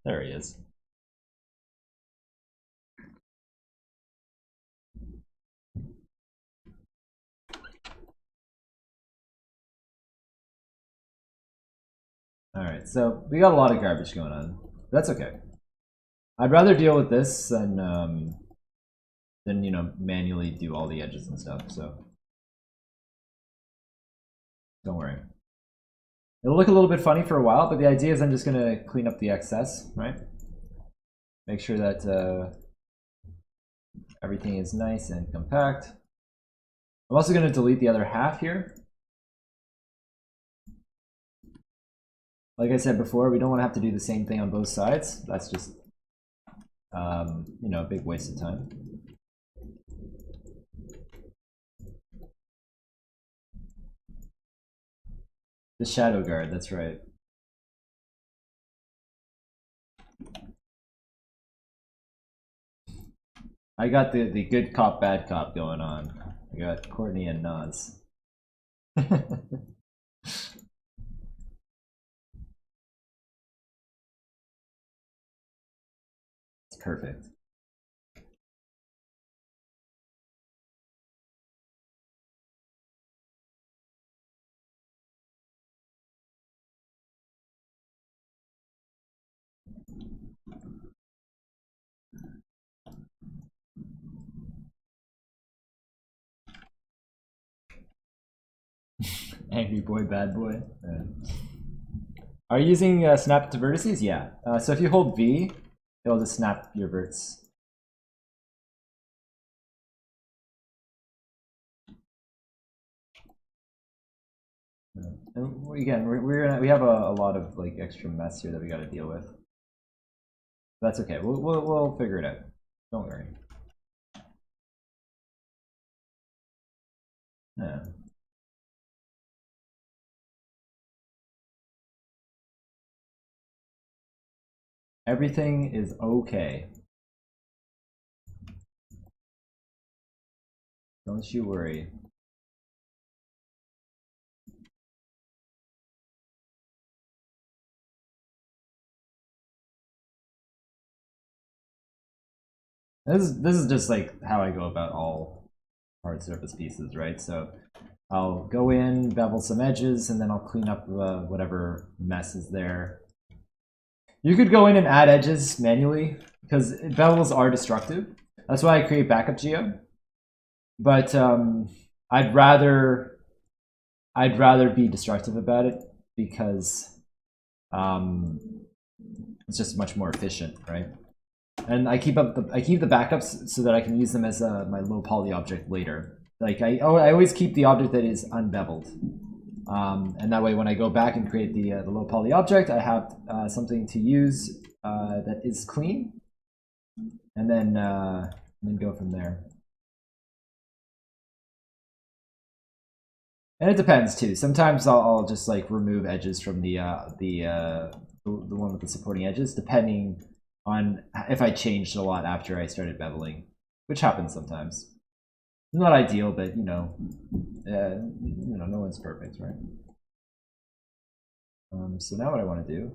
There he is. All right, so we got a lot of garbage going on. That's okay. I'd rather deal with this than manually do all the edges and stuff. So don't worry. It'll look a little bit funny for a while, but the idea is I'm just gonna clean up the excess, right? Make sure that everything is nice and compact. I'm also gonna delete the other half here. Like I said before, we don't want to have to do the same thing on both sides. That's just, a big waste of time. The shadow guard, that's right. I got the good cop, bad cop going on. I got Courtney and Nas. It's perfect. Angry boy, bad boy. Are you using snap to vertices? Yeah. So if you hold V, it'll just snap your verts. And again, we have a lot of like extra mess here that we got to deal with. That's okay. We'll figure it out. Don't worry. Yeah. Everything is okay. Don't you worry. This is just like how I go about all hard surface pieces, right? So I'll go in, bevel some edges, and then I'll clean up whatever mess is there. You could go in and add edges manually, because bevels are destructive. That's why I create backup geo. But I'd rather be destructive about it, because it's just much more efficient, right? And I keep the backups so that I can use them as my low poly object later. Like I always keep the object that is unbeveled, and that way when I go back and create the low poly object, I have something to use that is clean, and then go from there. And it depends too. Sometimes I'll just like remove edges from the one with the supporting edges, depending on if I changed a lot after I started beveling, which happens sometimes. Not ideal, but no one's perfect, right? So now what I want to do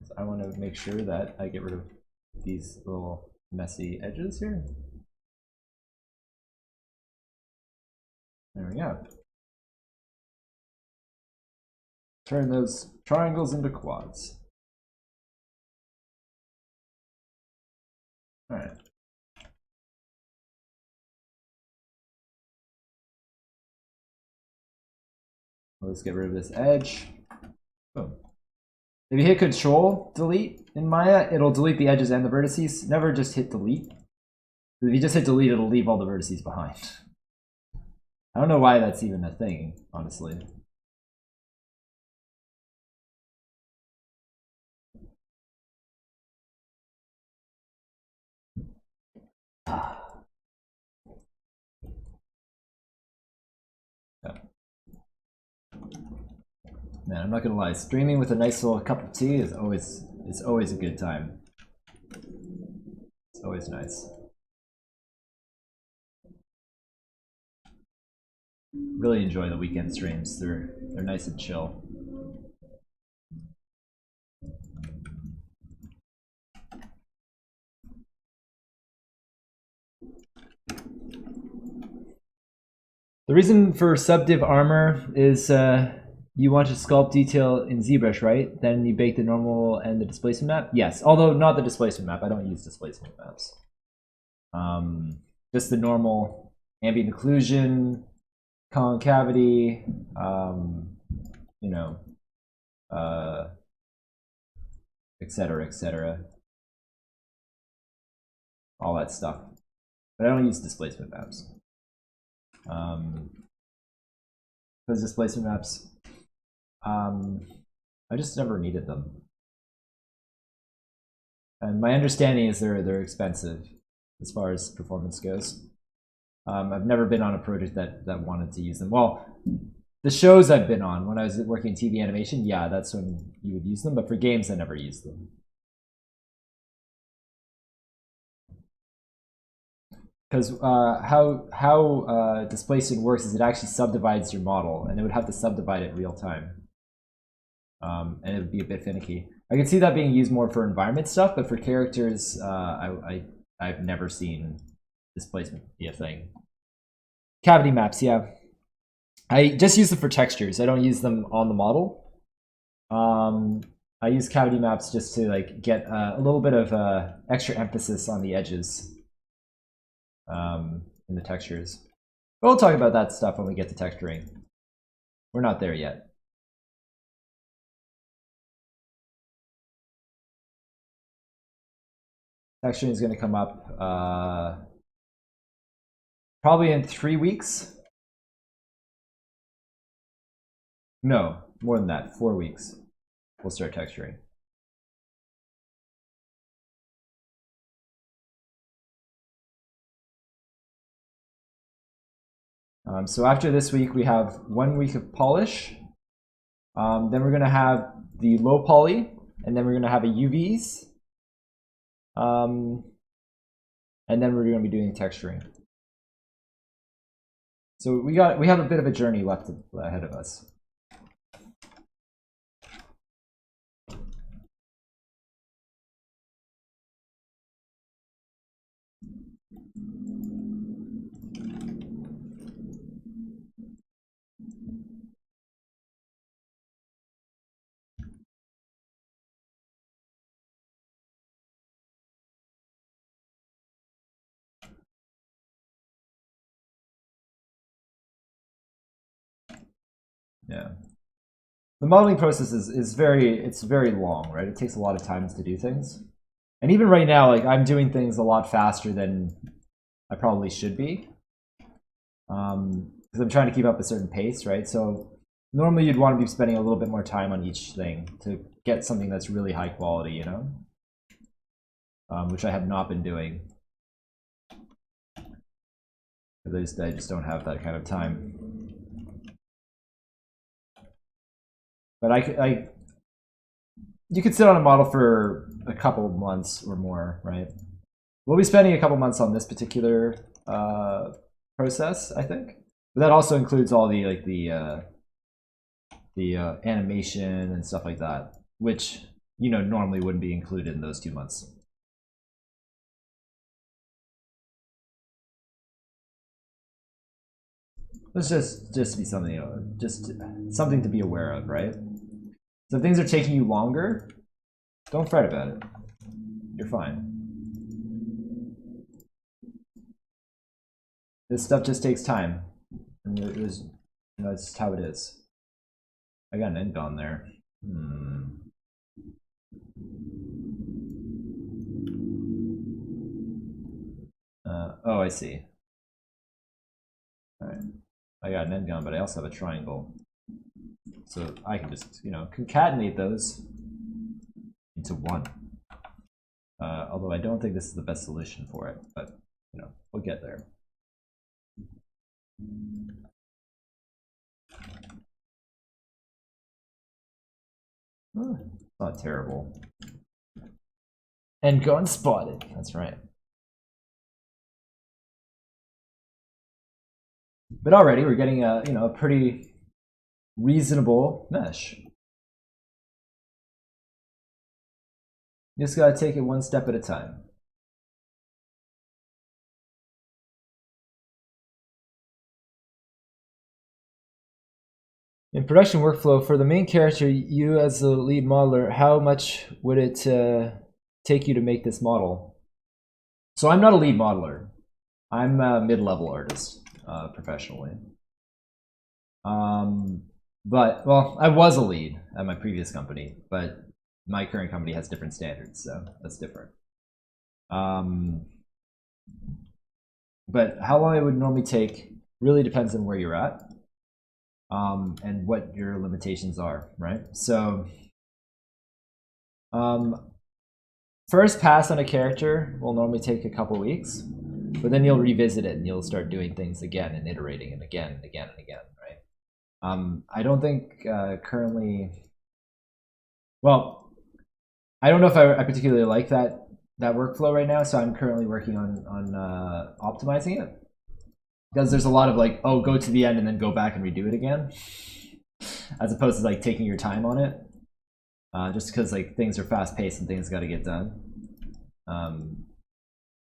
is I want to make sure that I get rid of these little messy edges here. There we go. Turn those triangles into quads. All right. Let's get rid of this edge. Boom. If you hit Control Delete in Maya, it'll delete the edges and the vertices. Never just hit Delete. If you just hit Delete, it'll leave all the vertices behind. I don't know why that's even a thing, honestly. Man, I'm not gonna lie, streaming with a nice little cup of tea is always a good time. It's always nice. Really enjoy the weekend streams. They're nice and chill. The reason for subdiv armor is you want to sculpt detail in ZBrush, right? Then you bake the normal and the displacement map? Yes, although not the displacement map. I don't use displacement maps. Just the normal ambient occlusion, concavity, you know, etc., etc. All that stuff. But I don't use displacement maps. Those displacement maps, I just never needed them. And my understanding is they're expensive as far as performance goes. I've never been on a project that wanted to use them. Well, the shows I've been on, when I was working in TV animation, yeah, that's when you would use them. But for games, I never used them. Because how displacement works is it actually subdivides your model, and it would have to subdivide it real time. And it would be a bit finicky. I can see that being used more for environment stuff, but for characters, I've never seen displacement be a thing. Cavity maps, yeah. I just use them for textures. I don't use them on the model. I use cavity maps just to like get a little bit of extra emphasis on the edges in the textures. But we'll talk about that stuff when we get to texturing. We're not there yet. Texturing is going to come up probably in 3 weeks. No, more than that, 4 weeks. We'll start texturing. So after this week, we have 1 week of polish. Then we're going to have the low poly, and then we're going to have a UVs. And then we're going to be doing texturing. So we have a bit of a journey left ahead of us. Yeah. The modeling process is very long, right? It takes a lot of time to do things. And even right now, like I'm doing things a lot faster than I probably should be. Because I'm trying to keep up a certain pace, right? So normally you'd want to be spending a little bit more time on each thing to get something that's really high quality, you know? Which I have not been doing. Because I just don't have that kind of time. But you could sit on a model for a couple of months or more, right? We'll be spending a couple months on this particular process, I think. But that also includes all the like the animation and stuff like that, which normally wouldn't be included in those 2 months. Let's just be something, just something to be aware of, right? So if things are taking you longer, don't fret about it. You're fine. This stuff just takes time, and that's just how it is. I got an end gone there. Oh, I see. All right. I got an end gun, but I also have a triangle. So I can just, concatenate those into one. Although I don't think this is the best solution for it, but, we'll get there. Not terrible. And gun spotted. That's right. But already we're getting a pretty reasonable mesh. You just gotta take it one step at a time. In production workflow, for the main character, you as the lead modeler, how much would it take you to make this model? So I'm not a lead modeler. I'm a mid-level artist professionally. But, well, I was a lead at my previous company, but my current company has different standards, so that's different. But how long it would normally take really depends on where you're at. And what your limitations are, right? So, first pass on a character will normally take a couple weeks, but then you'll revisit it and you'll start doing things again and iterating it again and again and again, right? I don't think currently, well, I don't know if I particularly like that workflow right now, so I'm currently working on optimizing it. Because there's a lot of like, oh, go to the end and then go back and redo it again, as opposed to like taking your time on it. Just because like things are fast paced and things got to get done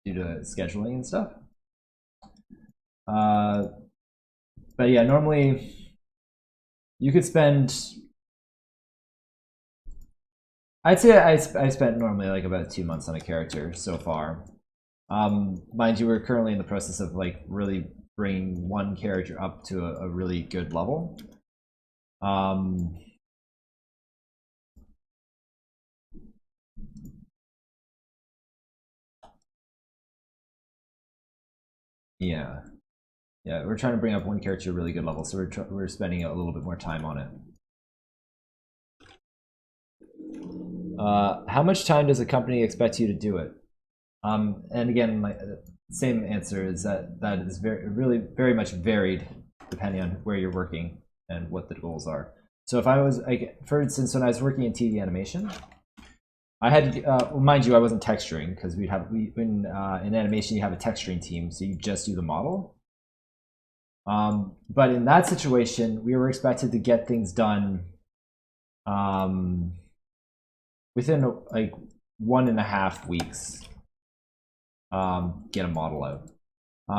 due to scheduling and stuff. But yeah, normally you could spend. I'd say I spent normally like about 2 months on a character so far. Mind you, we're currently in the process of like really bringing one character up to a really good level. Yeah, we're trying to bring up one character to a really good level, so we're spending a little bit more time on it. How much time does a company expect you to do it? And again, my same answer is that is very much varied depending on where you're working and what the goals are. So if I was, for instance, when I was working in TV animation, I had, mind you, I wasn't texturing because in animation you have a texturing team, so you just do the model. But in that situation, we were expected to get things done within like 1.5 weeks. Get a model out.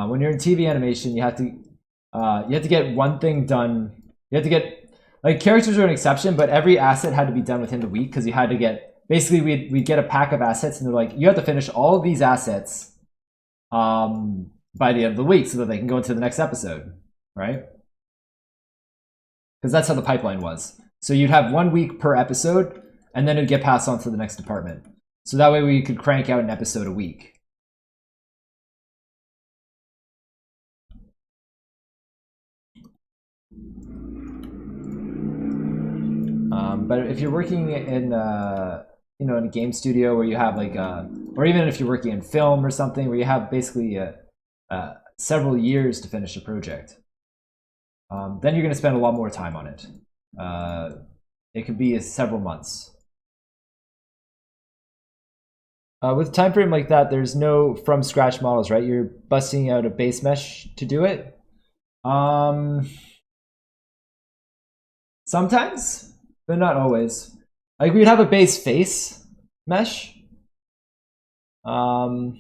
When you're in TV animation, you have to get one thing done. You have to get, like, characters are an exception, but every asset had to be done within the week because you had to get, basically we'd get a pack of assets and they're like, you have to finish all of these assets by the end of the week so that they can go into the next episode, right? Because that's how the pipeline was. So you'd have 1 week per episode and then it'd get passed on to the next department. So that way we could crank out an episode a week. But if you're working in in a game studio where you have like or even if you're working in film or something where you have basically several years to finish a project, then you're going to spend a lot more time on it. It could be several months. With a time frame like that, there's no from scratch models, right? You're busting out a base mesh to do it. Sometimes, but not always. Like we'd have a base face mesh. And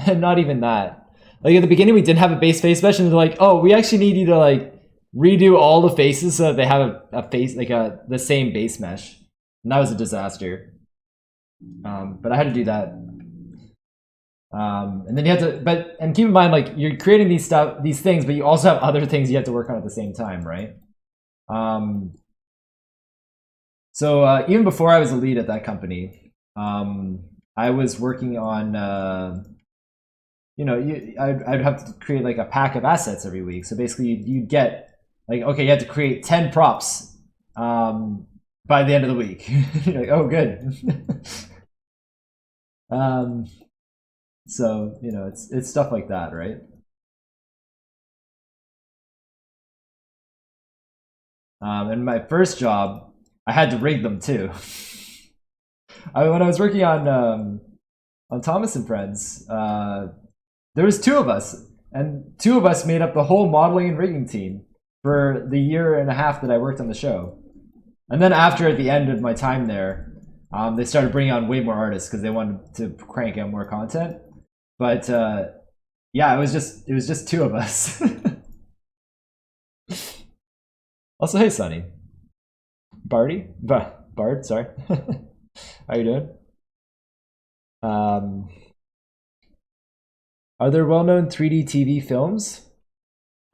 not even that. Like at the beginning we didn't have a base face mesh and they're like, oh, we actually need you to like redo all the faces so that they have a face, like the same base mesh. And that was a disaster. But I had to do that. And then you have to, and keep in mind, like you're creating these things, but you also have other things you have to work on at the same time, right? So even before I was a lead at that company, I was working on, I'd have to create like a pack of assets every week. So basically, you'd get like, okay, you have to create 10 props by the end of the week. You're like, oh, good. So it's stuff like that, right? And my first job, I had to rig them too. When I was working on Thomas and Friends, there was two of us, and two of us made up the whole modeling and rigging team for the year and a half that I worked on the show. And then after, at the end of my time there, they started bringing on way more artists because they wanted to crank out more content. But yeah, it was just two of us. Also, hey, Sonny, Bard, sorry. How you doing? Are there well-known 3D TV films?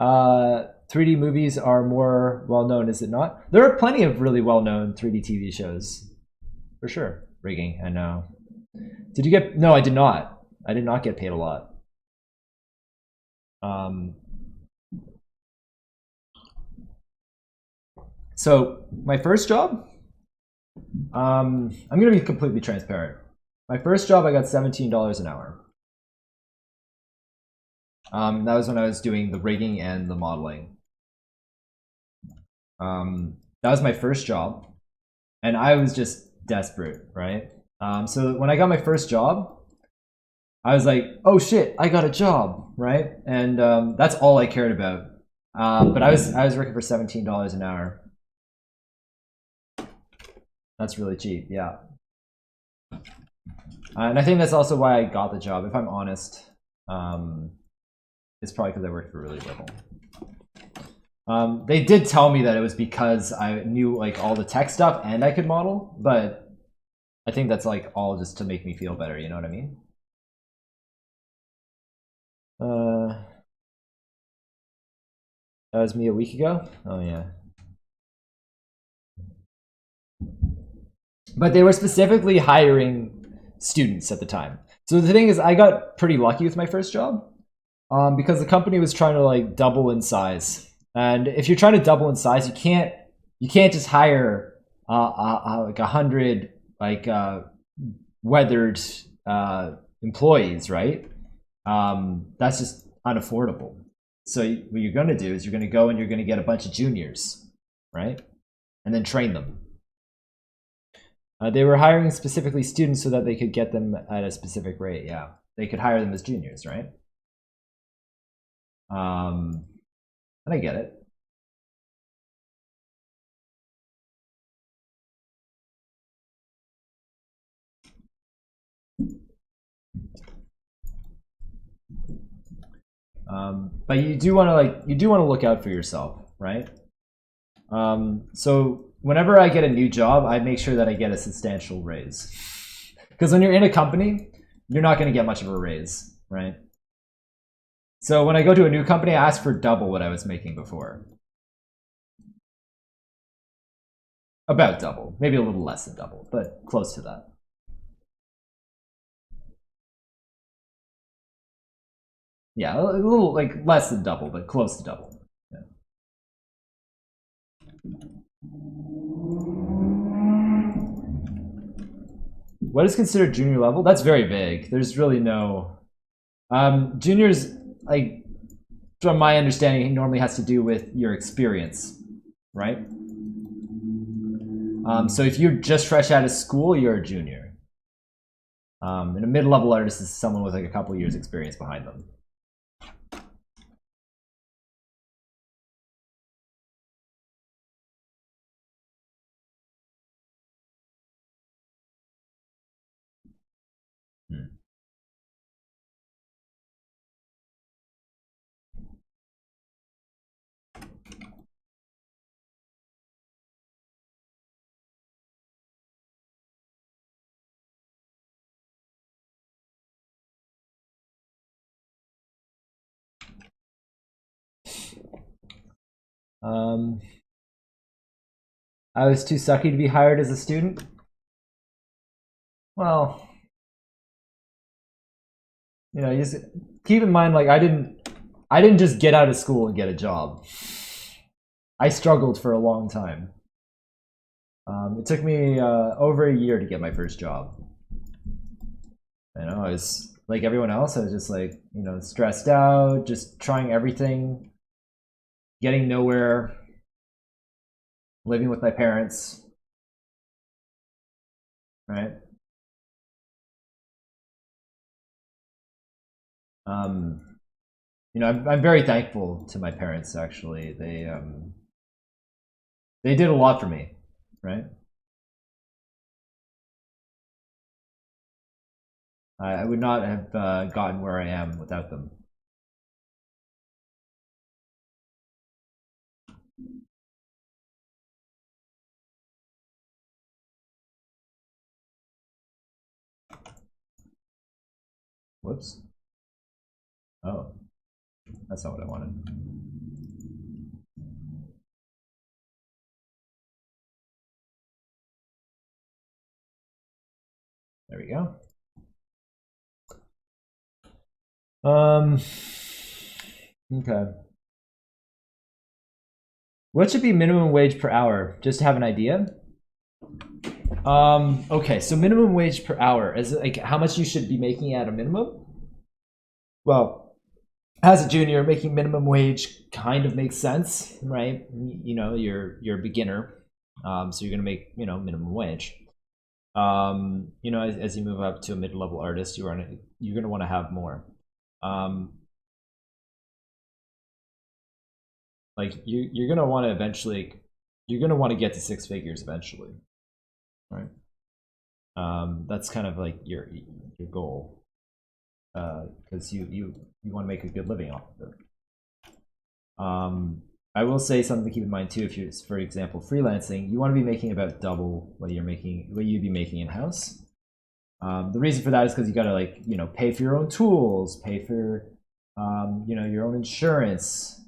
3D movies are more well-known, is it not? There are plenty of really well-known 3D TV shows, for sure. Rigging, I know. Did you get? No, I did not. I did not get paid a lot. So my first job, I'm gonna be completely transparent. My first job, I got $17 an hour. That was when I was doing the rigging and the modeling. That was my first job, and I was just desperate, right? So when I got my first job, I was like, "Oh shit, I got a job," right? And that's all I cared about. But I was working for $17 an hour. That's really cheap, yeah. And I think that's also why I got the job. If I'm honest, it's probably because I worked for really little. They did tell me that it was because I knew like all the tech stuff and I could model, but I think that's like all just to make me feel better. You know what I mean? That was me a week ago. Oh yeah. But they were specifically hiring students at the time. So the thing is, I got pretty lucky with my first job because the company was trying to like double in size. And if you're trying to double in size, you can't just hire like 100 like weathered employees, right? That's just unaffordable. So what you're going to do is you're going to go and you're going to get a bunch of juniors, right? And then train them. They were hiring specifically students so that they could get them at a specific rate. Yeah, they could hire them as juniors, right? And I get it. But you do want to look out for yourself, right? So whenever I get a new job, I make sure that I get a substantial raise. Because when you're in a company, you're not going to get much of a raise, right? So when I go to a new company, I ask for double what I was making before. About double, maybe a little less than double, but close to that. Yeah, a little like less than double, but close to double. Yeah. What is considered junior level? That's very vague. There's really no juniors. Like from my understanding, it normally has to do with your experience, right? So if you're just fresh out of school, you're a junior. And a mid-level artist is someone with like a couple years experience behind them. I was too sucky to be hired as a student. Well, you know, you just keep in mind, like I didn't just get out of school and get a job. I struggled for a long time. It took me over a year to get my first job. You know, I was like everyone else. I was just like, you know, stressed out, just trying everything, getting nowhere, living with my parents, right? You know, I'm very thankful to my parents. Actually, they did a lot for me, right? I would not have gotten where I am without them. Whoops. Oh, that's not what I wanted. There we go. Okay. What should be minimum wage per hour? Just to have an idea. Okay, so minimum wage per hour is like how much you should be making at a minimum. Well, as a junior, making minimum wage kind of makes sense, right? You know, you're a beginner, so you're gonna make minimum wage. You know, as you move up to a mid-level artist, you're gonna want to have more. Like you're gonna want to eventually, you're gonna want to get to 6 figures eventually, right? That's kind of like your goal, because you want to make a good living off of it. I will say something to keep in mind too. If you're, for example, freelancing, you want to be making about double what you'd be making in house. The reason for that is because you got to pay for your own tools, pay for your own insurance,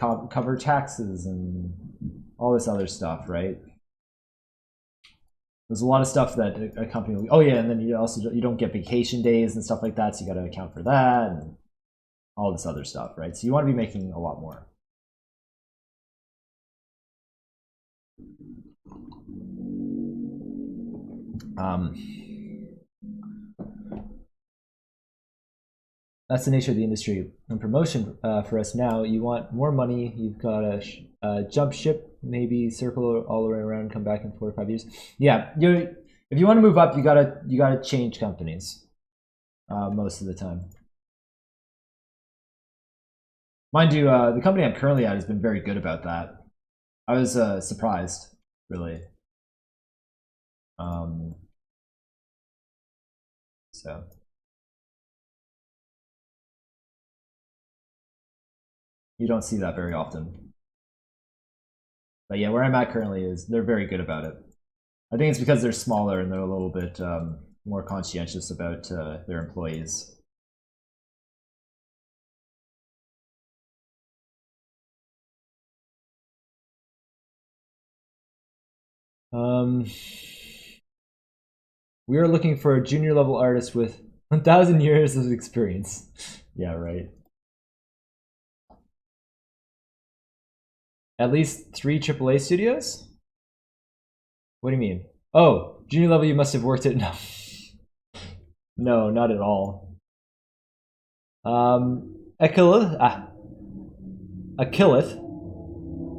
cover taxes, and all this other stuff, right? There's a lot of stuff that a company will, oh yeah, and then you don't get vacation days and stuff like that, so you got to account for that and all this other stuff, right? So you want to be making a lot more. That's the nature of the industry. And promotion for us now, you want more money, you've got to jump ship, maybe circle all the way around, come back in 4 or 5 years. Yeah, if you want to move up, you gotta change companies most of the time. Mind you, the company I'm currently at has been very good about that. I was surprised, really. So you don't see that very often. But yeah, where I'm at currently is they're very good about it. I think it's because they're smaller and they're a little bit more conscientious about their employees. We are looking for a junior level artist with 1,000 years of experience. Yeah, right. At least 3 AAA studios? What do you mean? Oh, junior level, you must have worked at... No, no, not at all. Achilles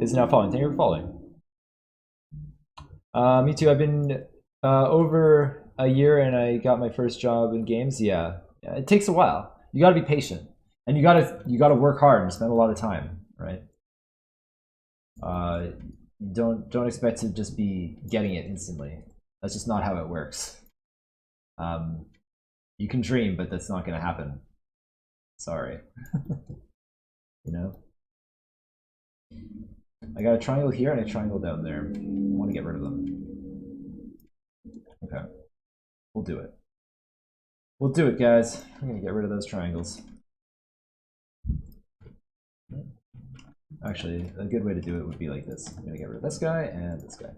is now following. Thank you for following. Me too. I've been over a year and I got my first job in games. Yeah, it takes a while. You got to be patient, and you got to work hard and spend a lot of time, right? Don't expect to just be getting it instantly. That's just not how it works. You can dream, but that's not going to happen. Sorry. You know? I got a triangle here and a triangle down there. I want to get rid of them. Okay. We'll do it. We'll do it, guys. I'm going to get rid of those triangles. Actually, a good way to do it would be like this. I'm gonna get rid of this guy and this guy.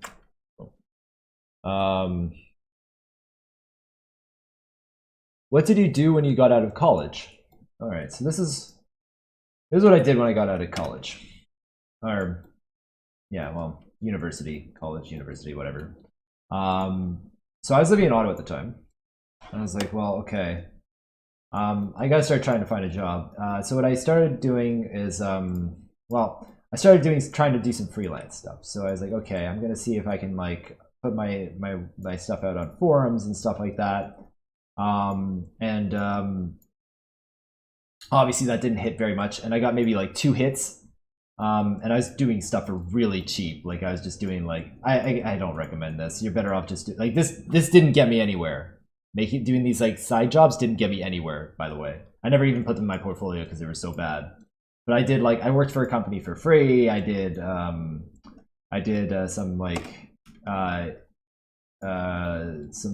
Cool. What did you do when you got out of college? All right, so this is what I did when I got out of college. Or, yeah, well, college, university, whatever. So I was living in Ottawa at the time. And I was like, well, okay. I gotta start trying to find a job. So what I started doing is, well, I started trying to do some freelance stuff. So I was like, okay, I'm gonna see if I can like put my stuff out on forums and stuff like that. Obviously that didn't hit very much, and I got maybe like 2 hits. And I was doing stuff for really cheap. Like I was just doing like I don't recommend this. You're better off just like this. This didn't get me anywhere. Doing these like side jobs didn't get me anywhere. By the way, I never even put them in my portfolio because they were so bad. But I did like I worked for a company for free. I did some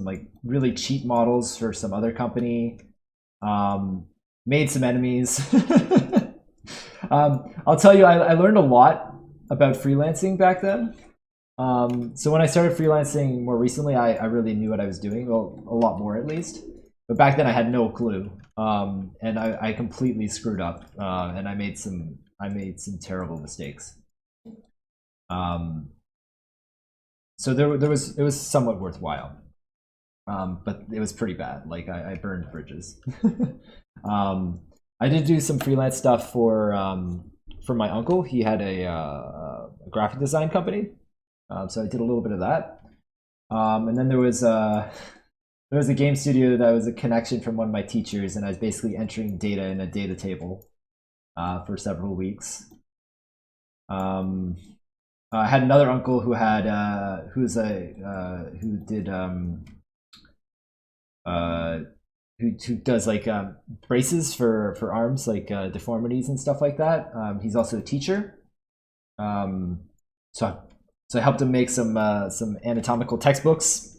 like really cheap models for some other company. Made some enemies. I'll tell you, I learned a lot about freelancing back then. So when I started freelancing more recently, I really knew what I was doing, well, a lot more at least. But back then I had no clue, and I completely screwed up, and I made some terrible mistakes. So it was somewhat worthwhile, but it was pretty bad. Like I burned bridges. I did do some freelance stuff for my uncle. He had a graphic design company, so I did a little bit of that. And then there was a game studio that was a connection from one of my teachers, and I was basically entering data in a data table for several weeks. I had another uncle who had who does like braces for arms, like deformities and stuff like that. He's also a teacher, so I helped him make some anatomical textbooks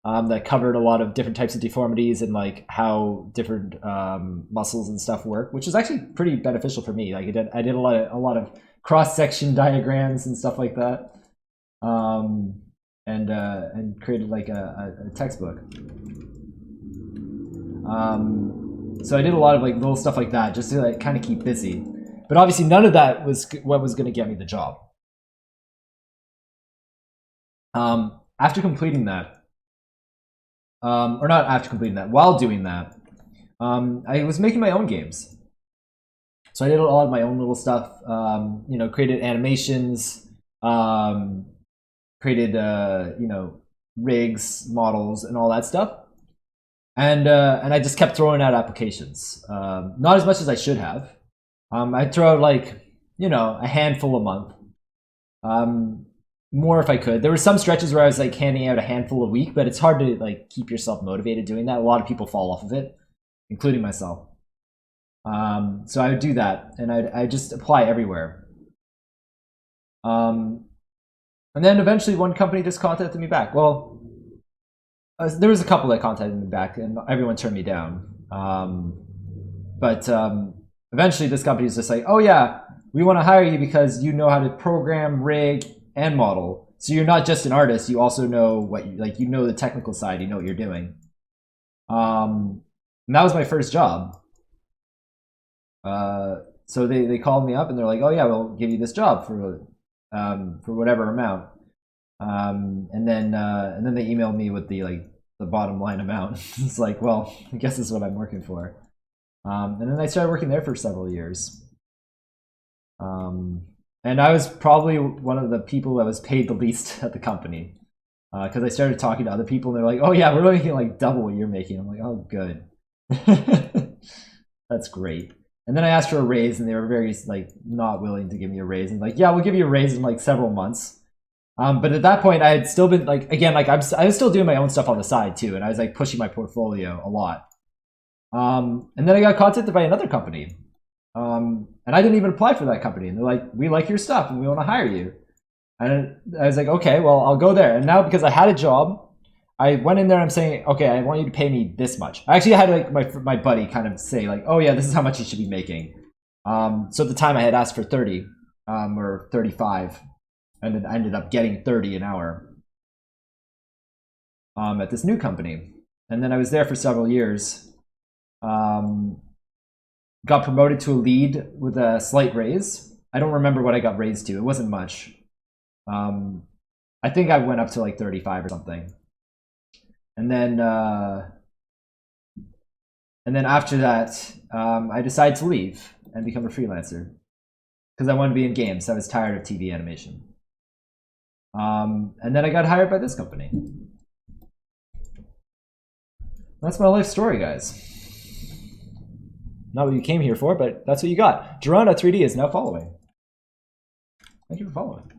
that covered a lot of different types of deformities and like how different muscles and stuff work, which is actually pretty beneficial for me. Like I did a lot of cross section diagrams and stuff like that, and created like a textbook. So I did a lot of like little stuff like that just to like kind of keep busy. But obviously none of that was what was going to get me the job. After completing that, or not after completing that, while doing that, I was making my own games. So I did a lot of my own little stuff, created animations, created, rigs, models, and all that stuff. And I just kept throwing out applications. Not as much as I should have. I'd throw out like, a handful a month. More if I could. There were some stretches where I was like handing out a handful a week, but it's hard to like keep yourself motivated doing that. A lot of people fall off of it, including myself. So I would do that, and I'd just apply everywhere. And then eventually one company just contacted me back. Well, there was a couple that contacted me back, and everyone turned me down. But eventually this company is just like, oh yeah, we want to hire you because you know how to program, rig, and model. So you're not just an artist, you also know what you know the technical side, you know what you're doing. And that was my first job. So they called me up and they're like, oh yeah, we'll give you this job for whatever amount. And then they emailed me with the bottom line amount. It's like, well, I guess this is what I'm working for. And then I started working there for several years. And I was probably one of the people that was paid the least at the company, because I started talking to other people and they're like, oh yeah, we're making like double what you're making. I'm like, oh good. That's great. And then I asked for a raise and they were very like not willing to give me a raise, and like, yeah, we'll give you a raise in like several months. But at that point I had still been like, again, like I was still doing my own stuff on the side too, and I was like pushing my portfolio a lot. And then I got contacted by another company, and I didn't even apply for that company, and they're like, we like your stuff and we want to hire you. And I was like, okay, well, I'll go there. And now because I had a job, I went in there and I'm saying, okay, I want you to pay me this much. I actually had like my buddy kind of say like, oh yeah, this is how much you should be making. So at the time I had asked for 30. or 35, and then I ended up getting 30 an hour at this new company. And then I was there for several years. Got promoted to a lead with a slight raise. I don't remember what I got raised to. It wasn't much. I think I went up to like 35 or something. And then after that, I decided to leave and become a freelancer because I wanted to be in games. I was tired of TV animation. And then I got hired by this company. That's my life story, guys. Not what you came here for, but that's what you got. Geronda3D is now following. Thank you for following.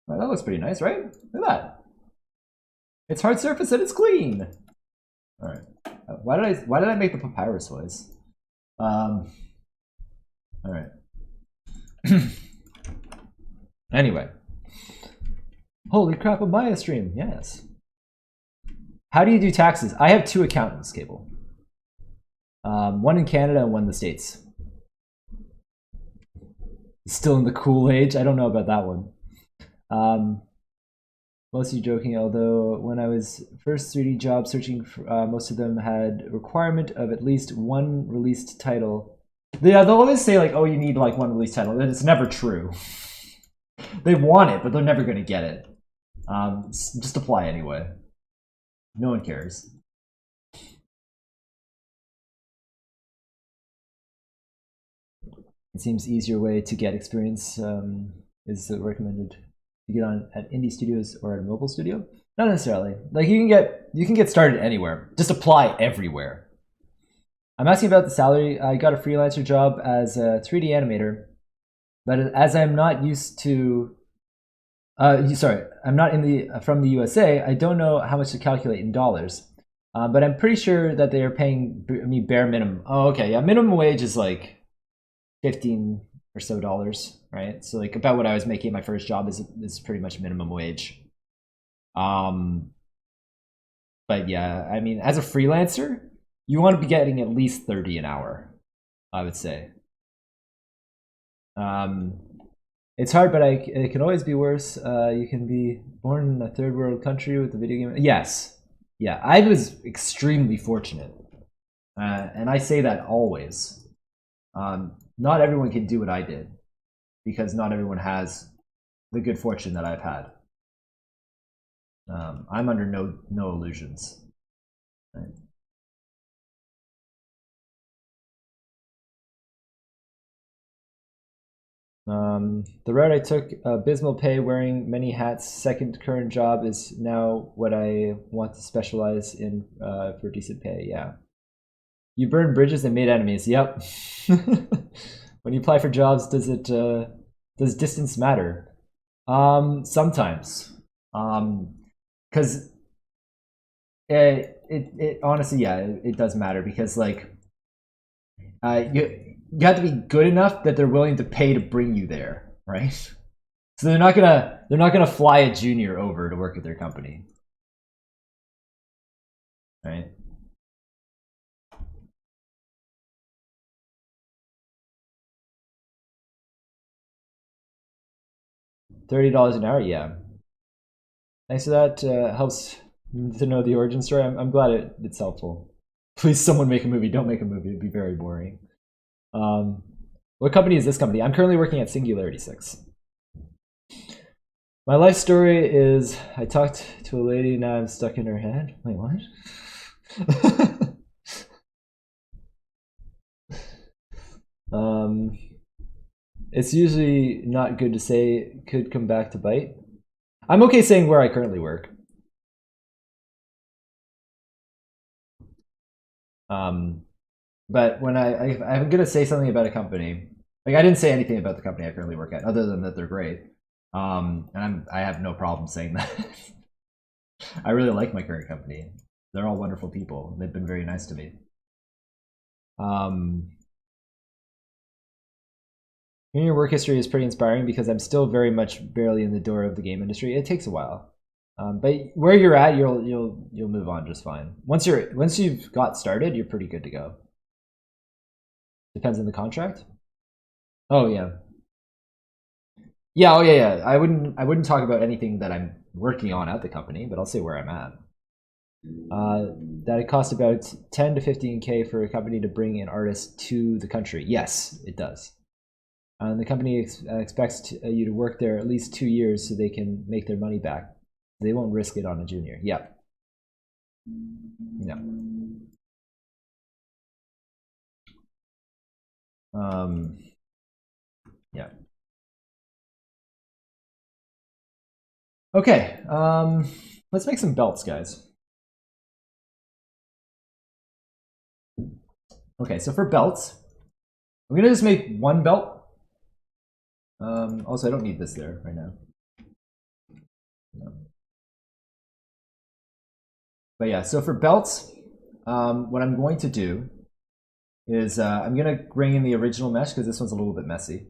Well, that looks pretty nice, right? Look at that. It's hard surface and it's clean. All right. Why did I make the papyrus voice? All right. Anyway. Holy crap, a Maya stream. Yes. How do you do taxes? I have 2 accountants, Cable. One in Canada and one in the States. Still in the cool age? I don't know about that one. Mostly joking, although when I was first 3D job searching, for, most of them had requirement of at least 1 released title. Yeah, they'll always say like, oh, you need like 1 released title. It's never true. They want it, but they're never going to get it. Just apply anyway. No one cares. It seems easier way to get experience is recommended to get on at indie studios or at a mobile studio. Not necessarily. Like you can get started anywhere. Just apply everywhere. I'm asking about the salary. I got a freelancer job as a 3D animator, but as I'm not used to, I'm not from the USA. I don't know how much to calculate in dollars, but I'm pretty sure that they are paying me bare minimum. Oh, okay, yeah, minimum wage is like $15 or so, right? So like about what I was making at my first job is pretty much minimum wage. But yeah, I mean, as a freelancer, you want to be getting at least 30 an hour, I would say. It's hard, but it can always be worse. You can be born in a third world country with a video game. Yes, yeah, I was extremely fortunate, and I say that always. Not everyone can do what I did, because not everyone has the good fortune that I've had. I'm under no illusions. Right? The route I took, abysmal pay, wearing many hats, second current job is now what I want to specialize in for decent pay. Yeah. You burned bridges and made enemies. Yep. When you apply for jobs, does distance matter? Sometimes. Because it honestly, yeah, it does matter, because like you have to be good enough that they're willing to pay to bring you there, right? So they're not gonna fly a junior over to work at their company, right? $30 an hour, yeah. Thanks for that. Helps to know the origin story. I'm glad it's helpful. Please, someone make a movie. Don't make a movie. It'd be very boring. What company is this company? I'm currently working at Singularity 6. My life story is I talked to a lady, now I'm stuck in her head. Wait, what? It's usually not good to say, could come back to bite. I'm okay saying where I currently work. But when I'm gonna say something about a company, like I didn't say anything about the company I currently work at, other than that they're great. And I have no problem saying that. I really like my current company. They're all wonderful people. They've been very nice to me. Hearing your work history is pretty inspiring, because I'm still very much barely in the door of the game industry. It takes a while, but where you're at, you'll move on just fine. Once you've got started, you're pretty good to go. Depends on the contract. Oh yeah. Yeah, oh yeah. I wouldn't talk about anything that I'm working on at the company, but I'll say where I'm at. That it costs about 10 to 15K for a company to bring an artist to the country. Yes, it does. The company expects you to work there at least 2 years so they can make their money back. They won't risk it on a junior. Yeah. Yeah. Yeah. Okay. Let's make some belts, guys. Okay, so for belts, I'm gonna just make one belt. Also, I don't need this there right now. No. But yeah, so for belts, what I'm going to do is I'm going to bring in the original mesh because this one's a little bit messy.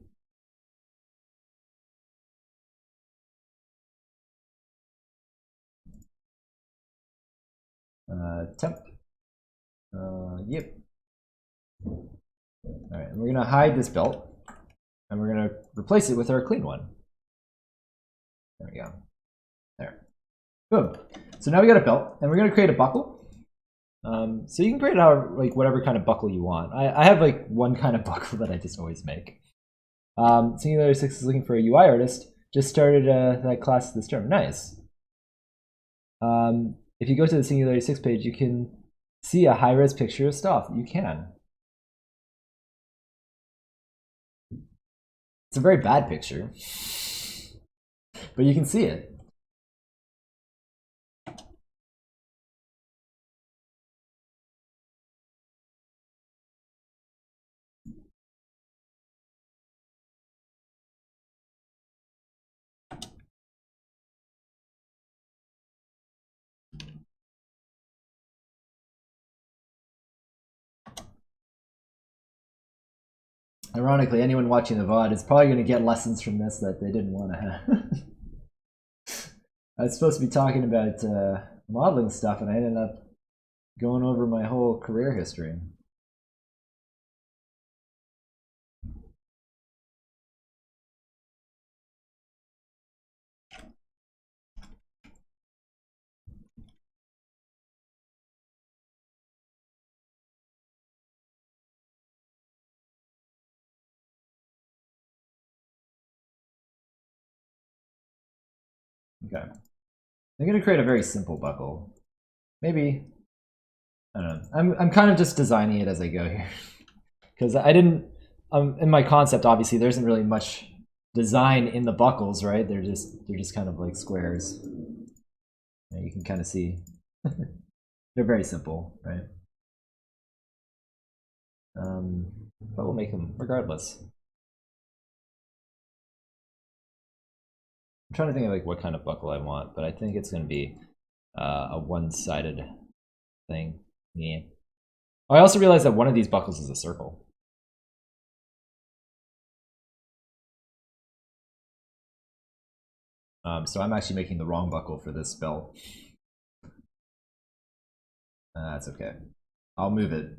Temp. Yep. All right, and we're going to hide this belt, and we're going to replace it with our clean one. There we go. There. Boom. So now we got a belt, and we're going to create a buckle. So you can create like whatever kind of buckle you want. I have like one kind of buckle that I just always make. Singularity 6 is looking for a UI artist. Just started that class this term. Nice. If you go to the Singularity 6 page, you can see a high-res picture of stuff. You can. It's a very bad picture, but you can see it. Ironically, anyone watching the VOD is probably going to get lessons from this that they didn't want to have. I was supposed to be talking about modeling stuff, and I ended up going over my whole career history. Okay. I'm going to create a very simple buckle. Maybe, I don't know. I'm kind of just designing it as I go here. Because I didn't, in my concept, obviously, there isn't really much design in the buckles, right? They're just kind of like squares. And you can kind of see they're very simple, right? But we'll make them regardless. I'm trying to think of like what kind of buckle I want, but I think it's going to be a one-sided thing. Yeah. Oh, I also realized that one of these buckles is a circle. So I'm actually making the wrong buckle for this belt. That's okay. I'll move it.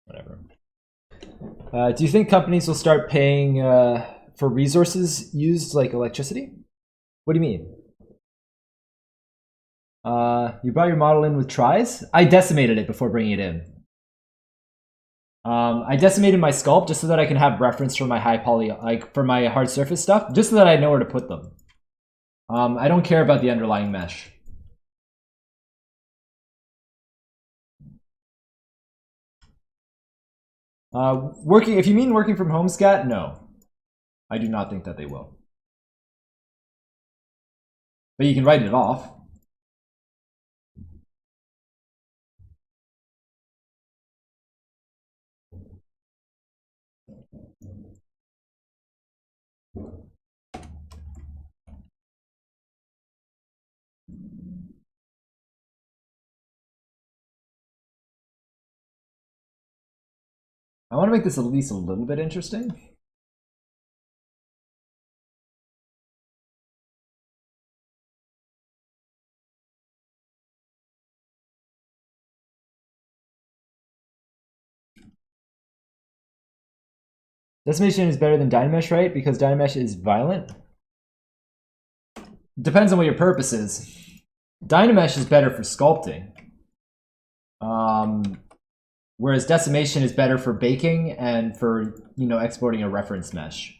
Whatever. Do you think companies will start paying for resources used like electricity? What do you mean? You brought your model in with tries? I decimated it before bringing it in. I decimated my sculpt just so that I can have reference for my high poly, like for my hard surface stuff, just so that I know where to put them. I don't care about the underlying mesh. If you mean working from home, Scat, no. I do not think that they will. But you can write it off. I want to make this at least a little bit interesting. Decimation is better than Dynamesh, right? Because Dynamesh is violent? Depends on what your purpose is. Dynamesh is better for sculpting. Whereas Decimation is better for baking and for, you know, exporting a reference mesh.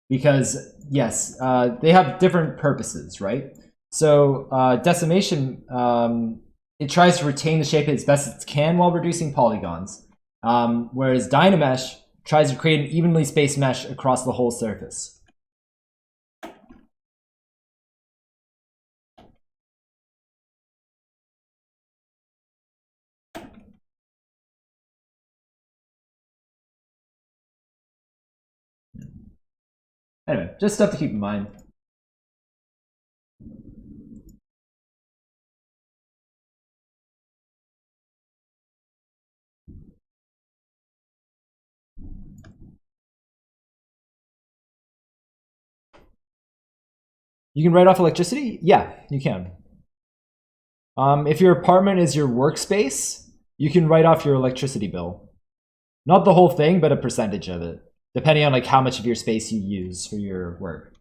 Because, yes, they have different purposes, right? So Decimation, it tries to retain the shape as best it can while reducing polygons. Whereas Dynamesh tries to create an evenly spaced mesh across the whole surface. Anyway, just stuff to keep in mind. You can write off electricity? Yeah, you can. If your apartment is your workspace, you can write off your electricity bill. Not the whole thing, but a percentage of it, depending on like how much of your space you use for your work.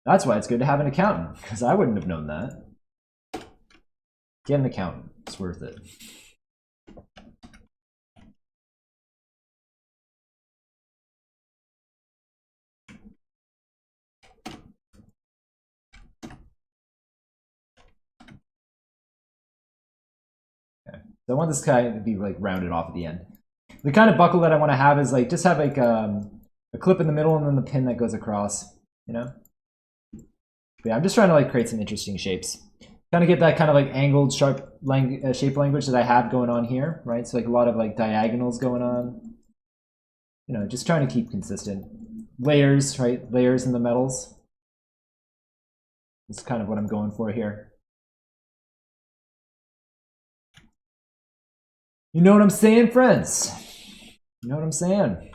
That's why it's good to have an accountant, because I wouldn't have known that. Get an accountant. It's worth it. Okay. So I want this guy to be like rounded off at the end. The kind of buckle that I want to have is like just have like a clip in the middle and then the pin that goes across, you know? But yeah, I'm just trying to like create some interesting shapes. Kind of get that kind of like angled, sharp shape language that I have going on here, right? So like a lot of like diagonals going on. You know, just trying to keep consistent. Layers, right? Layers in the metals. That's kind of what I'm going for here. You know what I'm saying, friends? You know what I'm saying?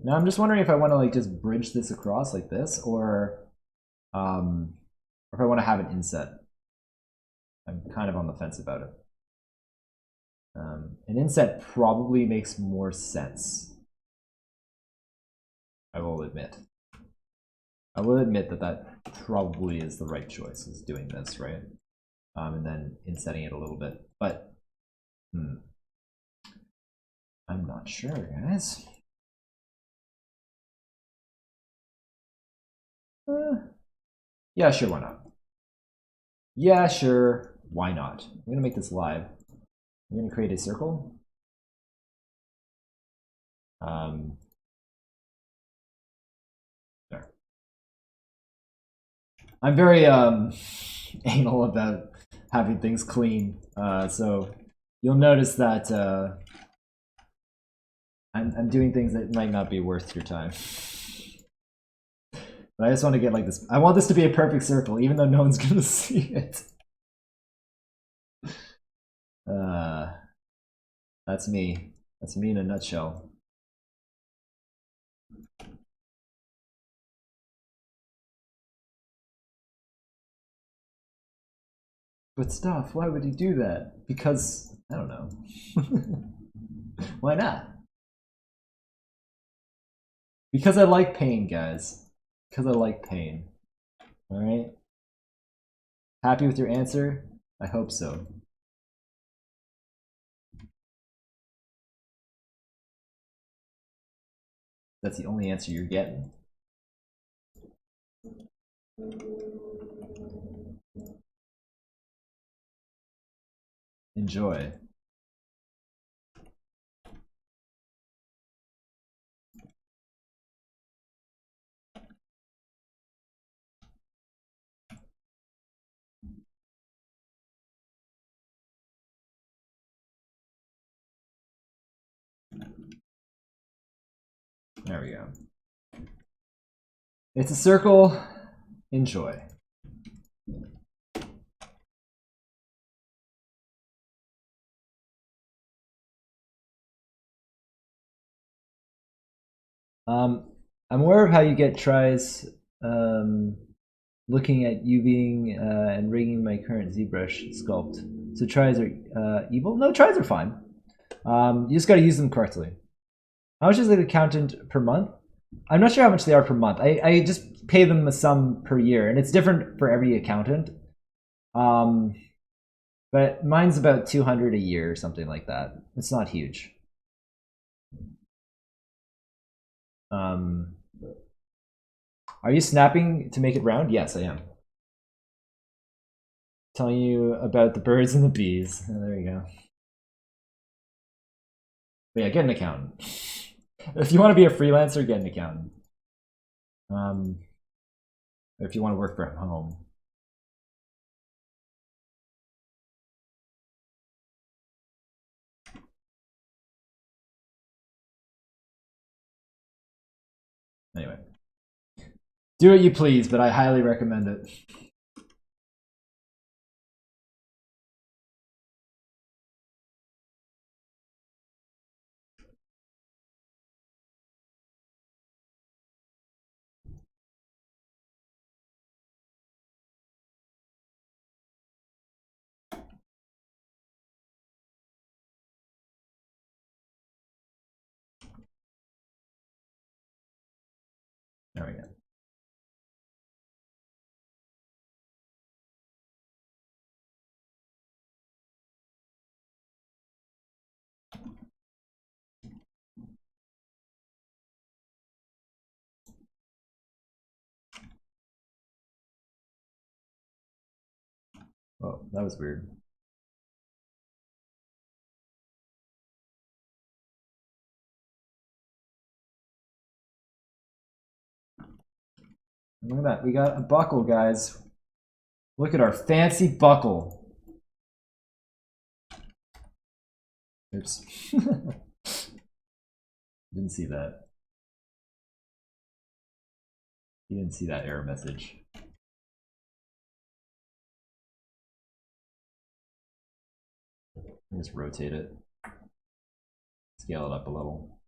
Now I'm just wondering if I want to like just bridge this across like this, or if I want to have an inset. I'm kind of on the fence about it. An inset probably makes more sense. I will admit. I will admit that that probably is the right choice, is doing this, right? And then insetting it a little bit. But I'm not sure, guys. Yeah, sure, why not? Yeah, sure, why not? I'm gonna make this live. I'm gonna create a circle. There. I'm very anal about having things clean, so you'll notice that I'm doing things that might not be worth your time. But I just want to get like this. I want this to be a perfect circle, even though no one's gonna see it. That's me. That's me in a nutshell. But stuff, why would he do that? Because, I don't know. Why not? Because I like pain, guys. Because I like pain. Alright? Happy with your answer? I hope so. That's the only answer you're getting. Enjoy. There we go. It's a circle. Enjoy. I'm aware of how you get tries looking at UVing and rigging my current ZBrush sculpt. So tries are evil? No, tries are fine. You just got to use them correctly. How much is the accountant per month? I'm not sure how much they are per month. I just pay them a sum per year, and it's different for every accountant. But mine's about 200 a year or something like that. It's not huge. Are you snapping to make it round? Yes, I am. Telling you about the birds and the bees. Oh, there you go. But yeah, get an accountant. If you want to be a freelancer, get an accountant. If you want to work from home. Anyway. Do what you please, but I highly recommend it. There we go. Oh, that was weird. Look at that. We got a buckle, guys. Look at our fancy buckle. Oops. Didn't see that. You didn't see that error message. Just rotate it. Scale it up a little.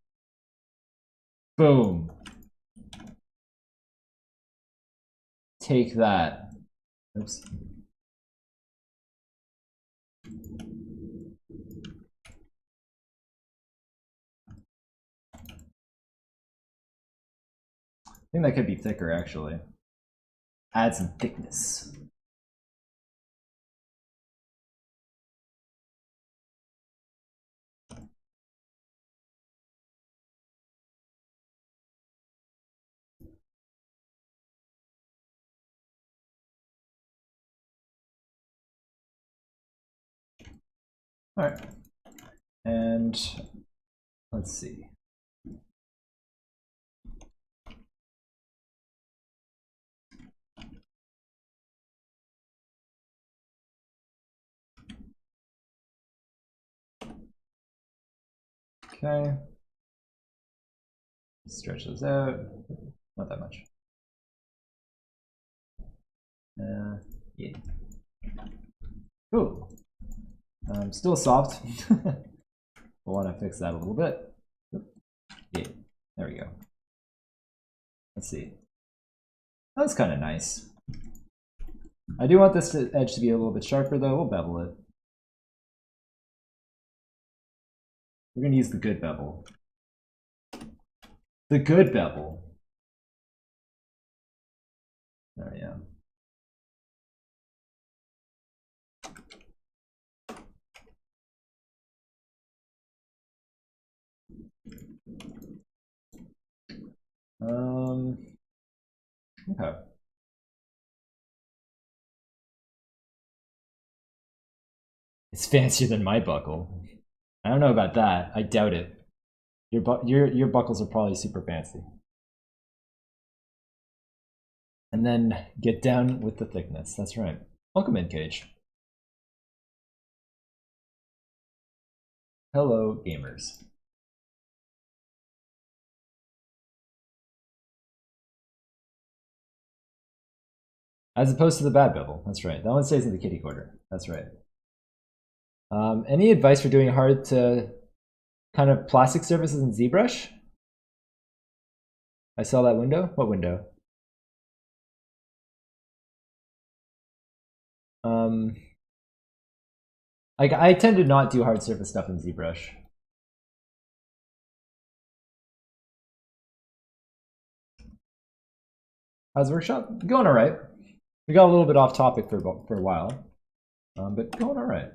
Boom. Take that. Oops. I think that could be thicker, actually. Add some thickness. All right. And let's see. Okay. Stretch those out. Not that much. Yeah. Ooh. Still soft. We'll want to fix that a little bit. Yeah. There we go. Let's see. That's kind of nice. I do want this edge to be a little bit sharper, though. We'll bevel it. We're going to use the good bevel. The good bevel. There we go. Okay. It's fancier than my buckle. I don't know about that. I doubt it. Your buckles are probably super fancy. And then get down with the thickness. That's right. Welcome in, Cage. Hello, gamers. As opposed to the bad bevel. That's right. That one stays in the kitty corner. That's right. Any advice for doing hard to kind of plastic surfaces in ZBrush? I saw that window? What window? I tend to not do hard surface stuff in ZBrush. How's workshop? Going all right. We got a little bit off topic for a while, but going all right.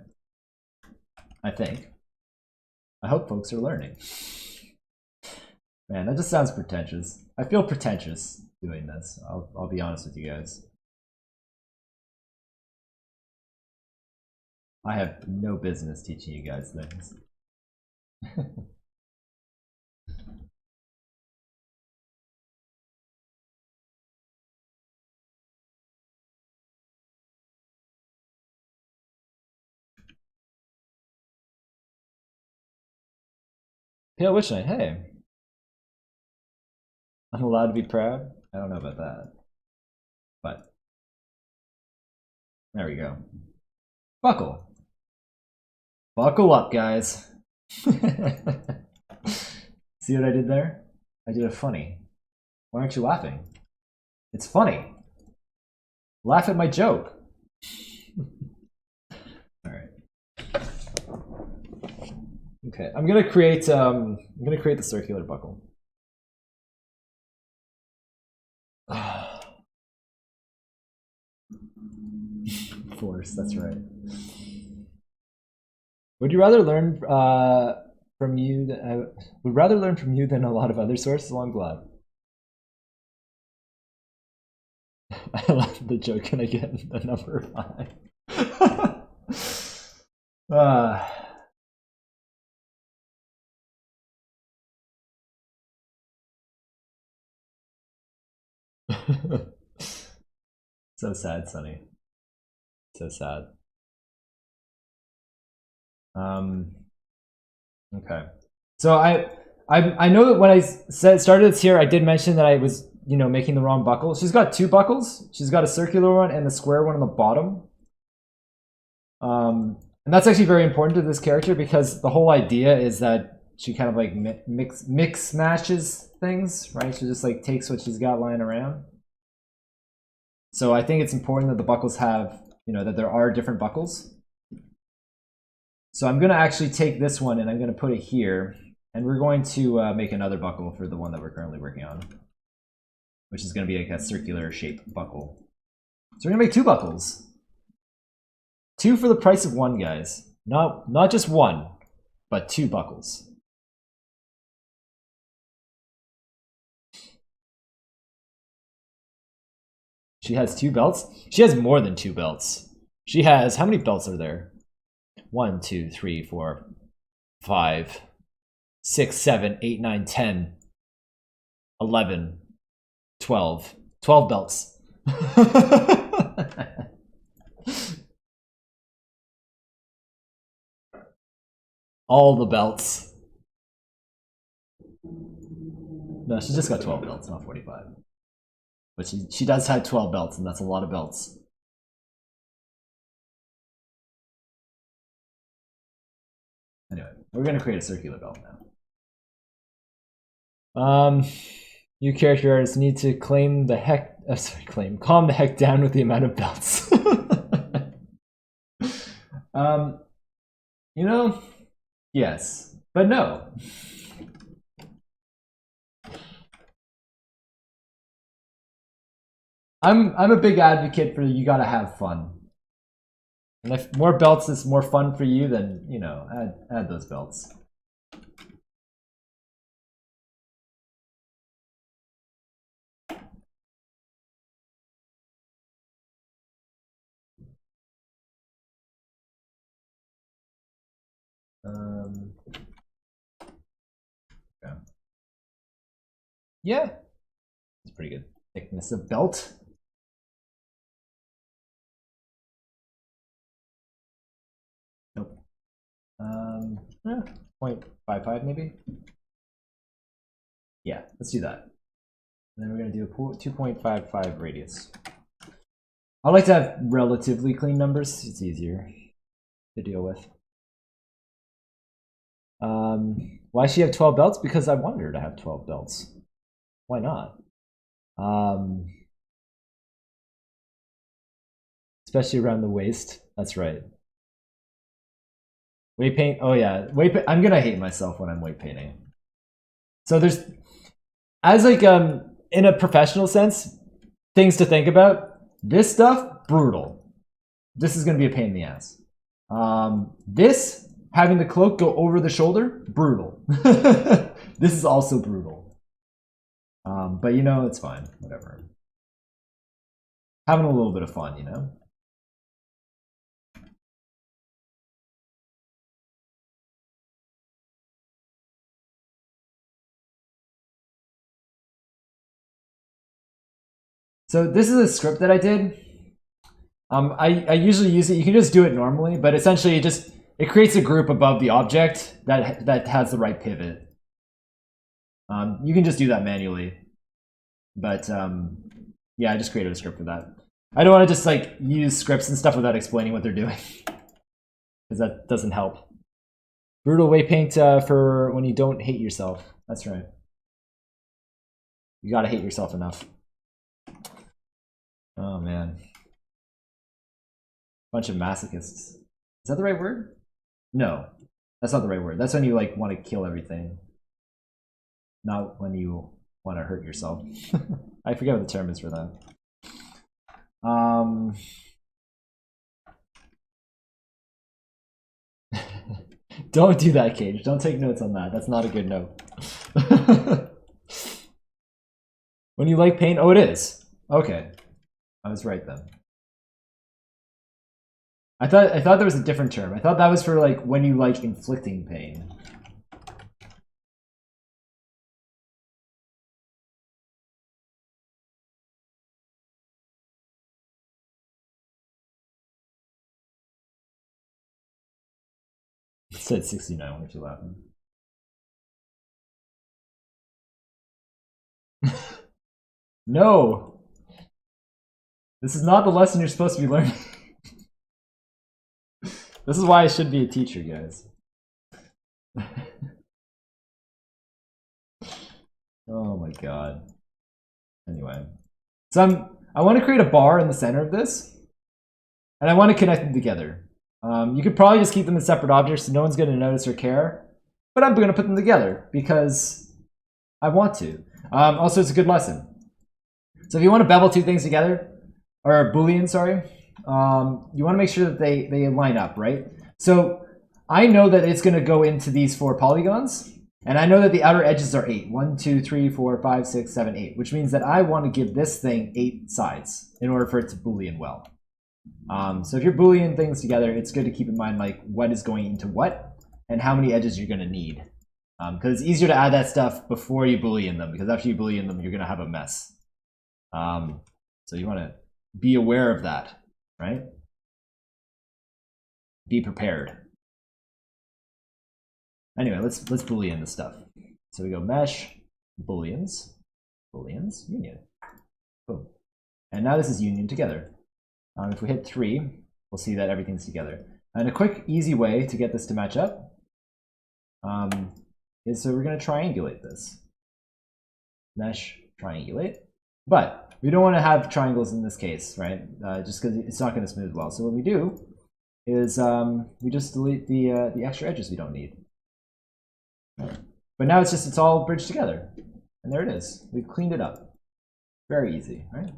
I think. I hope folks are learning. Man, that just sounds pretentious. I feel pretentious doing this. I'll be honest with you guys. I have no business teaching you guys things. Pale Witch Knight, hey. I'm allowed to be proud? I don't know about that. But there we go. Buckle. Buckle up, guys. See what I did there? I did a funny. Why aren't you laughing? It's funny. Laugh at my joke. Alright. Okay, I'm gonna create the circular buckle. Force, that's right. Would you rather learn from you? Would rather learn from you than a lot of other sources. Well, I'm glad. I love the joke. Can I get the number 5? So sad, Sonny. So sad. Okay. So I know that when I started this here, I did mention that I was, you know, making the wrong buckle. She's got two buckles. She's got a circular one and the square one on the bottom. And that's actually very important to this character because the whole idea is that she kind of like mix matches things, right? She just like takes what she's got lying around. So I think it's important that the buckles have, you know, that there are different buckles. So I'm going to actually take this one and I'm going to put it here. And we're going to make another buckle for the one that we're currently working on, which is going to be like a circular shaped buckle. So we're going to make two buckles. Two for the price of one, guys. Not just one, but two buckles. She has two belts? She has more than two belts. She has, how many belts are there? 1, 2, 3, 4, 5, 6, 7, 8, 9, 10, 11, 12. 12 belts. All the belts. No, she's just got 12 belts, not 45. But she does have 12 belts, and that's a lot of belts. Anyway, we're gonna create a circular belt now. You character artists need to calm the heck down with the amount of belts. You know, yes, but no. I'm a big advocate for you gotta have fun. And if more belts is more fun for you, then, you know, add those belts. Yeah, it's pretty good. Thickness of belt. Nope. 0.55 maybe. Yeah, let's do that. And then we're gonna do a 2.55 radius. I like to have relatively clean numbers. It's easier to deal with. Why does she have 12 belts? Because I wanted her to have 12 belts. Why not? Especially around the waist. That's right. Weight paint. Oh yeah, I'm gonna hate myself when I'm weight painting. So there's, as like in a professional sense, things to think about. This stuff, brutal. This is gonna be a pain in the ass. This, having the cloak go over the shoulder, brutal. This is also brutal. But you know, it's fine. Whatever. Having a little bit of fun, you know? So this is a script that I did. I usually use it. You can just do it normally, but essentially it creates a group above the object that has the right pivot. You can just do that manually, but yeah, I just created a script for that. I don't want to just like use scripts and stuff without explaining what they're doing, because that doesn't help. Brutal weight paint for when you don't hate yourself. That's right. You gotta hate yourself enough. Oh man. Bunch of masochists. Is that the right word? No, that's not the right word. That's when you like want to kill everything. Not when you want to hurt yourself. I forget what the term is for that. Don't do that, Cage. Don't take notes on that. That's not a good note. When you like pain? Oh, it is. Okay. I was right then. I thought there was a different term. I thought that was for like when you like inflicting pain. It said 69. What are you laughing? No! This is not the lesson you're supposed to be learning. This is why I should be a teacher, guys. Oh my god. Anyway. So I want to create a bar in the center of this. And I want to connect them together. You could probably just keep them as separate objects so no one's going to notice or care. But I'm going to put them together because I want to. Also, it's a good lesson. So if you want to bevel two things together, or Boolean, sorry, you want to make sure that they line up, right? So I know that it's going to go into these 4 polygons, and I know that the outer edges are 8. 1, 2, 3, 4, 5, 6, 7, 8, which means that I want to give this thing 8 sides in order for it to Boolean well. So if you're Boolean things together, it's good to keep in mind like what is going into what and how many edges you're going to need. Because it's easier to add that stuff before you Boolean them, because after you Boolean them, you're going to have a mess. So you want to be aware of that, right? Be prepared. Anyway, let's Boolean this stuff. So we go mesh, Booleans, union. Boom. And now this is union together. If we hit 3, we'll see that everything's together. And a quick, easy way to get this to match up is so we're going to triangulate this. Mesh, triangulate. But we don't want to have triangles in this case, right? Just because it's not going to smooth well. So what we do is we just delete the extra edges we don't need. Right. But now it's all bridged together. And there it is. We've cleaned it up. Very easy, right?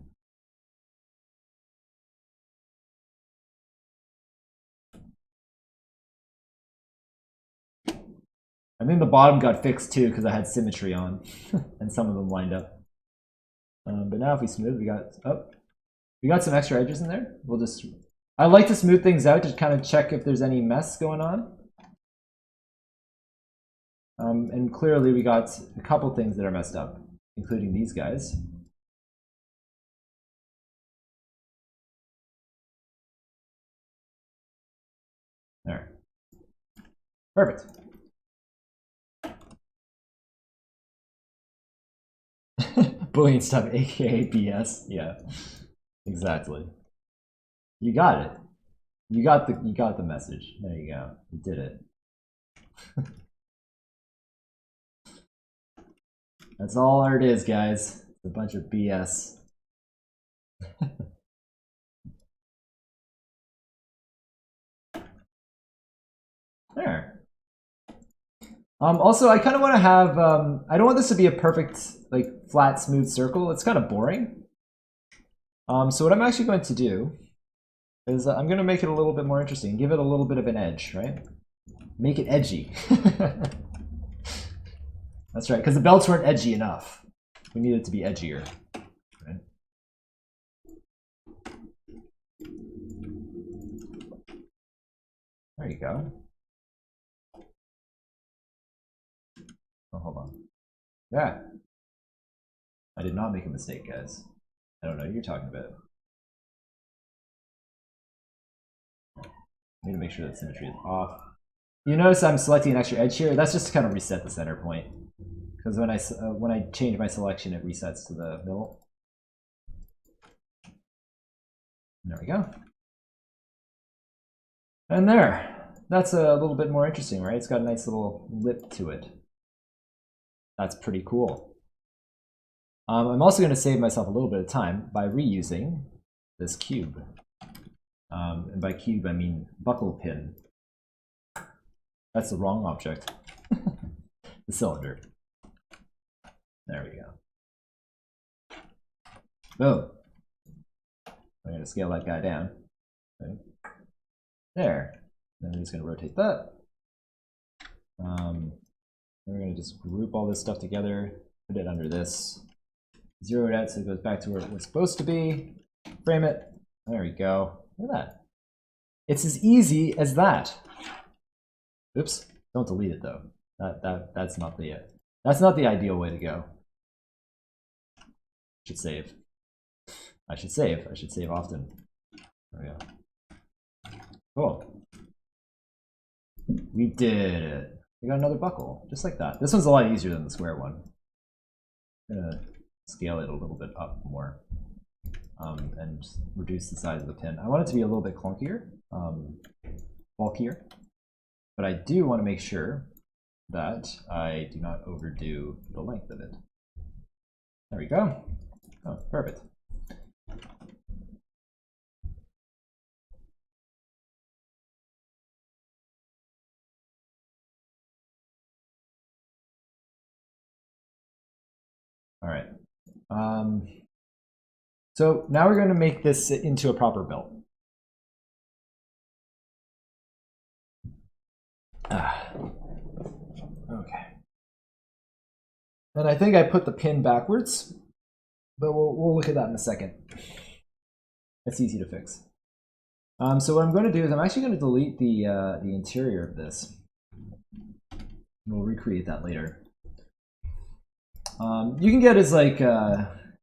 I think the bottom got fixed too because I had symmetry on and some of them lined up. But now if we smooth, we got some extra edges in there. I like to smooth things out to kind of check if there's any mess going on. And clearly we got a couple things that are messed up, including these guys. There. Perfect. Boolean stuff, aka BS. Yeah, exactly. You got it. You got the message. There you go. You did it. That's all art is, guys. It's a bunch of BS. There. Also, I kind of want to have, I don't want this to be a perfect, like, flat, smooth circle. It's kind of boring. So what I'm actually going to do is I'm going to make it a little bit more interesting. Give it a little bit of an edge, right? Make it edgy. That's right, because the belts weren't edgy enough. We need it to be edgier. Right? There you go. Oh, hold on. Yeah. I did not make a mistake, guys. I don't know what you're talking about. I need to make sure that symmetry is off. You notice I'm selecting an extra edge here. That's just to kind of reset the center point. Because when I change my selection, it resets to the middle. There we go. And there. That's a little bit more interesting, right? It's got a nice little lip to it. That's pretty cool. I'm also going to save myself a little bit of time by reusing this cube. And by cube, I mean buckle pin. That's the wrong object. The cylinder. There we go. Boom. I'm going to scale that guy down. Okay. There. Then we're just going to rotate that. Then we're going to just group all this stuff together, put it under this. Zero it out so it goes back to where it was supposed to be. Frame it. There we go. Look at that. It's as easy as that. Oops. Don't delete it though. That's not the ideal way to go. Should save. I should save. I should save often. There we go. Cool. We did it. We got another buckle, just like that. This one's a lot easier than the square one. I'm gonna scale it a little bit up more and reduce the size of the pin. I want it to be a little bit clunkier, bulkier, but I do want to make sure that I do not overdo the length of it. There we go. Oh, perfect. All right. So now we're going to make this into a proper belt. Okay. And I think I put the pin backwards, but we'll look at that in a second. It's easy to fix. So what I'm going to do is I'm actually going to delete the interior of this. We'll recreate that later. You can get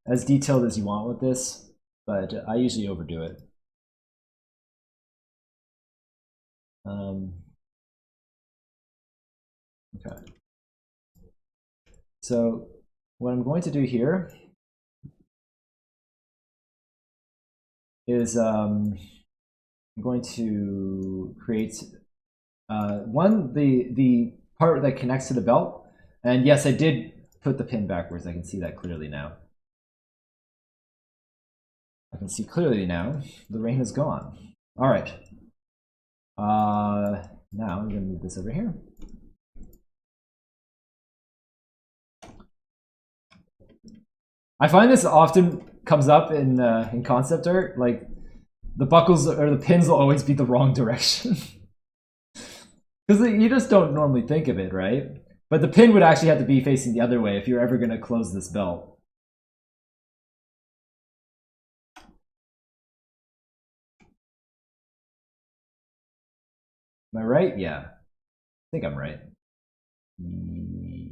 as detailed as you want with this, but I usually overdo it. Okay. So what I'm going to do here is I'm going to create the part that connects to the belt. And yes, I did put the pin backwards. I can see that clearly now. I can see clearly now the rain is gone. All right. Now I'm going to move this over here. I find this often comes up in concept art. Like the buckles or the pins will always be the wrong direction because you just don't normally think of it, right? But the pin would actually have to be facing the other way if you're ever going to close this belt. Am I right? Yeah. I think I'm right.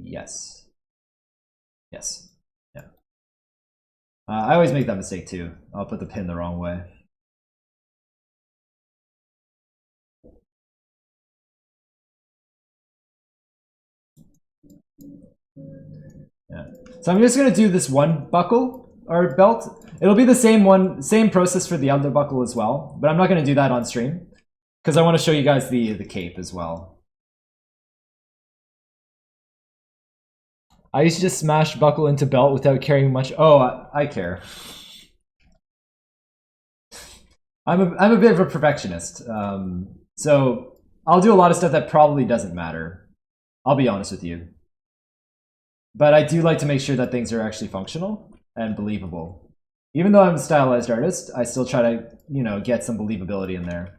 Yes. Yes. Yeah. I always make that mistake too. I'll put the pin the wrong way. Yeah. So I'm just going to do this one buckle or belt. It'll be the same process for the other buckle as well, but I'm not going to do that on stream because I want to show you guys the cape as well. I used to just smash buckle into belt without caring much. Oh, I care. I'm a bit of a perfectionist. So I'll do a lot of stuff that probably doesn't matter. I'll be honest with you. But I do like to make sure that things are actually functional and believable. Even though I'm a stylized artist, I still try to, you know, get some believability in there.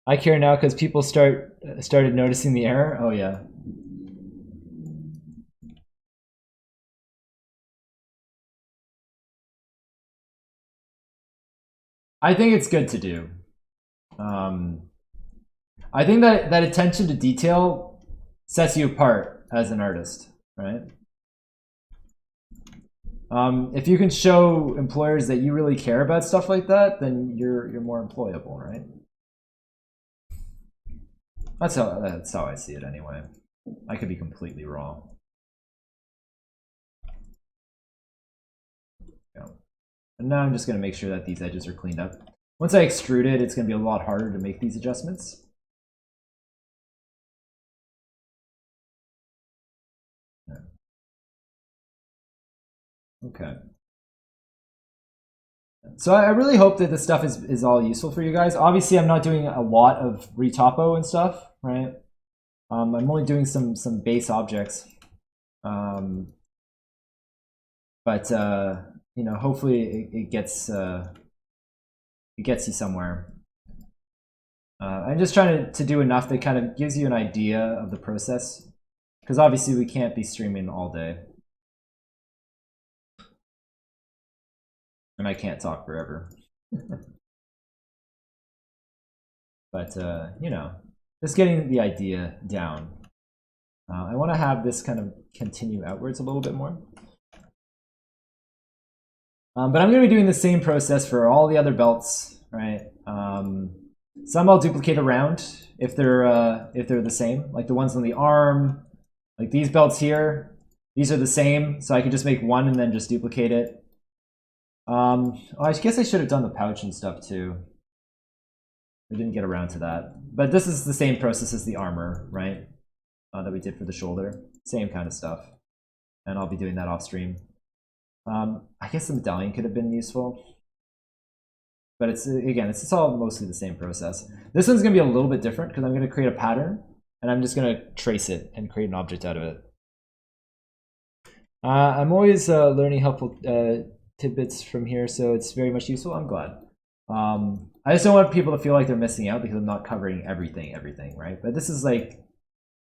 I care now because people started noticing the error. Oh yeah. I think it's good to do. I think that attention to detail sets you apart as an artist, right? If you can show employers that you really care about stuff like that, then you're more employable, right? That's how I see it anyway. I could be completely wrong. Yeah. And now I'm just going to make sure that these edges are cleaned up. Once I extrude it, it's going to be a lot harder to make these adjustments. Okay. So I really hope that this stuff is all useful for you guys. Obviously, I'm not doing a lot of retopo and stuff, right? I'm only doing some base objects. But you know, hopefully it gets you somewhere. I'm just trying to do enough that kind of gives you an idea of the process, because obviously we can't be streaming all day. And I can't talk forever. But, you know, just getting the idea down. I want to have this kind of continue outwards a little bit more. But I'm going to be doing the same process for all the other belts, right? Some I'll duplicate around if they're the same, like the ones on the arm, like these belts here. These are the same, so I can just make one and then just duplicate it. I guess I should have done the pouch and stuff too. I didn't get around to that. But this is the same process as the armor, right? That we did for the shoulder. Same kind of stuff. And I'll be doing that off stream. I guess the medallion could have been useful. But it's all mostly the same process. This one's going to be a little bit different because I'm going to create a pattern. And I'm just going to trace it and create an object out of it. I'm always learning helpful tidbits from here, so it's very much useful. I'm glad. I just don't want people to feel like they're missing out because I'm not covering everything, right? But this is like,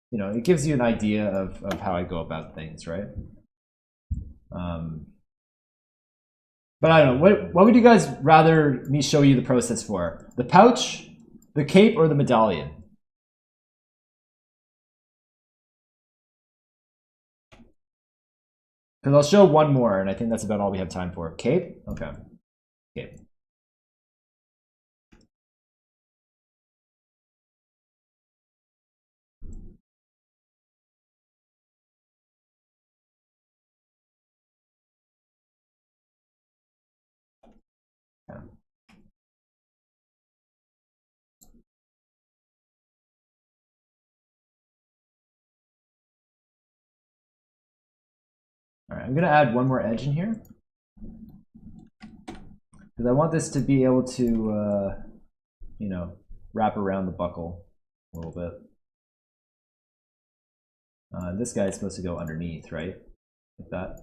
you know, it gives you an idea of how I go about things, right? But I don't know, what would you guys rather me show you the process for? The pouch, the cape, or the medallion? Because I'll show one more, and I think that's about all we have time for. Cape? Okay. Cape. Yeah. All right, I'm going to add one more edge in here. Because I want this to be able to, you know, wrap around the buckle a little bit. This guy is supposed to go underneath, right? Like that.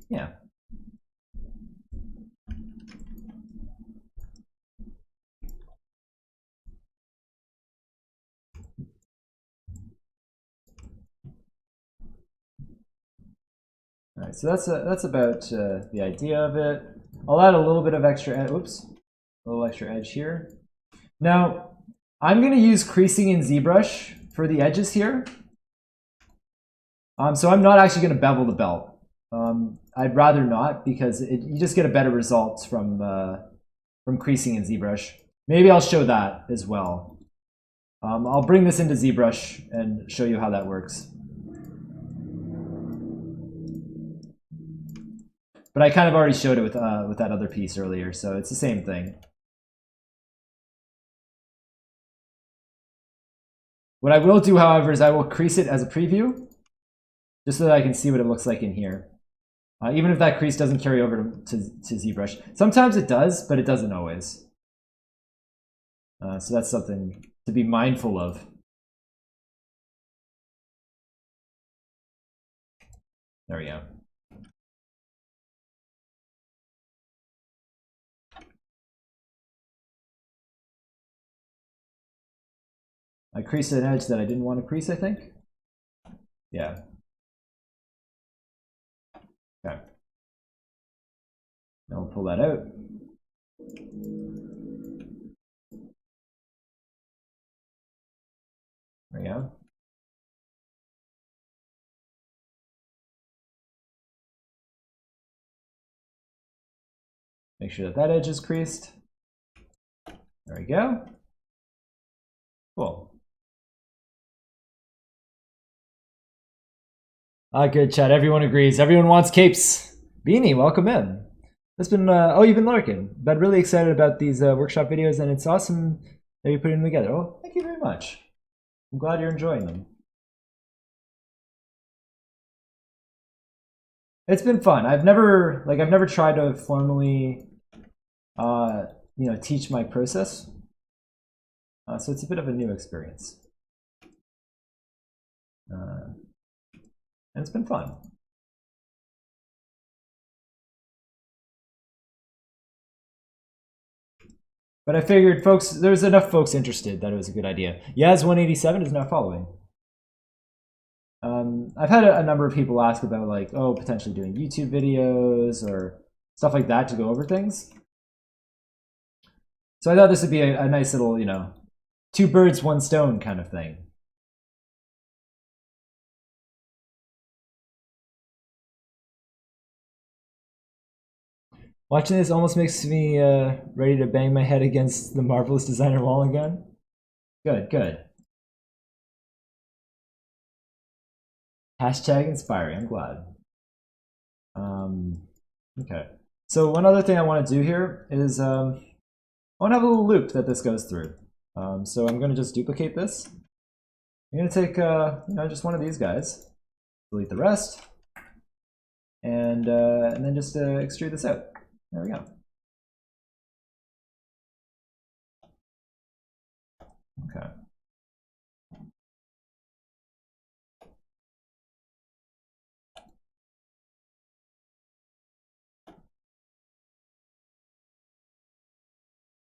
Yeah. All right, so that's about the idea of it. I'll add a little bit of extra edge. Oops, a little extra edge here. Now, I'm going to use creasing in ZBrush for the edges here. So I'm not actually going to bevel the belt. I'd rather not, because you just get a better results from creasing in ZBrush. Maybe I'll show that as well. I'll bring this into ZBrush and show you how that works. But I kind of already showed it with that other piece earlier, so it's the same thing. What I will do, however, is I will crease it as a preview, just so that I can see what it looks like in here. Even if that crease doesn't carry over to ZBrush. Sometimes it does, but it doesn't always. So that's something to be mindful of. There we go. I creased an edge that I didn't want to crease, I think. Yeah. Okay. Now we'll pull that out. There we go. Make sure that that edge is creased. There we go. Cool. Good chat. Everyone agrees. Everyone wants capes. Beanie, welcome in. It's been oh, you've been lurking. Been really excited about these workshop videos, and it's awesome that you put them together. Oh, thank you very much. I'm glad you're enjoying them. It's been fun. I've never tried to formally teach my process. So it's a bit of a new experience. And it's been fun. But I figured there's enough folks interested that it was a good idea. Yaz187 is now following. I've had a number of people ask about, like, oh, potentially doing YouTube videos or stuff like that to go over things. So I thought this would be a nice little, two birds, one stone kind of thing. Watching this almost makes me ready to bang my head against the Marvelous Designer wall again. Good, good. Hashtag inspiring, I'm glad. Okay, so one other thing I want to do here is I want to have a little loop that this goes through. So I'm going to just duplicate this. I'm going to take just one of these guys, delete the rest, and then just extrude this out. There we go. Okay.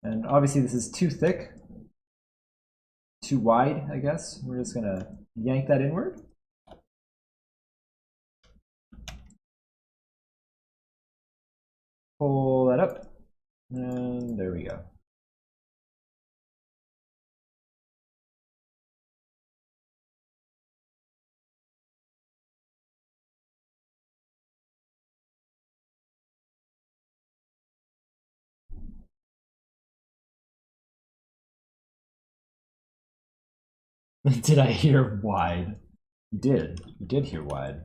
And obviously this is too thick, too wide, I guess. We're just gonna yank that inward. Pull that up, and there we go. Did I hear wide? You did. You did hear wide.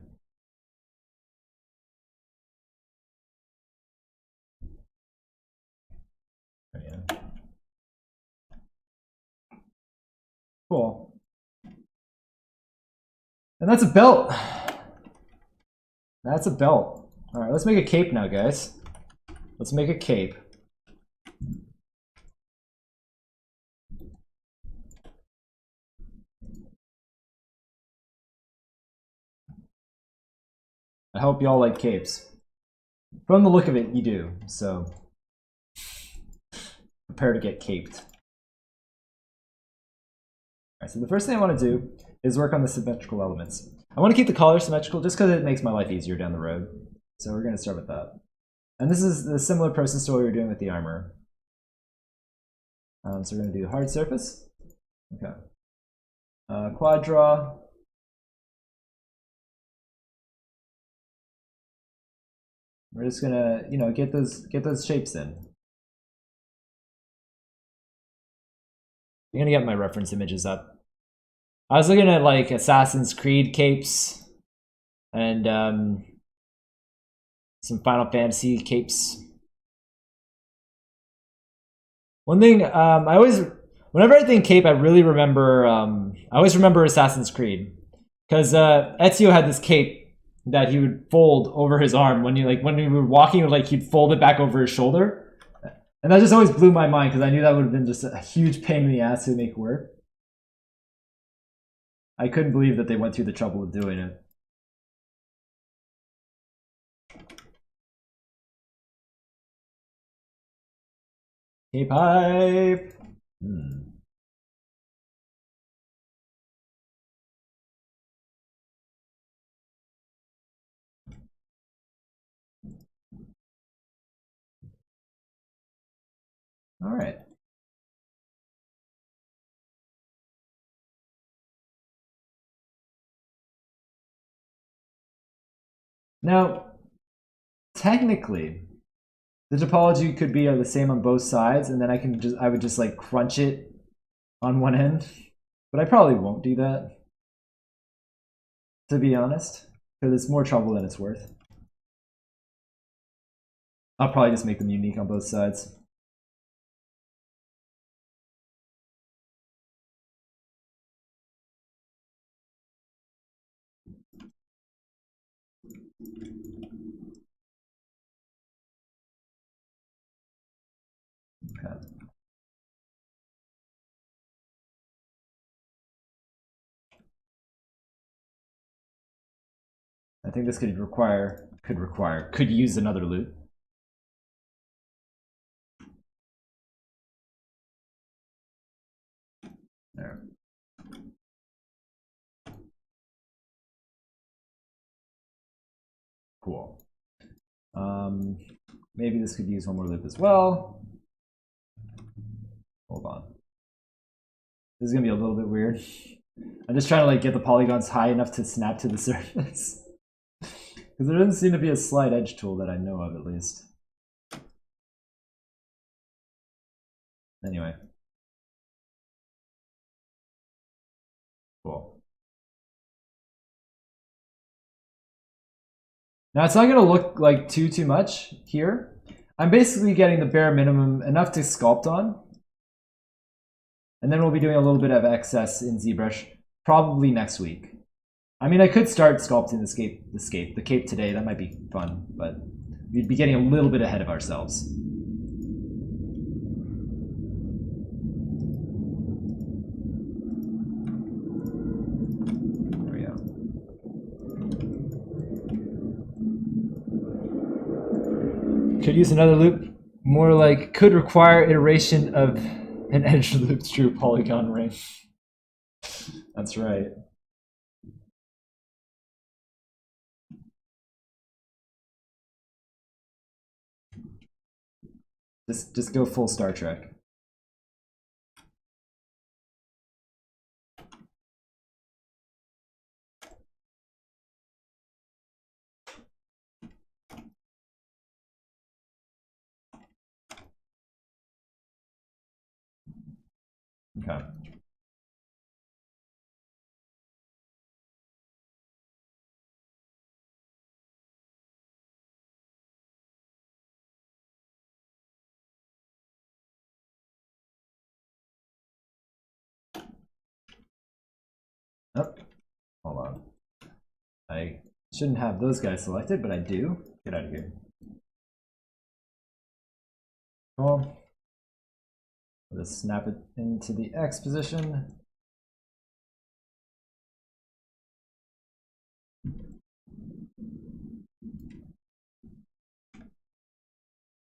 Oh, yeah. Cool. And that's a belt. That's a belt. All right, let's make a cape now, guys. Let's make a cape. I hope y'all like capes. From the look of it, you do, so prepare to get caped. All right, so the first thing I want to do is work on the symmetrical elements. I want to keep the collar symmetrical just because it makes my life easier down the road. So we're going to start with that. And this is a similar process to what we were doing with the armor. So we're going to do hard surface. Okay. Quad draw. We're just gonna, you know, get those shapes in. I'm gonna get my reference images up. I was looking at like Assassin's Creed capes and some Final Fantasy capes. One thing I always, whenever I think cape, I really remember. I always remember Assassin's Creed because Ezio had this cape that he would fold over his arm when you were walking, like he'd fold it back over his shoulder, and that just always blew my mind because I knew that would have been just a huge pain in the ass to make work. I couldn't believe that they went through the trouble of doing it. Cape hype. All right. Now, technically, the topology could be the same on both sides, and then I would just like crunch it on one end, but I probably won't do that, to be honest, because it's more trouble than it's worth. I'll probably just make them unique on both sides. Okay. I think this could use another loop. There. Cool. Maybe this could use one more loop as well. Hold on. This is gonna be a little bit weird. I'm just trying to like get the polygons high enough to snap to the surface. Because there doesn't seem to be a slide edge tool that I know of, at least. Anyway. Cool. Now it's not going to look like too much here. I'm basically getting the bare minimum, enough to sculpt on. And then we'll be doing a little bit of excess in ZBrush, probably next week. I mean, I could start sculpting the cape today. That might be fun, but we'd be getting a little bit ahead of ourselves. There we go. Could use another loop. More like could require iteration of an edge loop through polygon ring. That's right. Just go full Star Trek. Okay. Oh, hold on. I shouldn't have those guys selected, but I do. Get out of here. Cool. Let's snap it into the X position.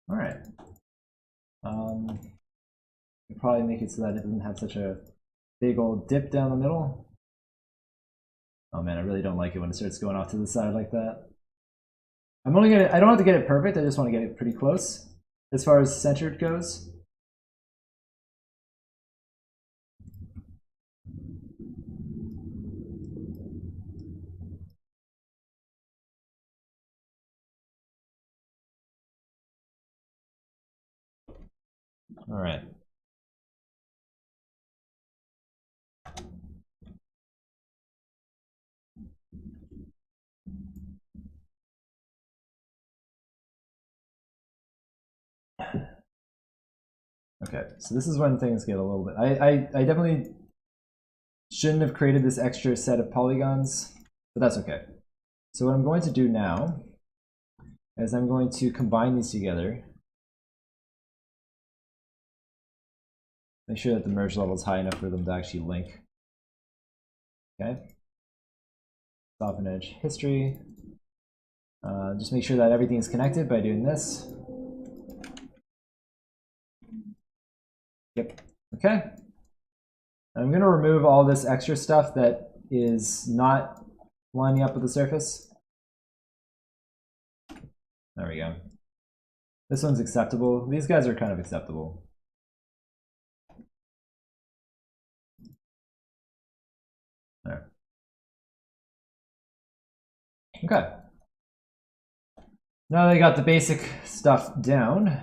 All right. Probably make it so that it doesn't have such a big old dip down the middle. Oh man, I really don't like it when it starts going off to the side like that. I don't have to get it perfect, I just want to get it pretty close as far as centered goes. All right. Okay, so this is when things get a little bit... I definitely shouldn't have created this extra set of polygons, but that's okay. So what I'm going to do now is I'm going to combine these together. Make sure that the merge level is high enough for them to actually link. Okay. Soften edge history. Just make sure that everything is connected by doing this. Yep. Okay. I'm going to remove all this extra stuff that is not lining up with the surface. There we go. This one's acceptable. These guys are kind of acceptable. There. Okay. Now that I got the basic stuff down,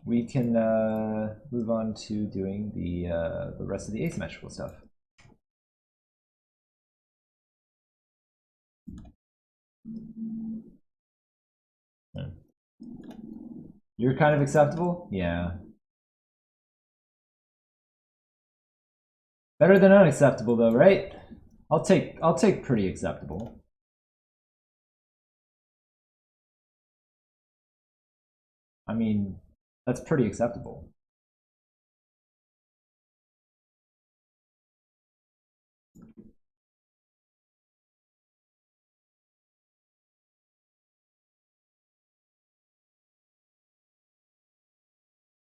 we can move on to doing the rest of the asymmetrical stuff. You're kind of acceptable? Yeah. Better than unacceptable though, right? I'll take pretty acceptable. I mean, that's pretty acceptable.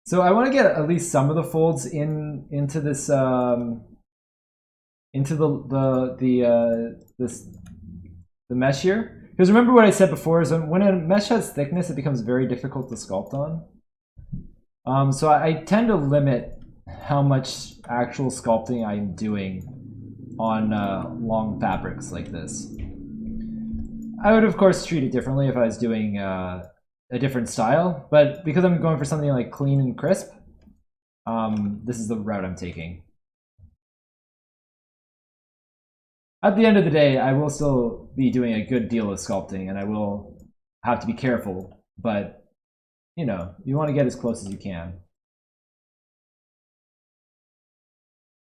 So I want to get at least some of the folds into this into the mesh here, because remember what I said before is when a mesh has thickness, it becomes very difficult to sculpt on. So I tend to limit how much actual sculpting I'm doing on long fabrics like this. I would of course treat it differently if I was doing a different style, but because I'm going for something like clean and crisp, this is the route I'm taking. At the end of the day, I will still be doing a good deal of sculpting, and I will have to be careful, but you know, you want to get as close as you can.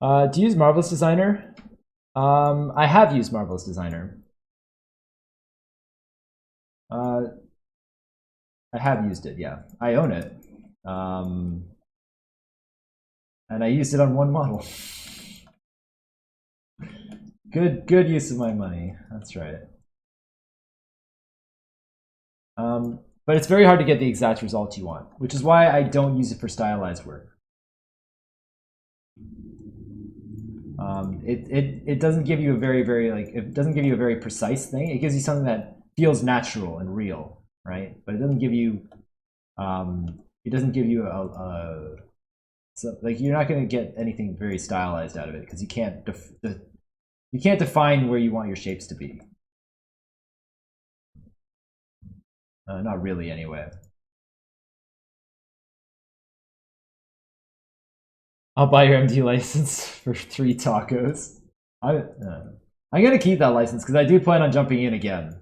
Do you use Marvelous Designer? I have used Marvelous Designer. I have used it, yeah. I own it. And I used it on one model. Good use of my money. That's right. But it's very hard to get the exact result you want, which is why I don't use it for stylized work. It doesn't give you a very it doesn't give you a very precise thing. It gives you something that feels natural and real, right? But it doesn't give you so, like, you're not going to get anything very stylized out of it because you can't define where you want your shapes to be. Not really, anyway. I'll buy your MD license for 3 tacos. I'm gonna keep that license because I do plan on jumping in again.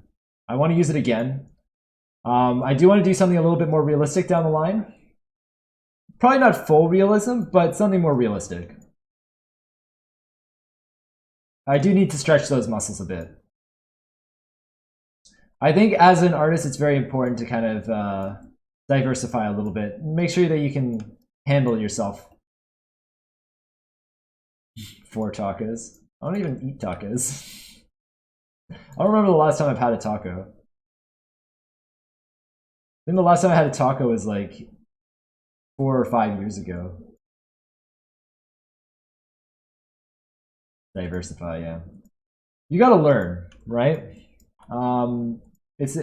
I want to use it again. I do want to do something a little bit more realistic down the line. Probably not full realism, but something more realistic. I do need to stretch those muscles a bit. I think as an artist, it's very important to kind of diversify a little bit. Make sure that you can handle yourself. 4 tacos. I don't even eat tacos. I don't remember the last time I've had a taco. I think the last time I had a taco was like 4 or 5 years ago. Diversify, yeah. You gotta learn, right? If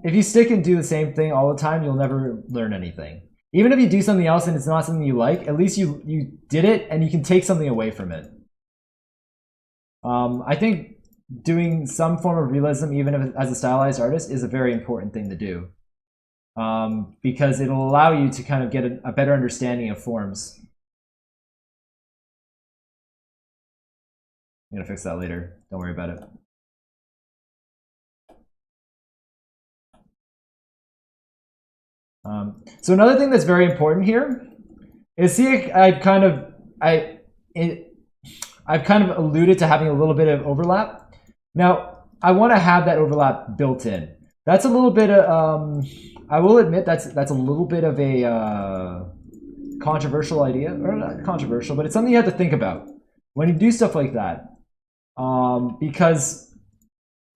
you stick and do the same thing all the time, you'll never learn anything. Even if you do something else and it's not something you like, at least you did it and you can take something away from it. I think doing some form of realism, even if as a stylized artist, is a very important thing to do. because it'll allow you to kind of get a better understanding of forms. I'm gonna fix that later. Don't worry about it. So another thing that's very important here is, see, I've kind of alluded to having a little bit of overlap. Now, I want to have that overlap built in. That's a little bit of, I will admit that's a little bit of a controversial idea, or not controversial, but it's something you have to think about when you do stuff like that, because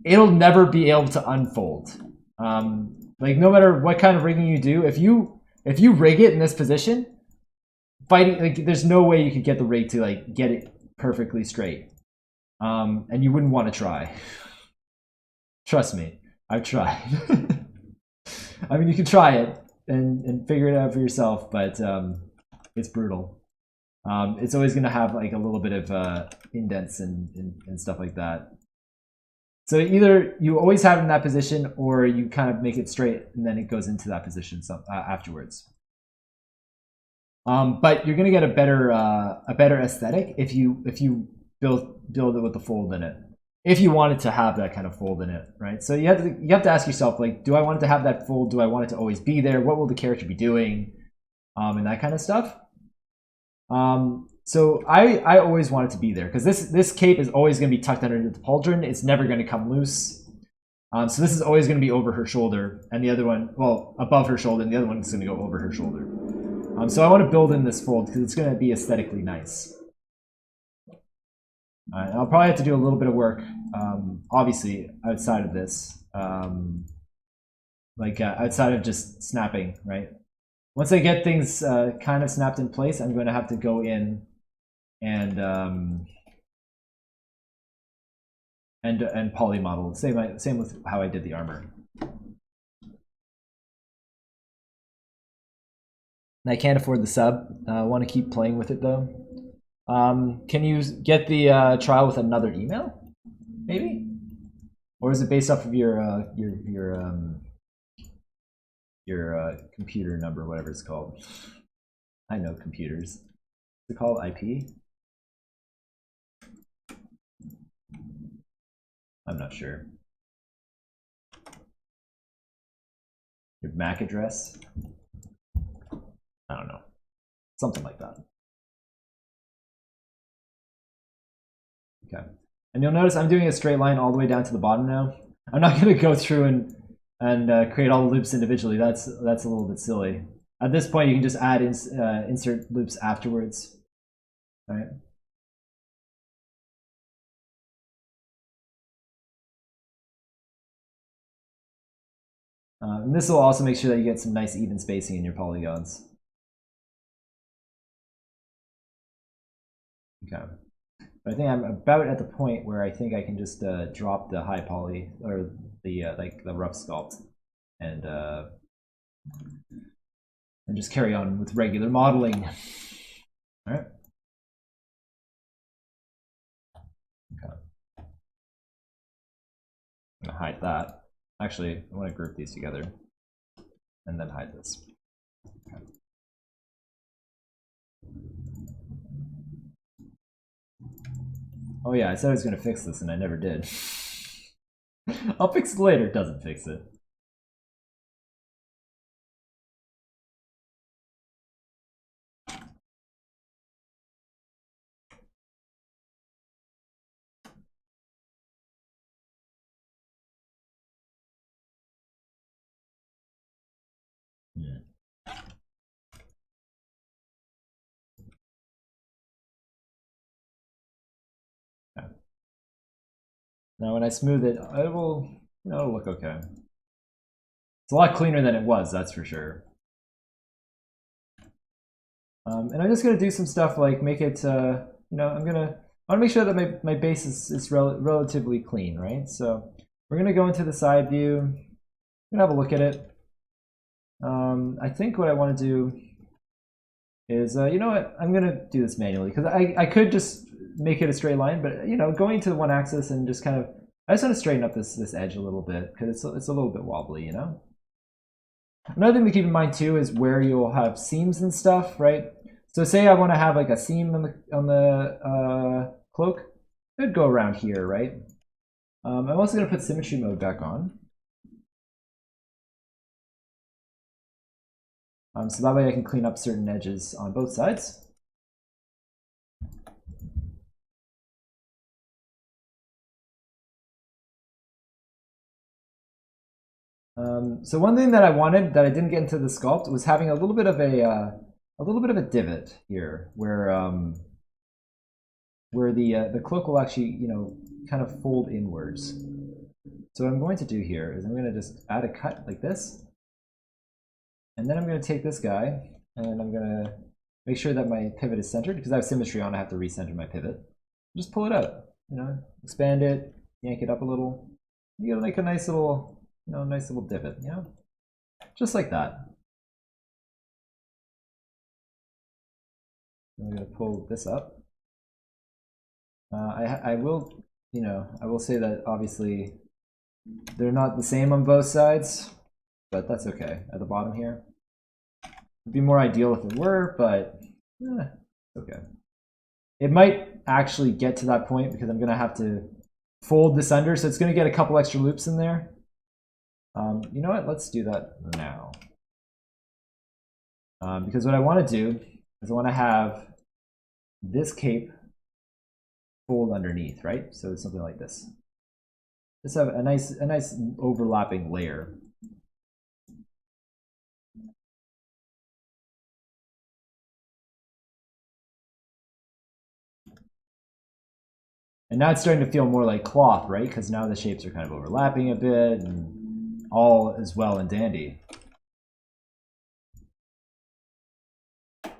it'll never be able to unfold. Like, no matter what kind of rigging you do, if you rig it in this position, fighting, like, there's no way you could get the rig to like get it perfectly straight, and you wouldn't want to try. Trust me, I've tried. I mean, you can try it and figure it out for yourself, but it's brutal. It's always going to have like a little bit of indents and stuff like that. So either you always have it in that position, or you kind of make it straight and then it goes into that position afterwards. But you're going to get a better aesthetic if you build it with the fold in it. If you wanted to have that kind of fold in it, right? So you have to ask yourself, like, do I want it to have that fold? Do I want it to always be there? What will the character be doing? And that kind of stuff. So I always want it to be there, because this cape is always going to be tucked under the pauldron. It's never going to come loose. So this is always going to be over her shoulder, and the other one, well, above her shoulder, and the other one is going to go over her shoulder. So I want to build in this fold because it's going to be aesthetically nice. I'll probably have to do a little bit of work, obviously, outside of this, outside of just snapping, right? Once I get things kind of snapped in place, I'm going to have to go in and poly model. Same with how I did the armor. I can't afford the sub. I want to keep playing with it though. Can you get the trial with another email, maybe? Or is it based off of your computer number, whatever it's called? I know computers. Is it called IP? I'm not sure. Your MAC address? I don't know. Something like that. Okay. And you'll notice I'm doing a straight line all the way down to the bottom now. I'm not going to go through and create all the loops individually. That's a little bit silly. At this point, you can just add insert loops afterwards. All right. And this will also make sure that you get some nice even spacing in your polygons. Okay. But I think I'm about at the point where I think I can just drop the high poly, or the rough sculpt, and just carry on with regular modeling. All right. Okay. I'm gonna hide that. Actually, I want to group these together and then hide this. Okay. Oh yeah, I said I was going to fix this and I never did. I'll fix it later. It doesn't fix it. Yeah. Okay. Now when I smooth it, it'll look okay. It's a lot cleaner than it was, that's for sure. And I'm just gonna do some stuff like make it, I want to make sure that my base is relatively clean, right? So we're gonna go into the side view. I'm gonna have a look at it. I think what I want to do is, you know what? I'm gonna do this manually because I could just make it a straight line, but going to one axis and just kind of, I just want to straighten up this edge a little bit because it's a little bit wobbly, Another thing to keep in mind too is where you'll have seams and stuff, right? So say I want to have like a seam on the cloak, it would go around here, right? I'm also going to put symmetry mode back on. So that way I can clean up certain edges on both sides. So one thing that I wanted that I didn't get into the sculpt was having a little bit of a divot here, where the cloak will actually kind of fold inwards. So what I'm going to do here is I'm going to just add a cut like this, and then I'm going to take this guy and I'm going to make sure that my pivot is centered because I have symmetry on. I have to recenter my pivot. Just pull it out, expand it, yank it up a little. You get like a nice little divot, just like that. I'm going to pull this up. I will say that obviously they're not the same on both sides, but that's okay. At the bottom here, it'd be more ideal if it were, but okay. It might actually get to that point because I'm going to have to fold this under, so it's going to get a couple extra loops in there. You know what? Let's do that now. Because what I want to do is I want to have this cape fold underneath, right? So it's something like this. Just have a nice overlapping layer. And now it's starting to feel more like cloth, right? Because now the shapes are kind of overlapping a bit, and all is well and dandy. Okay.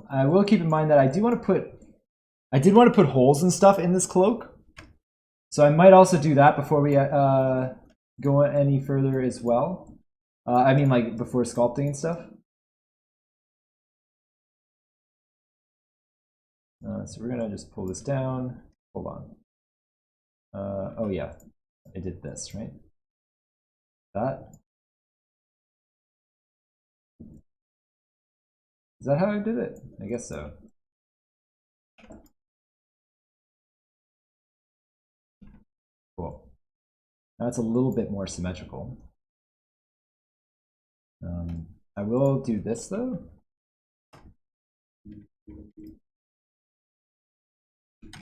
I will keep in mind that I did want to put holes and stuff in this cloak, so I might also do that before we go any further as well. I mean, like before sculpting and stuff. So we're gonna just pull this down. Hold on. Oh yeah, I did this, right? That. Is that how I did it? I guess so. Cool. Now it's a little bit more symmetrical. I will do this though.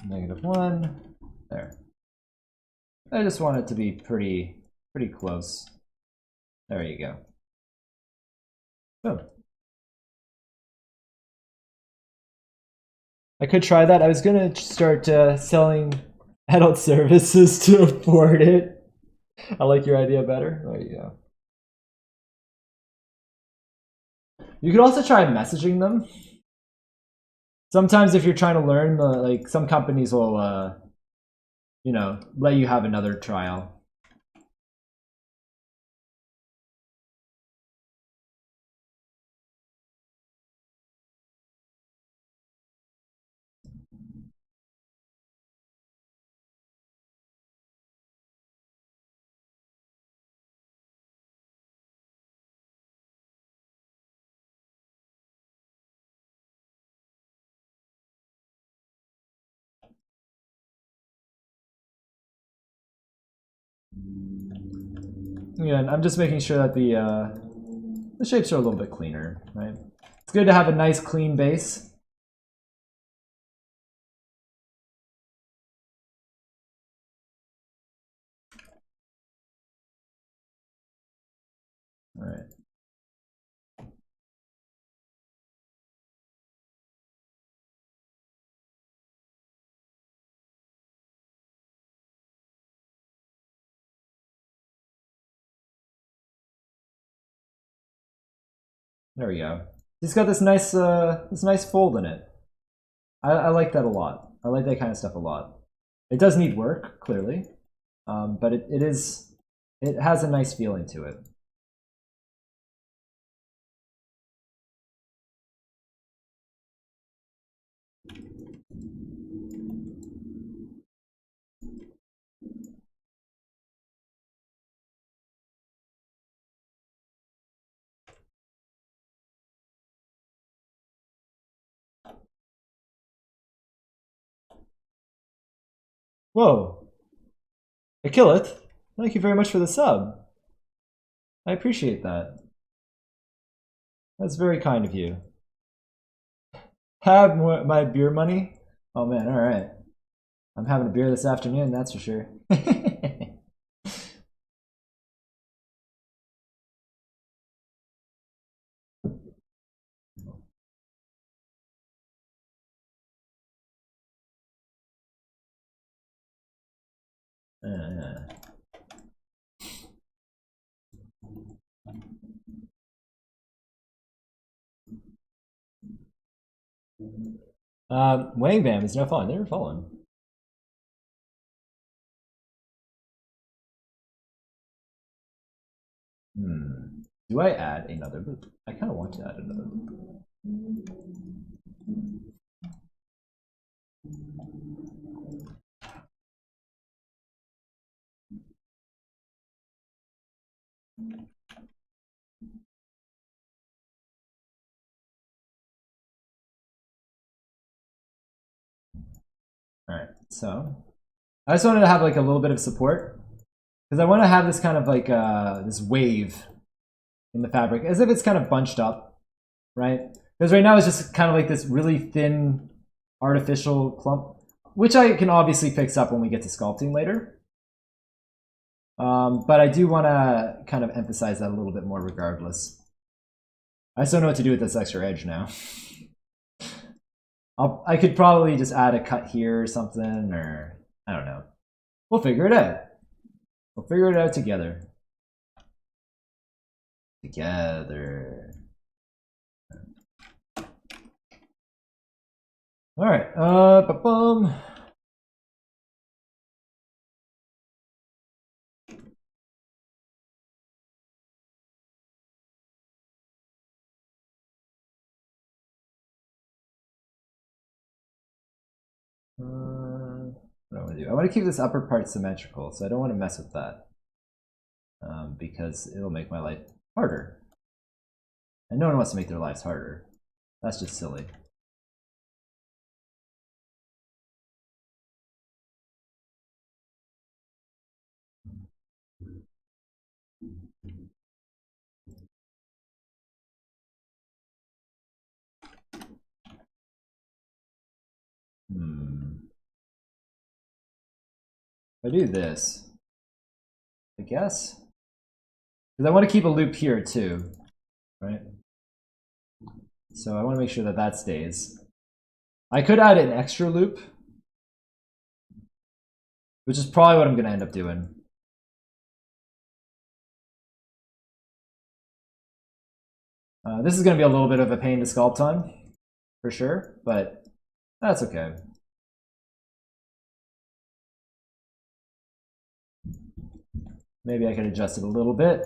-1. There. I just want it to be pretty close. There you go. Oh. I could try that. I was gonna start selling adult services to afford it. I like your idea better. There you go. You could also try messaging them. Sometimes if you're trying to learn, like some companies will, let you have another trial. Yeah, and I'm just making sure that the shapes are a little bit cleaner, right? It's good to have a nice clean base. All right. There we go. It's got this nice fold in it. I like that a lot. I like that kind of stuff a lot. It does need work, clearly, But it has a nice feeling to it. Whoa. Akilith, thank you very much for the sub. I appreciate that. That's very kind of you. Have my beer money? Oh man, alright. I'm having a beer this afternoon, that's for sure. Wang Bam is no fun. They're fallen. Do I add another loop? I kind of want to add another loop. Alright, so I just wanted to have like a little bit of support because I want to have this kind of like this wave in the fabric as if it's kind of bunched up, right? Because right now it's just kind of like this really thin artificial clump, which I can obviously fix up when we get to sculpting later. But I do want to kind of emphasize that a little bit more regardless. I just don't know what to do with this extra edge now. I could probably just add a cut here or something, or I don't know. We'll figure it out. We'll figure it out together. Together. All right. Ba-bum. What do I want to do? I want to keep this upper part symmetrical, so I don't want to mess with that. Because it'll make my life harder. And no one wants to make their lives harder. That's just silly. If I do this, I guess, because I want to keep a loop here too, right? So I want to make sure that that stays. I could add an extra loop, which is probably what I'm going to end up doing. This is going to be a little bit of a pain to sculpt on, for sure, but that's okay. Maybe I could adjust it a little bit.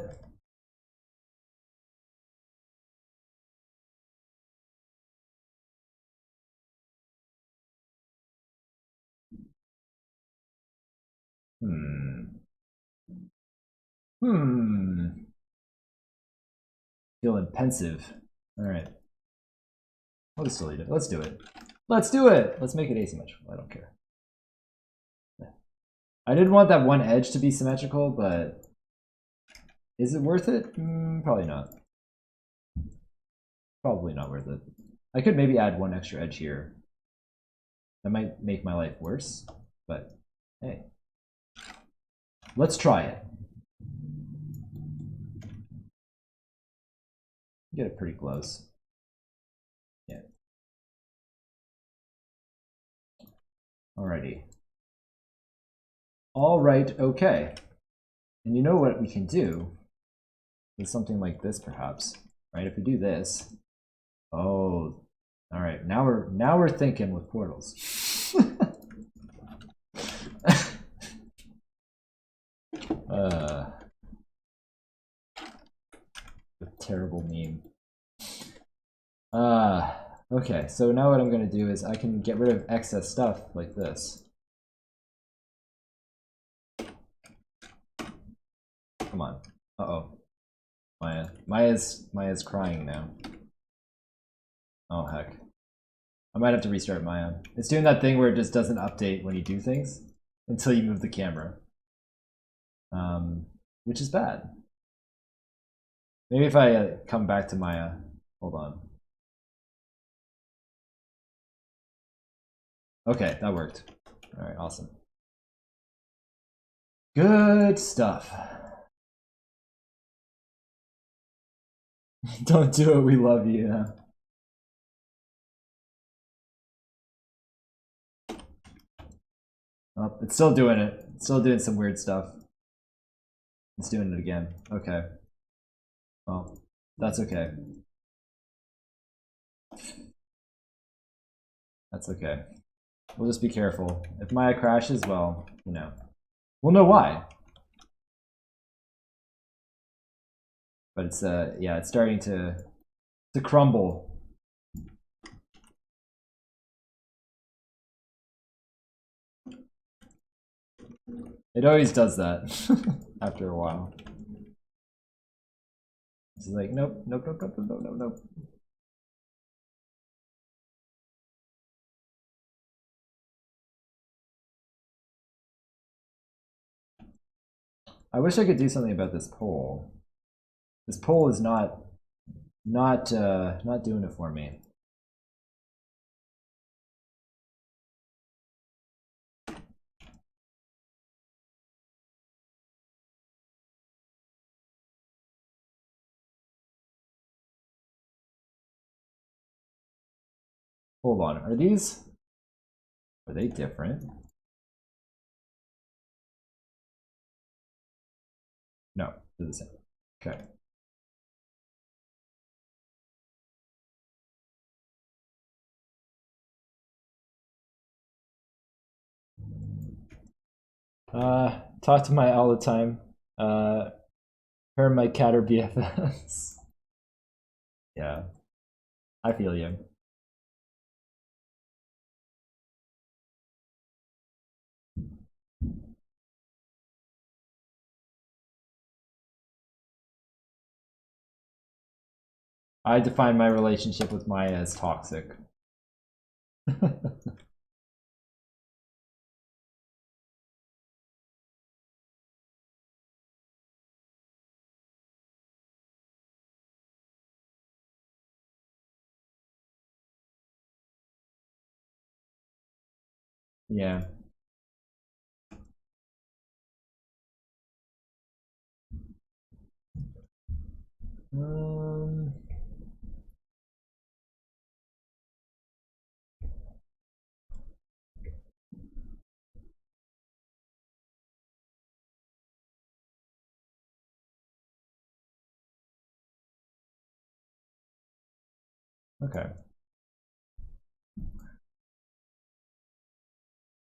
Feeling pensive. All right. I'll just delete it. Let's do it. Let's do it. Let's make it asymmetrical. I don't care. I did want that one edge to be symmetrical, but is it worth it? Probably not. Probably not worth it. I could maybe add one extra edge here. That might make my life worse, but hey. Let's try it. Get it pretty close. Yeah. Alrighty. All right, okay. And you know what we can do is something like this, perhaps, right? If we do this, oh, all right. Now we're thinking with portals. A terrible meme. Okay, so now what I'm gonna do is I can get rid of excess stuff like this. Come on. Uh-oh. Maya's crying now. Oh heck. I might have to restart Maya. It's doing that thing where it just doesn't update when you do things until you move the camera. Which is bad. Maybe if I come back to Maya. Hold on. Okay, that worked. Alright, awesome. Good stuff. Don't do it, we love you. Yeah. Oh, it's still doing it. It's still doing some weird stuff. It's doing it again. Okay. Well, that's okay. That's okay. We'll just be careful. If Maya crashes, well, you know. We'll know why. But it's yeah, it's starting to crumble. It always does that after a while. It's like nope, nope, nope, nope, nope, nope, nope. I wish I could do something about this poll. This poll is not doing it for me. Hold on, are they different? No, they're the same. Okay. Talk to Maya all the time. Her and my cat are BFFs. Yeah, I feel you. I define my relationship with Maya as toxic. Yeah. Okay.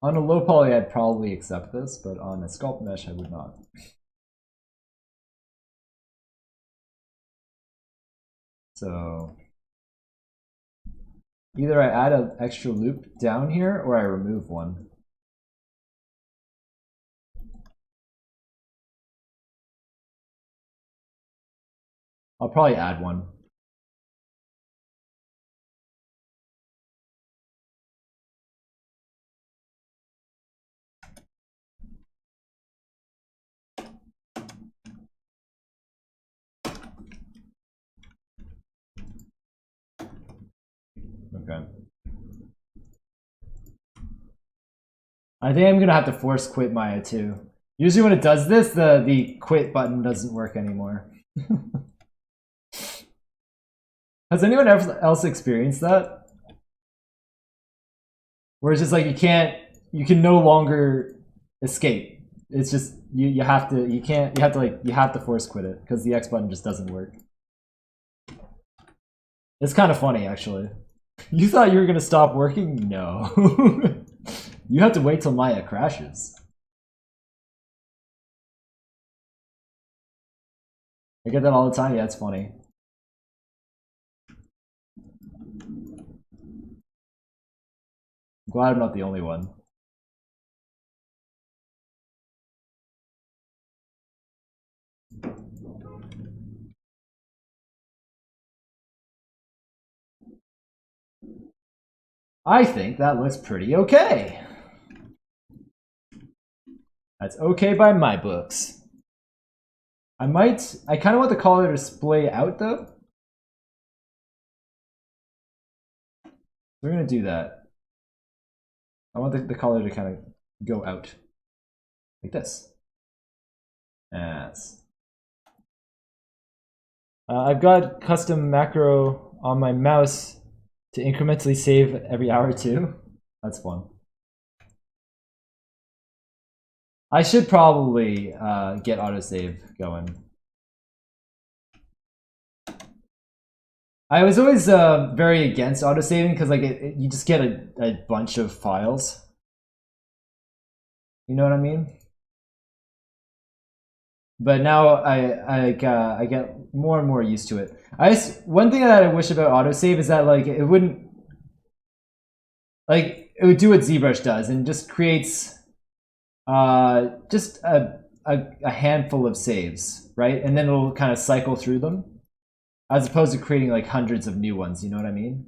On a low poly, I'd probably accept this, but on a sculpt mesh, I would not. So either I add an extra loop down here or I remove one. I'll probably add one. Okay. I think I'm gonna have to force quit Maya too. Usually when it does this, the quit button doesn't work anymore. Has anyone else experienced that? Where it's just like you can no longer escape. It's just you have to force quit it because the X button just doesn't work. It's kind of funny actually. You thought you were gonna stop working? No. You have to wait till Maya crashes. I get that all the time. Yeah, it's funny. I'm glad I'm not the only one. I think that looks pretty okay. That's okay by my books. I kind of want the color to splay out though. We're gonna do that. I want the color to kind of go out. Like this. Yes. I've got custom macro on my mouse to incrementally save every hour too. That's fun. I should probably get autosave going. I was always very against autosaving because like you just get a bunch of files. You know what I mean? But now I get more and more used to it. One thing that I wish about autosave is that like it wouldn't like it would do what ZBrush does and just creates just a handful of saves, right? And then it'll kind of cycle through them, as opposed to creating like hundreds of new ones. You know what I mean?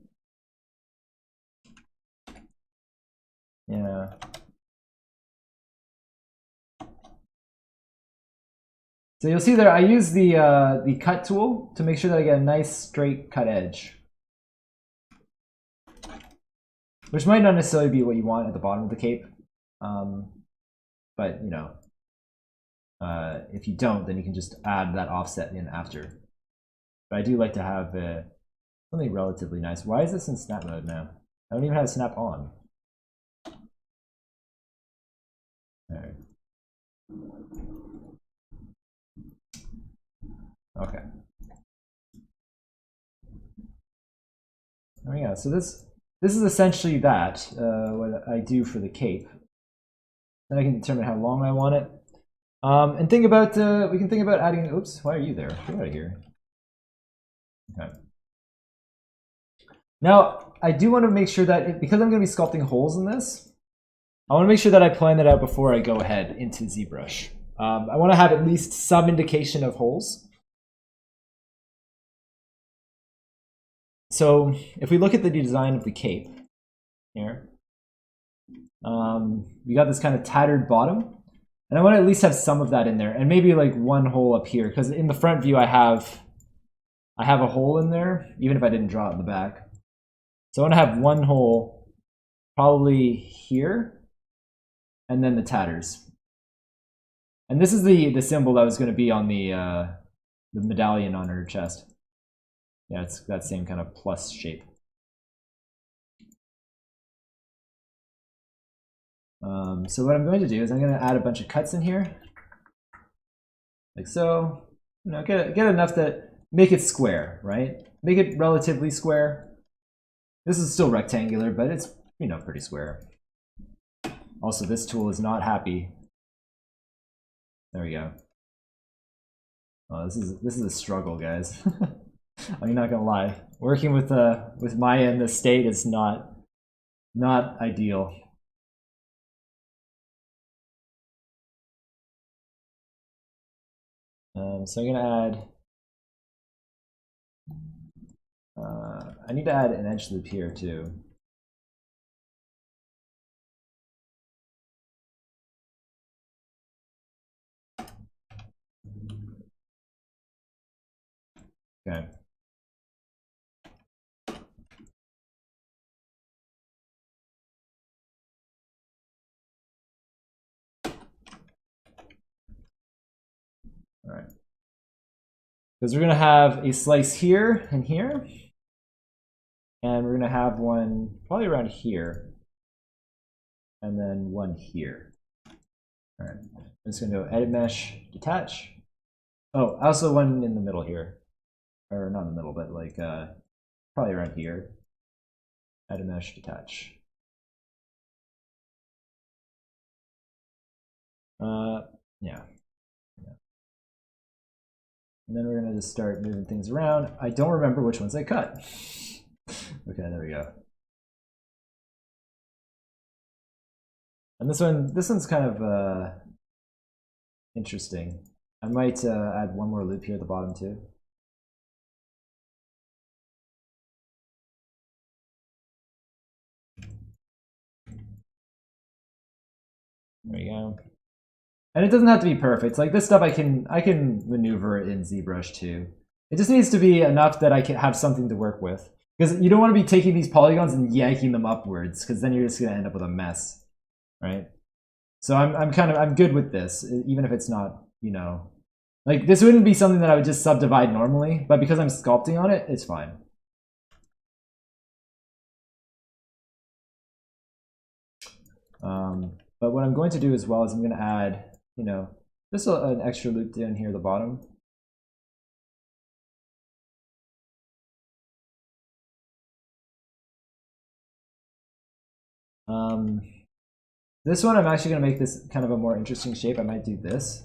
Yeah. So you'll see there, I use the cut tool to make sure that I get a nice straight cut edge. Which might not necessarily be what you want at the bottom of the cape. But, you know, if you don't, then you can just add that offset in after. But I do like to have something relatively nice. Why is this in snap mode now? I don't even have snap on. Alright. Okay. Oh yeah, so this is essentially that, what I do for the cape. Then I can determine how long I want it. And think about, we can think about adding, oops, why are you there? Get out of here. Okay. Now, I do want to make sure that, because I'm going to be sculpting holes in this, I want to make sure that I plan that out before I go ahead into ZBrush. I want to have at least some indication of holes. So if we look at the design of the cape here, we got this kind of tattered bottom, and I want to at least have some of that in there, and maybe like one hole up here, because in the front view I have a hole in there, even if I didn't draw it in the back. So I want to have one hole probably here, and then the tatters. And this is the symbol that was going to be on the medallion on her chest. Yeah, it's that same kind of plus shape. So what I'm going to do is I'm going to add a bunch of cuts in here, like so. You know, get enough that make it square, right? Make it relatively square. This is still rectangular, but it's, you know, pretty square. Also, this tool is not happy. There we go. Oh, this is a struggle, guys. I'm not gonna lie. Working with Maya in this state is not ideal. So I'm gonna add. I need to add an edge loop here too. Okay. All right. Because we're gonna have a slice here and here, and we're gonna have one probably around here, and then one here. All right. I'm just gonna go edit mesh, detach. Oh, also one in the middle here, or not in the middle, but like probably around here. Edit mesh, detach. Yeah. And then we're going to just start moving things around. I don't remember which ones I cut. Okay, there we go. And this one's kind of interesting. I might add one more loop here at the bottom too. There we go. And it doesn't have to be perfect. Like this stuff I can maneuver in ZBrush too. It just needs to be enough that I can have something to work with. Because you don't want to be taking these polygons and yanking them upwards, because then you're just gonna end up with a mess. Right? So I'm good with this, even if it's not, you know, like this wouldn't be something that I would just subdivide normally, but because I'm sculpting on it, it's fine. But what I'm going to do as well is I'm going to add, you know, just an extra loop down here at the bottom. This one I'm actually going to make this kind of a more interesting shape. I might do this.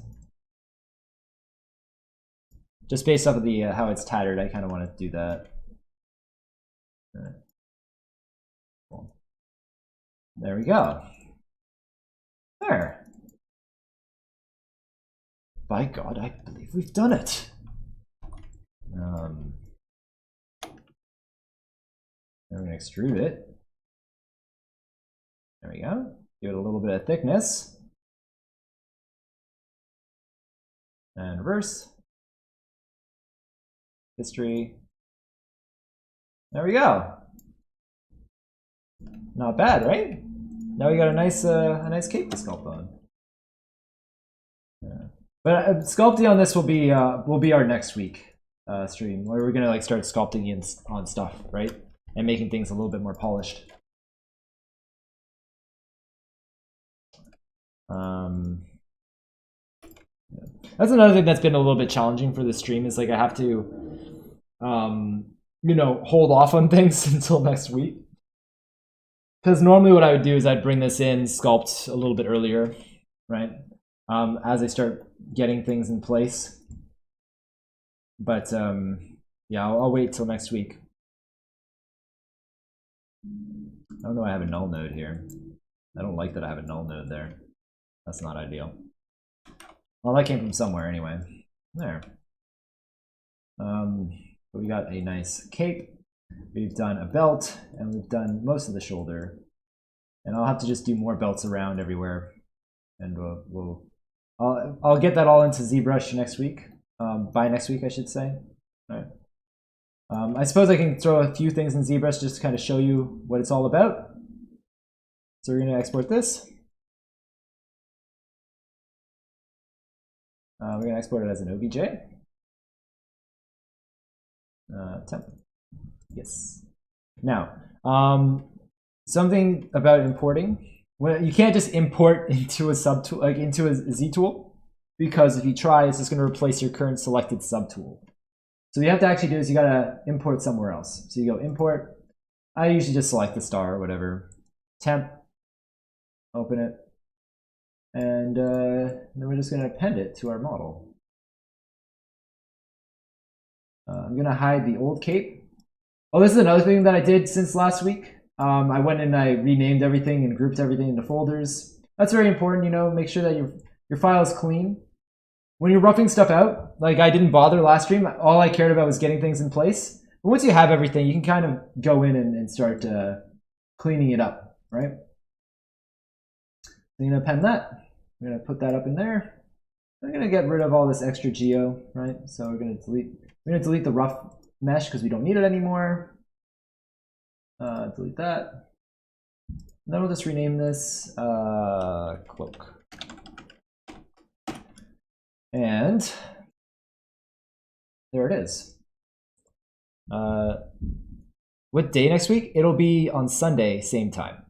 Just based off of the how it's tattered, I kind of want to do that. Cool. There we go. There. By God, I believe we've done it. Then we're going to extrude it. There we go. Give it a little bit of thickness. And reverse. History. There we go. Not bad, right? Now we got a nice cape to sculpt on. Yeah. But sculpting on this will be our next week stream, where we're gonna like start sculpting on stuff, right, and making things a little bit more polished. Yeah. That's another thing that's been a little bit challenging for the stream is like I have to, you know, hold off on things until next week. Because normally what I would do is I'd bring this in, sculpt a little bit earlier, right? As I start getting things in place. But yeah, I'll wait till next week. I don't know, I have a null node here. I don't like that I have a null node there. That's not ideal. Well, that came from somewhere anyway. There. But we got a nice cape. We've done a belt, and we've done most of the shoulder. And I'll have to just do more belts around everywhere. And I'll get that all into ZBrush next week. By next week, I should say. All right. I suppose I can throw a few things in ZBrush just to kind of show you what it's all about. So we're going to export this. We're going to export it as an OBJ. Temp. Yes. Now, something about importing. Well, you can't just import into a subtool, like into a Z tool, because if you try, it's just going to replace your current selected subtool. So what you have to actually do is you got to import somewhere else. So you go import. I usually just select the star or whatever. Temp. Open it. And then we're just going to append it to our model. I'm going to hide the old cape. Oh, this is another thing that I did since last week. I went and I renamed everything and grouped everything into folders. That's very important, you know, make sure that your file is clean. When you're roughing stuff out, like I didn't bother last stream, all I cared about was getting things in place. But once you have everything, you can kind of go in and start cleaning it up, right? I'm going to append that. I'm going to put that up in there. I'm going to get rid of all this extra geo, right? So we're going to delete the rough mesh because we don't need it anymore. Delete that. And then we'll just rename this cloak. And there it is. What day next week? It'll be on Sunday, same time.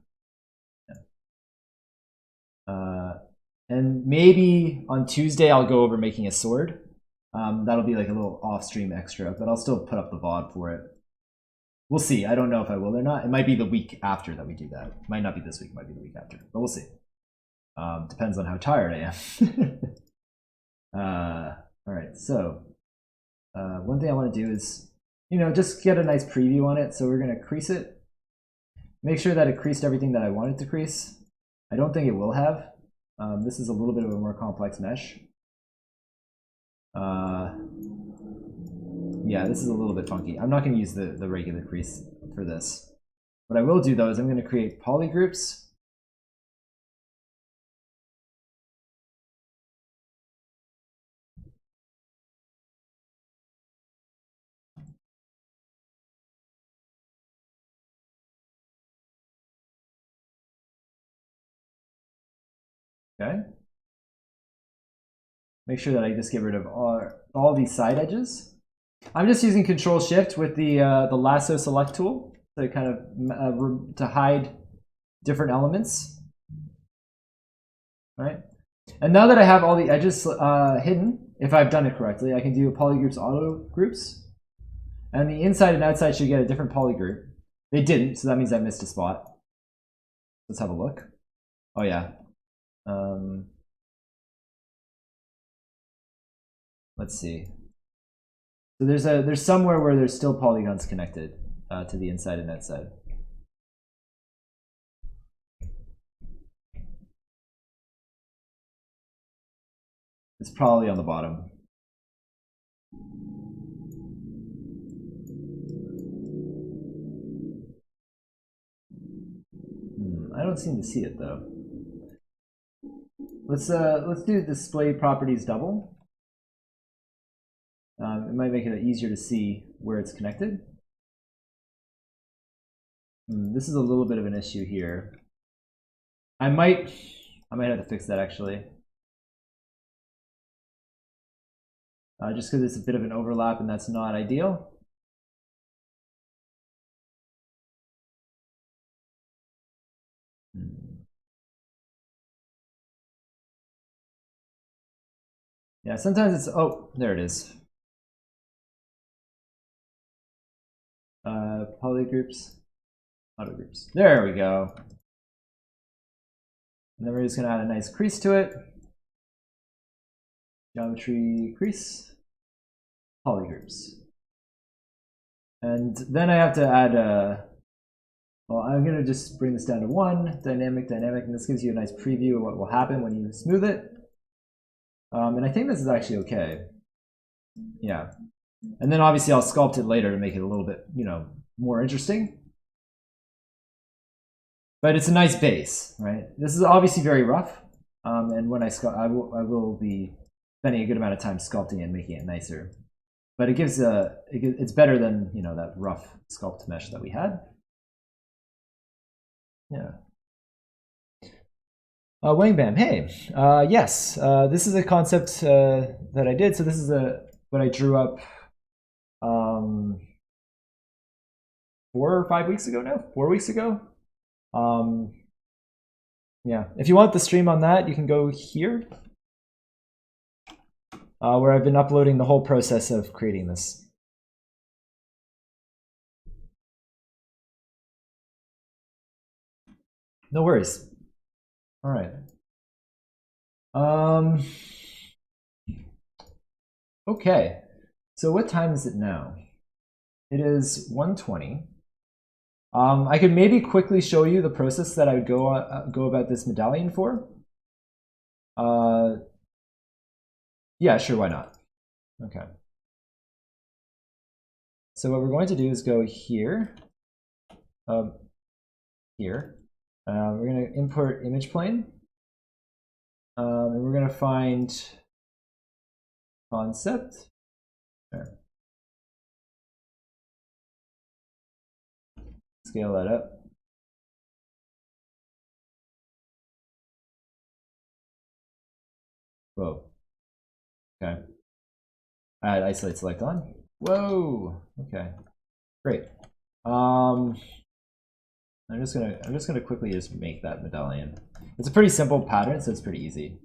And maybe on Tuesday I'll go over making a sword. That'll be like a little off-stream extra, but I'll still put up the VOD for it. We'll see. I don't know if I will or not. It might be the week after that we do that. It might not be this week, it might be the week after, but we'll see. Depends on how tired I am. All right, so one thing I want to do is, just get a nice preview on it. So we're going to crease it. Make sure that it creased everything that I wanted to crease. I don't think it will have. This is a little bit of a more complex mesh. Yeah, this is a little bit funky. I'm not going to use the regular crease for this. What I will do though is I'm going to create polygroups. Okay. Make sure that I just get rid of all these side edges. I'm just using Control Shift with the lasso select tool to kind of to hide different elements. All right. And now that I have all the edges hidden, if I've done it correctly, I can do a polygroups auto groups, and the inside and outside should get a different polygroup. They didn't, so that means I missed a spot. Let's have a look. Oh yeah. Let's see. So there's somewhere where there's still polygons connected to the inside and outside. It's probably on the bottom. I don't seem to see it though. Let's do display properties double. It might make it easier to see where it's connected. This is a little bit of an issue here. I might have to fix that actually. Just because it's a bit of an overlap and that's not ideal. Yeah, sometimes it's, oh, there it is. Polygroups, autogroups. There we go. And then we're just going to add a nice crease to it. Geometry crease, polygroups. And then I have to add well, I'm going to just bring this down to 1, dynamic, and this gives you a nice preview of what will happen when you smooth it. And I think this is actually okay. Yeah. And then obviously I'll sculpt it later to make it a little bit, more interesting. But it's a nice base, right? This is obviously very rough. And when I will be spending a good amount of time sculpting it and making it nicer. But it gives it's better than, that rough sculpt mesh that we had. Yeah. Wang Bam, hey. Yes, this is a concept that I did. So this is what I drew up 4 or 5 weeks ago now? 4 weeks ago? Yeah, if you want the stream on that, you can go here, where I've been uploading the whole process of creating this. No worries. All right. Okay, so what time is it now? It is 1:20. I could maybe quickly show you the process that I would go about this medallion for. Yeah, sure, why not? Okay. So what we're going to do is go here, here. We're going to import image plane, and we're going to find concept. There. Scale that up. Whoa. Okay. Add isolate select on. Whoa. Okay. Great. I'm just gonna quickly just make that medallion. It's a pretty simple pattern, so it's pretty easy.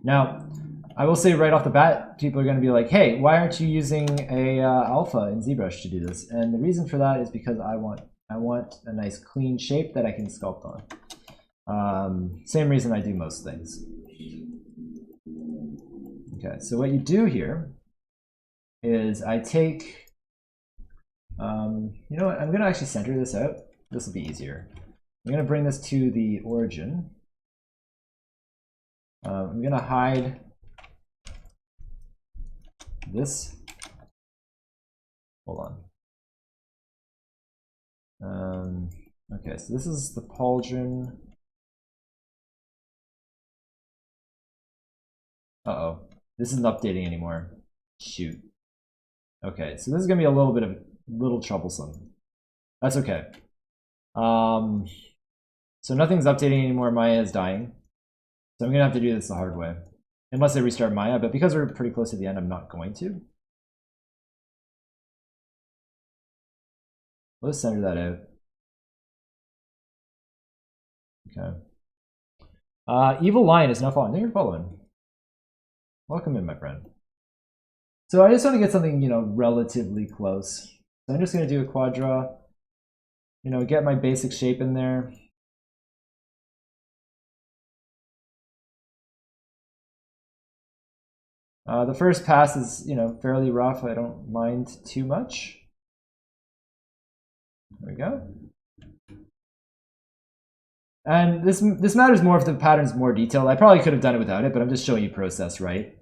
Now, I will say right off the bat, people are going to be like, "Hey, why aren't you using a alpha in ZBrush to do this?" And the reason for that is because I want a nice clean shape that I can sculpt on. Same reason I do most things. Okay, so what you do here is I take, you know what, I'm gonna actually center this out. This will be easier. I'm gonna bring this to the origin. I'm gonna hide this. Hold on. Okay, so this is the pauldron. Uh-oh, this isn't updating anymore. Shoot. Okay, so this is gonna be a little troublesome. That's okay. So nothing's updating anymore. Maya is dying. So I'm gonna have to do this the hard way. Unless I restart Maya, but because we're pretty close to the end, I'm not going to. Let's center that out. Okay. Evil Lion is now following. You're following. Welcome in, my friend. So I just want to get something, you know, relatively close. So I'm just going to do a quad draw. You know, get my basic shape in there. The first pass is, you know, fairly rough. I don't mind too much. There we go. And this matters more if the pattern's more detailed. I probably could have done it without it, but I'm just showing you process, right?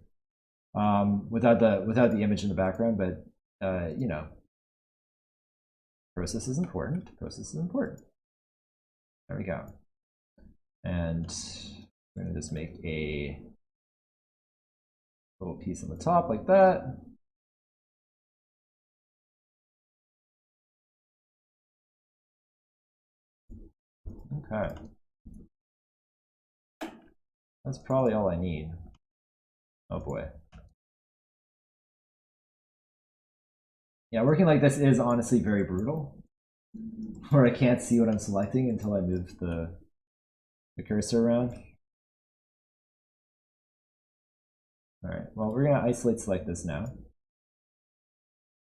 Without the image in the background, but you know, process is important. Process is important. There we go. And we're gonna just make a little piece on the top like that. Okay. That's probably all I need. Oh boy. Yeah, working like this is honestly very brutal. Where I can't see what I'm selecting until I move the cursor around. Alright, well, we're going to isolate select this now.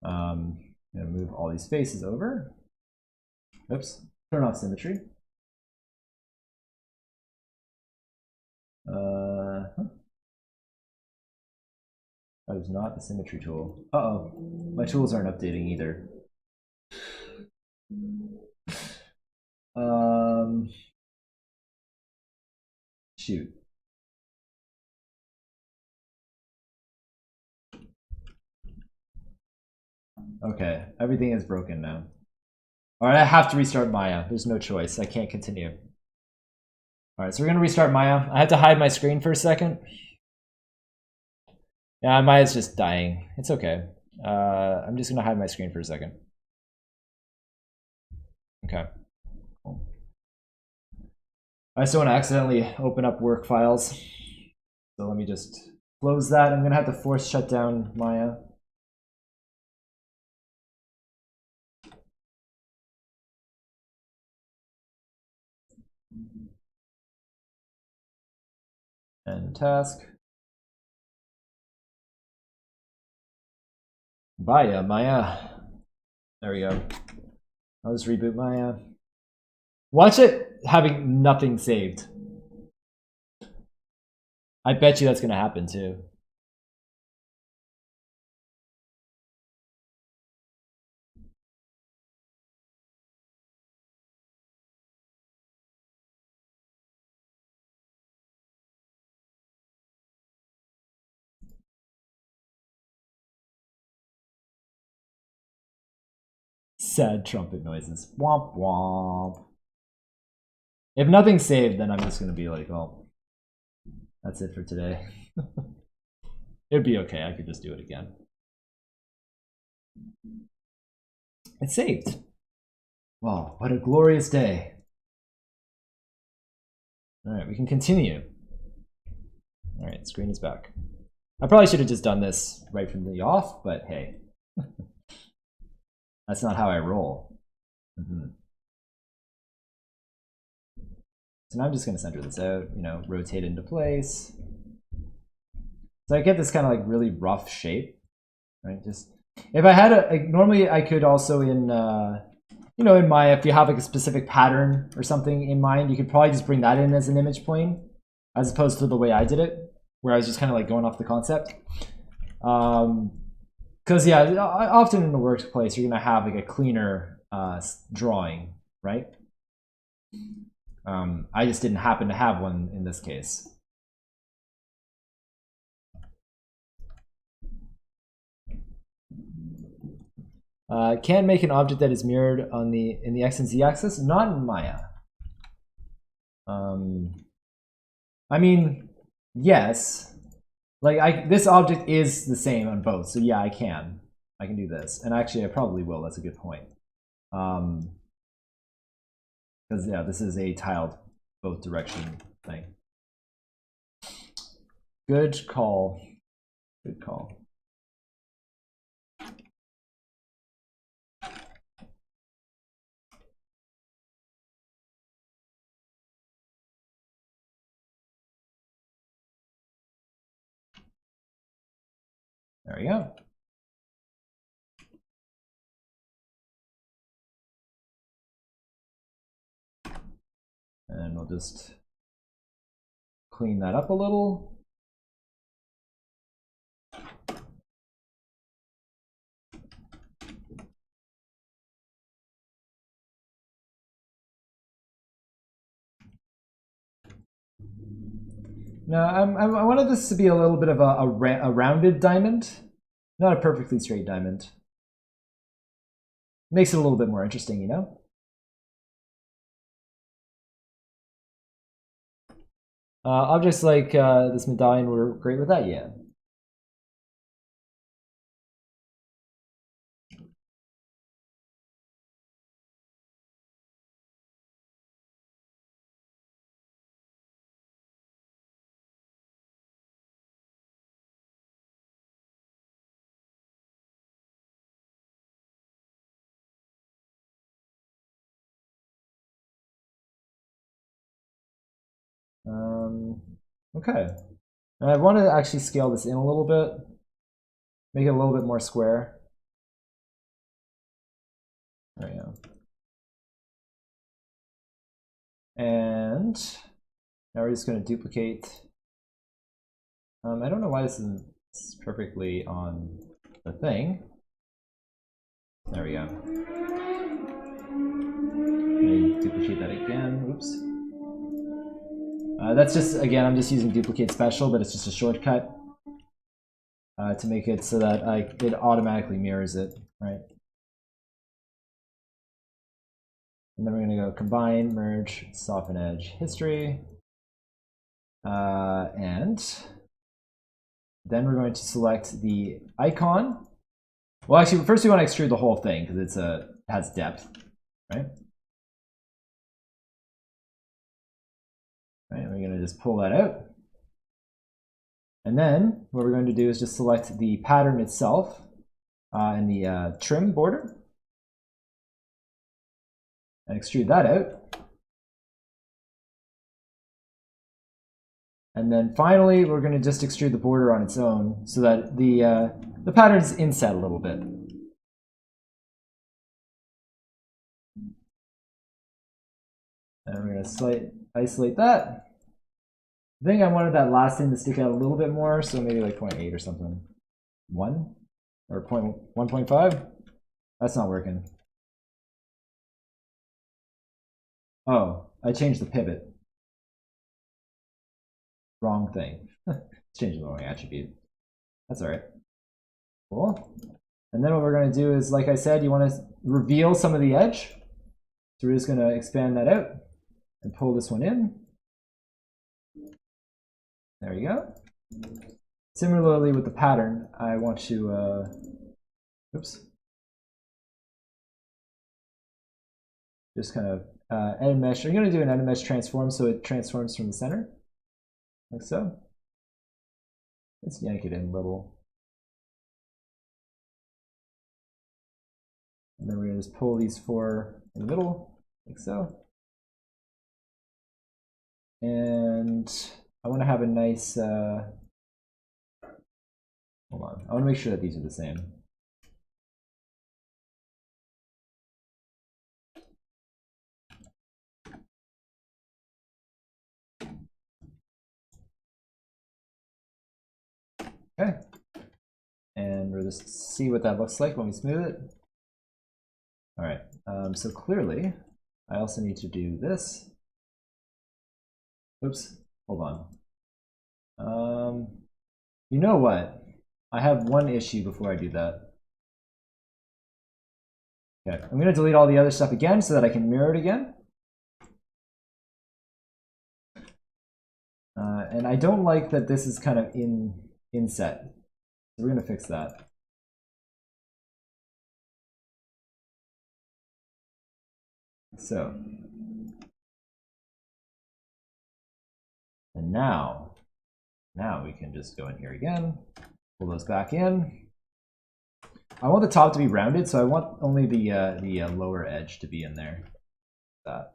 I'm going to move all these faces over. Oops, turn off symmetry. That is not the symmetry tool. Uh-oh, my tools aren't updating either. Shoot. Okay, everything is broken now. Alright, I have to restart Maya. There's no choice. I can't continue. Alright, so we're gonna restart Maya. I have to hide my screen for a second. Yeah, Maya's just dying. It's okay. I'm just gonna hide my screen for a second. Okay. Cool. I just don't want to accidentally open up work files. So let me just close that. I'm gonna have to force shut down Maya. And task. Bye, Maya. There we go. I'll just reboot Maya. Watch it having nothing saved. I bet you that's going to happen too. Sad trumpet noises. Womp womp. If nothing's saved, then I'm just going to be like, oh, that's it for today. It'd be okay. I could just do it again. It's saved. Wow, what a glorious day. All right, we can continue. All right, screen is back. I probably should have just done this right from the off, but hey. That's not how I roll. So now I'm just going to center this out, you know, rotate into place. So I get this kind of like really rough shape, right? Just if I had normally I could also in, you know, in Maya, if you have like a specific pattern or something in mind, you could probably just bring that in as an image plane, as opposed to the way I did it, where I was just kind of like going off the concept. Because yeah, often in the workplace you're gonna have like a cleaner drawing, right? I just didn't happen to have one in this case. Can make an object that is mirrored on in the x and z axis, not in Maya. I mean, yes. Like this object is the same on both, so yeah, I can do this, and actually I probably will. That's a good point. Because yeah, this is a tiled both direction thing. Good call. Good call. There we go. And we'll just clean that up a little. Now, I wanted this to be a little bit of a rounded diamond, not a perfectly straight diamond. Makes it a little bit more interesting, you know? Objects like this medallion were great with that, yeah. Okay. And I want to actually scale this in a little bit, make it a little bit more square. There we go. And now we're just going to duplicate. I don't know why this isn't perfectly on the thing. There we go. Duplicate that again. Oops. That's just, again, I'm just using duplicate special, but it's just a shortcut to make it so that it automatically mirrors it, right? And then we're going to go combine, merge, soften edge, history. And then we're going to select the icon. Well, actually, first we want to extrude the whole thing because it has depth, right? Right, we're going to just pull that out. And then what we're going to do is just select the pattern itself in the trim border and extrude that out. And then finally, we're going to just extrude the border on its own so that the pattern's inset a little bit. And we're going to isolate that. I think I wanted that last thing to stick out a little bit more, so maybe like 0.8 or something. 1? Or 1.5? That's not working. Oh, I changed the pivot. Wrong thing. It's changing the wrong attribute. That's all right. Cool. And then what we're going to do is, like I said, you want to reveal some of the edge. So we're just going to expand that out and pull this one in. There you go. Similarly with the pattern, I want to, oops. Just kind of edit mesh. I'm going to do an edit mesh transform so it transforms from the center, like so. Let's yank it in a little. And then we're going to just pull these 4 in the middle, like so. And I want to have a nice, hold on, I want to make sure that these are the same. Okay. And we're just see what that looks like when we smooth it. All right, so clearly, I also need to do this. Oops, hold on. You know what? I have one issue before I do that. Okay, I'm gonna delete all the other stuff again so that I can mirror it again. And I don't like that this is kind of inset. So we're gonna fix that. So, and now we can just go in here again, pull those back in. I want the top to be rounded, so I want only the lower edge to be in there. That.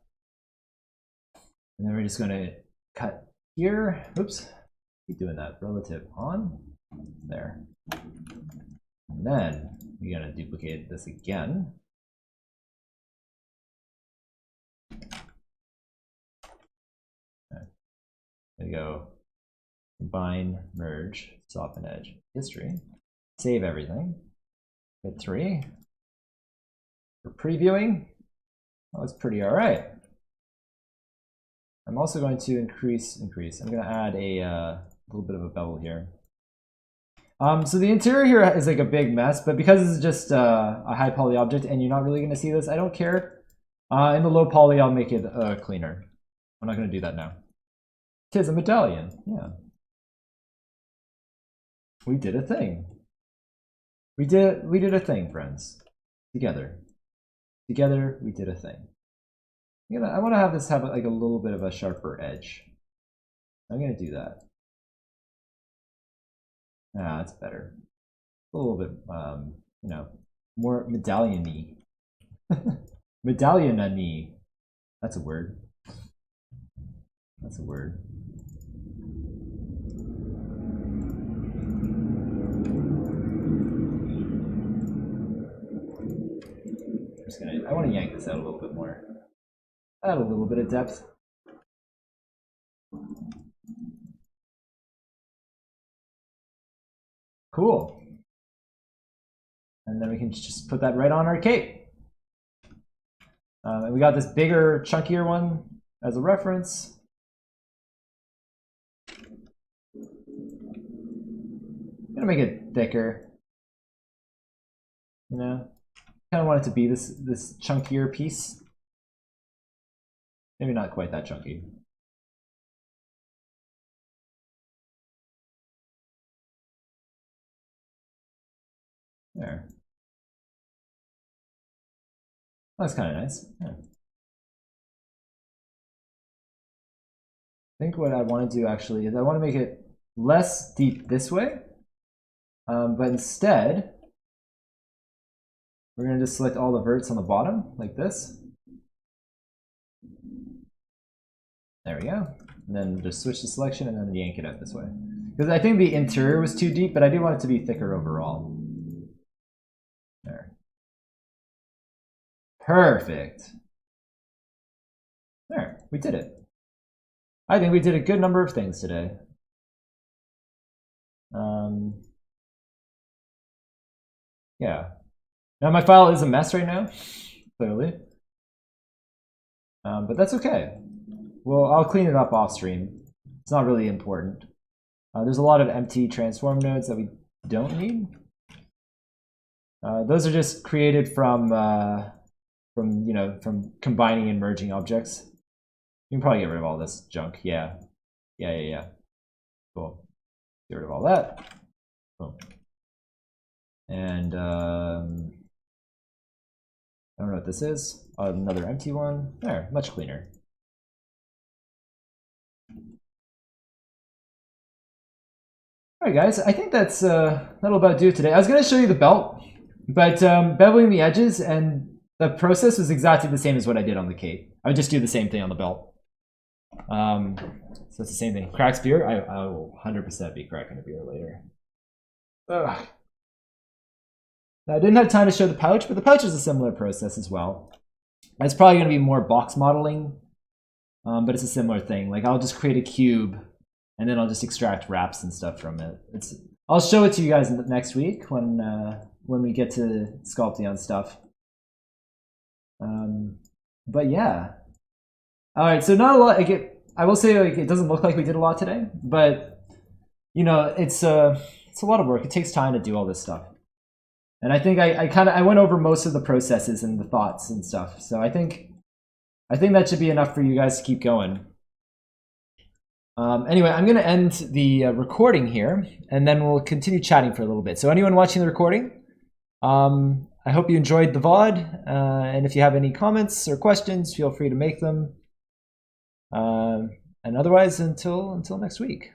And then we're just going to cut here. Oops, keep doing that. Relative on there. And then we're going to duplicate this again. Okay. There we go. Combine, merge, soften edge, history. Save everything. Hit 3. For previewing, oh, it's pretty all right. I'm also going to increase. I'm going to add a little bit of a bevel here. So the interior here is like a big mess, but because this is just a high poly object and you're not really going to see this, I don't care. In the low poly, I'll make it cleaner. I'm not going to do that now. 'Tis a medallion, yeah. We did a thing. We did a thing, friends. Together, we did a thing. I want to have this have like a little bit of a sharper edge. I'm gonna do that. Ah, that's better. A little bit, you know, more medallion-y. Medallion-y. That's a word. That's a word. I want to yank this out a little bit more. Add a little bit of depth. Cool. And then we can just put that right on our cape. And we got this bigger, chunkier one as a reference. I'm gonna make it thicker. You know, kind of want it to be this chunkier piece. Maybe not quite that chunky. There. That's kind of nice. Yeah. I think what I want to do actually is I want to make it less deep this way, but instead we're going to just select all the verts on the bottom like this. There we go. And then just switch the selection and then yank it out this way. Because I think the interior was too deep, but I do want it to be thicker overall. There. Perfect. There, we did it. I think we did a good number of things today. Yeah. Now my file is a mess right now, clearly. But that's okay. Well, I'll clean it up off stream. It's not really important. There's a lot of empty transform nodes that we don't need. Those are just created from combining and merging objects. You can probably get rid of all this junk. Yeah. Cool. Get rid of all that. Boom. And I don't know what this is. Another empty one. There, much cleaner. Alright guys, I think that'll about do it today. I was going to show you the belt, but beveling the edges and the process was exactly the same as what I did on the cape. I would just do the same thing on the belt. So it's the same thing. Cracks beer? I will 100% be cracking a beer later. Ugh. Now, I didn't have time to show the pouch, but the pouch is a similar process as well. It's probably going to be more box modeling, but it's a similar thing. Like I'll just create a cube and then I'll just extract wraps and stuff from it. I'll show it to you guys next week when we get to Sculpting stuff. But yeah. All right, so not a lot. I will say like, it doesn't look like we did a lot today, but you know, it's a lot of work. It takes time to do all this stuff. And I think I went over most of the processes and the thoughts and stuff. So I think that should be enough for you guys to keep going. Anyway, I'm going to end the recording here, and then we'll continue chatting for a little bit. So anyone watching the recording, I hope you enjoyed the VOD, and if you have any comments or questions, feel free to make them. And otherwise, until next week.